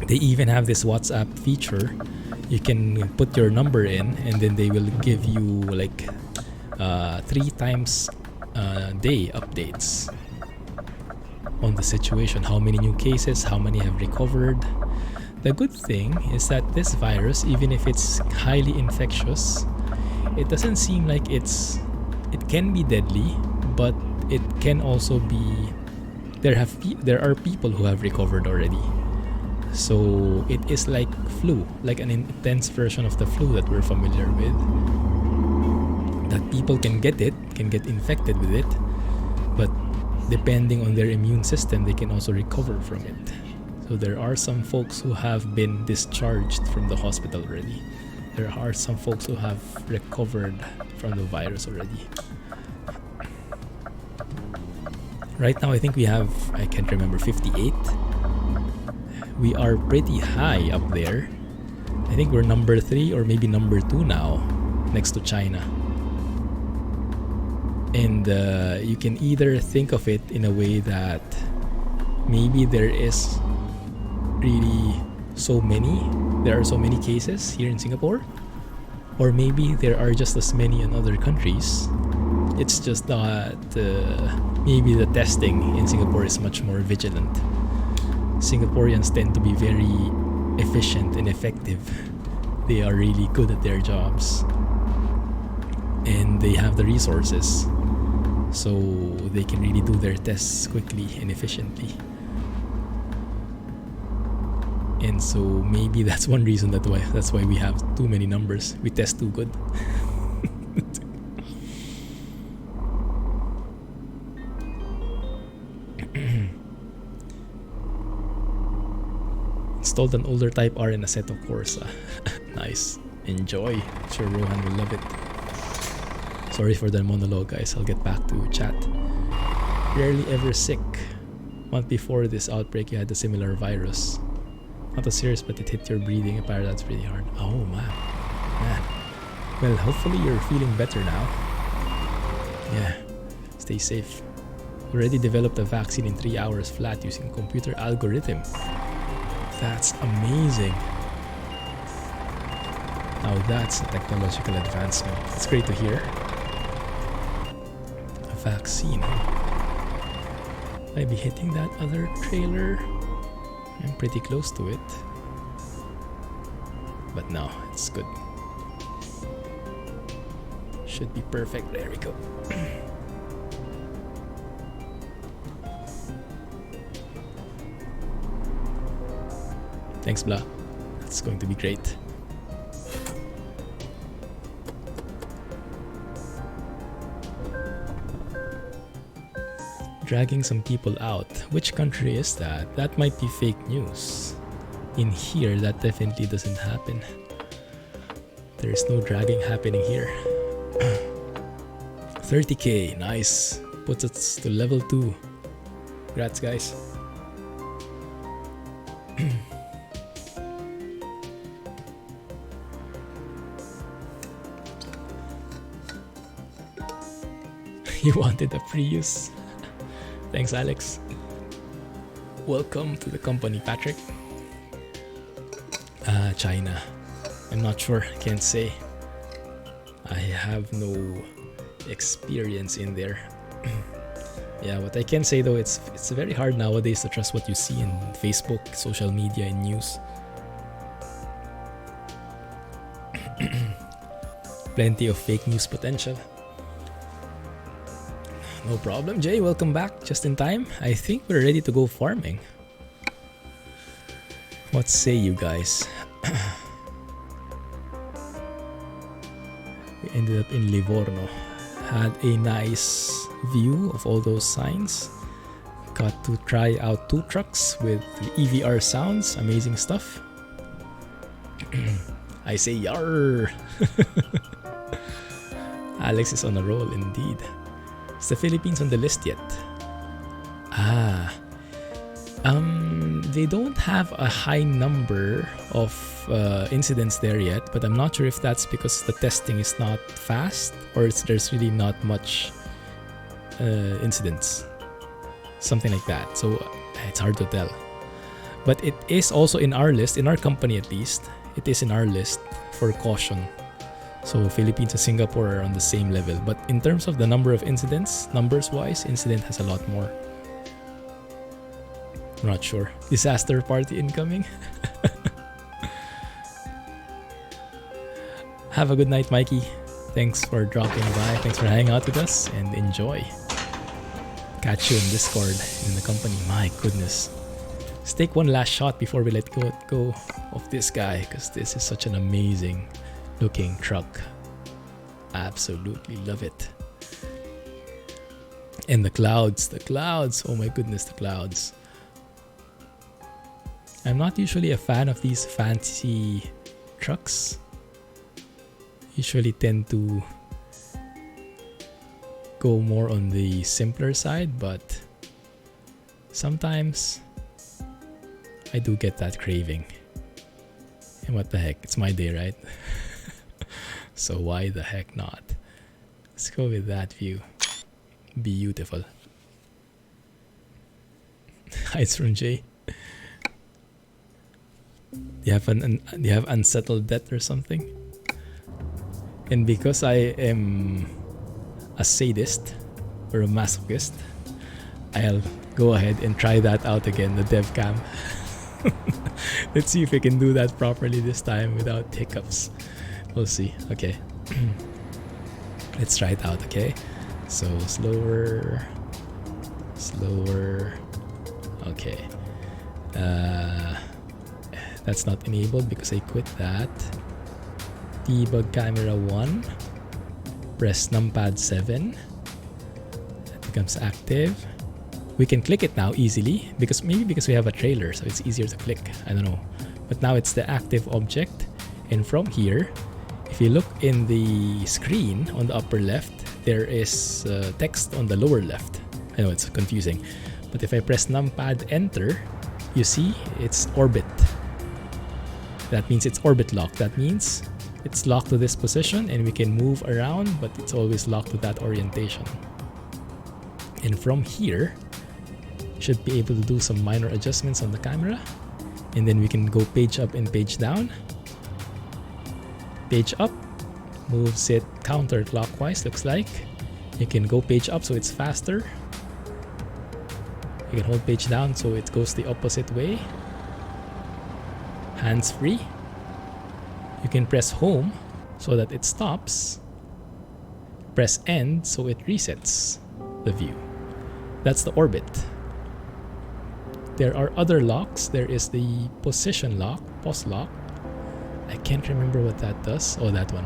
They even have this WhatsApp feature. You can put your number in, and then they will give you like 3 times day updates on the situation. How many new cases, how many have recovered. The good thing is that this virus, even if it's highly infectious, it doesn't seem like it can be deadly, but it can also be, there are people who have recovered already. So it is like flu, like an intense version of the flu that we're familiar with. That people can get it, can get infected with it, but depending on their immune system, they can also recover from it. So there are some folks who have been discharged from the hospital already. There are some folks who have recovered from the virus already. Right now, I think we have, I can't remember, 58. We are pretty high up there. I think we're number 3 or maybe number 2 now, next to China. And you can either think of it in a way that maybe there are so many cases here in Singapore, or maybe there are just as many in other countries. It's just that maybe the testing in Singapore is much more vigilant. Singaporeans tend to be very efficient and effective. They are really good at their jobs, and they have the resources, so they can really do their tests quickly and efficiently. And so maybe that's one reason that's why we have too many numbers. We test too good. Installed an older Type R in a set of Corsa. Nice. Enjoy. Sure, Rohan will love it. Sorry for the monologue, guys. I'll get back to chat. Rarely ever sick. Month before this outbreak, you had a similar virus. Not as serious, but it hit your breathing. Apparently, that's pretty hard. Oh, man. Well, hopefully you're feeling better now. Yeah. Stay safe. Already developed a vaccine in 3 hours flat using computer algorithm. That's amazing. Now that's a technological advancement. It's great to hear. A vaccine. Might be hitting that other trailer. I'm pretty close to it. but no, it's good. Should be perfect. There we go. Thanks, Blah. It's going to be great. Dragging some people out. Which country is that? That might be fake news. In here, that definitely doesn't happen. There is no dragging happening here. 30k, nice. Puts us to level 2. Congrats, guys. You wanted a Prius. Thanks, Alex. Welcome to the company, Patrick. China. I'm not sure. Can't say. I have no experience in there. Yeah, what I can say though, it's very hard nowadays to trust what you see in Facebook, social media, and news. Plenty of fake news potential. No problem, Jay. Welcome back. Just in time. I think we're ready to go farming. What say you guys? We ended up in Livorno. Had a nice view of all those signs. Got to try out 2 trucks with EVR sounds. Amazing stuff. I say yar. Alex is on a roll indeed. Is the Philippines on the list yet? They don't have a high number of incidents there yet, but I'm not sure if that's because the testing is not fast or there's really not much incidents. Something like that. So it's hard to tell. But it is also in our list, in our company at least, it is in our list for caution. So Philippines and Singapore are on the same level. But in terms of the number of incidents, numbers-wise, incident has a lot more. I'm not sure. Disaster party incoming. Have a good night, Mikey. Thanks for dropping by. Thanks for hanging out with us and enjoy. Catch you in Discord in the company. My goodness. Let's take one last shot before we let go of this guy, because this is such an amazing looking truck. Absolutely love it. And the clouds. Oh my goodness, the clouds. I'm not usually a fan of these fancy trucks. Usually tend to go more on the simpler side, but sometimes I do get that craving. And what the heck, it's my day, right? So why the heck not? Let's go with that view. Beautiful. It's from Jay. Do you have unsettled debt or something? And because I am a sadist or a masochist, I'll go ahead and try that out again, the dev cam. Let's see if we can do that properly this time without hiccups. We'll see. Okay. Let's try it out, okay? So slower. Okay. That's not enabled because I quit that. Debug camera 1. Press numpad 7. That becomes active. We can click it now easily because we have a trailer, so it's easier to click. I don't know. But now it's the active object. And from here, if you look in the screen on the upper left, there is text on the lower left. I know it's confusing. But if I press numpad enter, you see it's orbit. That means it's orbit lock. That means it's locked to this position and we can move around, but it's always locked to that orientation. And from here, you should be able to do some minor adjustments on the camera. And then we can go page up and page down. Page up moves it counterclockwise, looks like. You can go page up so it's faster. You can hold page down so it goes the opposite way. Hands free. You can press home so that it stops. Press end so it resets the view. That's the orbit. There are other locks. There is the position lock, pause lock. I can't remember what that does. Oh, that one.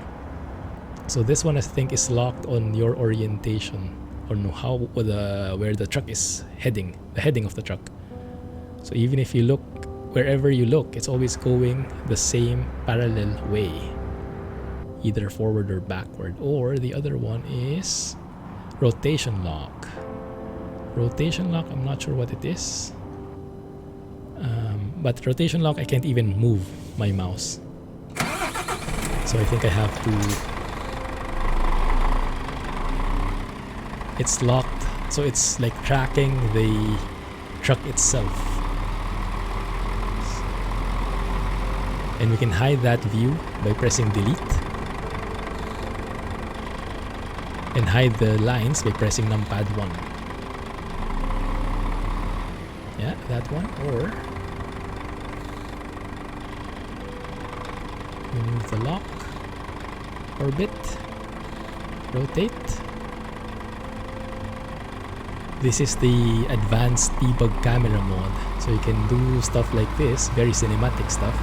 So this one I think is locked on your orientation, or no, how where the truck is heading, the heading of the truck. So even if you look wherever you look, it's always going the same parallel way, either forward or backward. Or the other one is rotation lock. Rotation lock, I'm not sure what it is. But rotation lock, I can't even move my mouse. So I think I have to... It's locked, so it's like tracking the truck itself. And we can hide that view by pressing delete. And hide the lines by pressing numpad 1. Yeah, that one. Or remove the lock, orbit, rotate. This is the advanced debug camera mode, so you can do stuff like this, very cinematic stuff.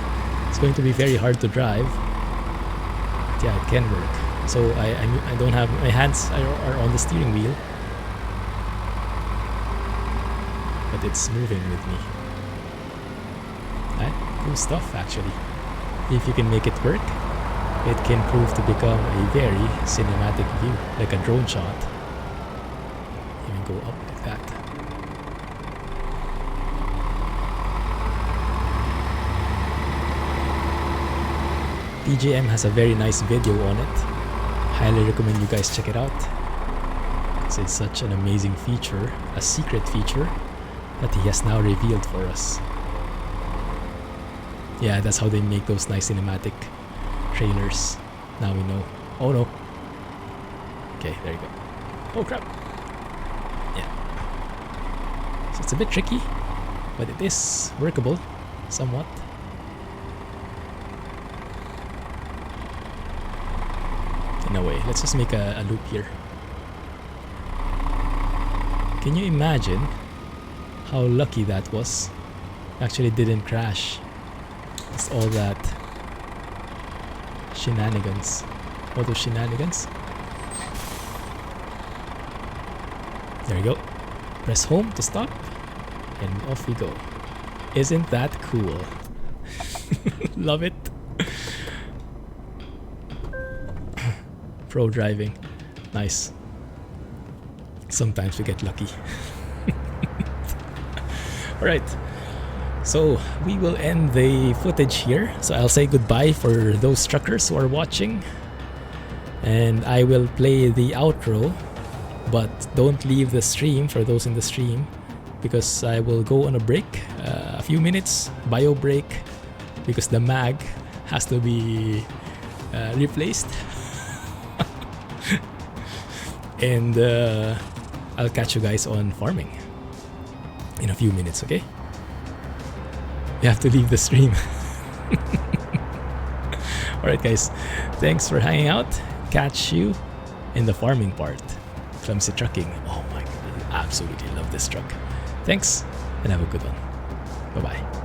It's going to be very hard to drive, but yeah, it can work. So I don't have, my hands are on the steering wheel, but it's moving with me. Cool stuff actually. If you can make it work, it can prove to become a very cinematic view, like a drone shot. Even go up like that. PJM has a very nice video on it. Highly recommend you guys check it out. It's such an amazing feature, a secret feature that he has now revealed for us. Yeah, that's how they make those nice cinematic trailers. Now we know. Oh no. Okay, there you go. Oh crap. Yeah. So it's a bit tricky, but it is workable, somewhat. In a way. Let's just make a loop here. Can you imagine how lucky that was? Actually didn't crash. It's all that shenanigans. All those shenanigans. There you go. Press home to stop, and off we go. Isn't that cool? Love it. Pro driving. Nice. Sometimes we get lucky. Alright. So we will end the footage here. So I'll say goodbye for those truckers who are watching. And I will play the outro. But don't leave the stream for those in the stream, because I will go on a break, a few minutes, bio break, because the mag has to be replaced. And I'll catch you guys on farming in a few minutes, okay? You have to leave the stream. Alright guys, thanks for hanging out. Catch you in the farming part. Clumsy trucking. Oh my god, I absolutely love this truck. Thanks, and have a good one. Bye-bye.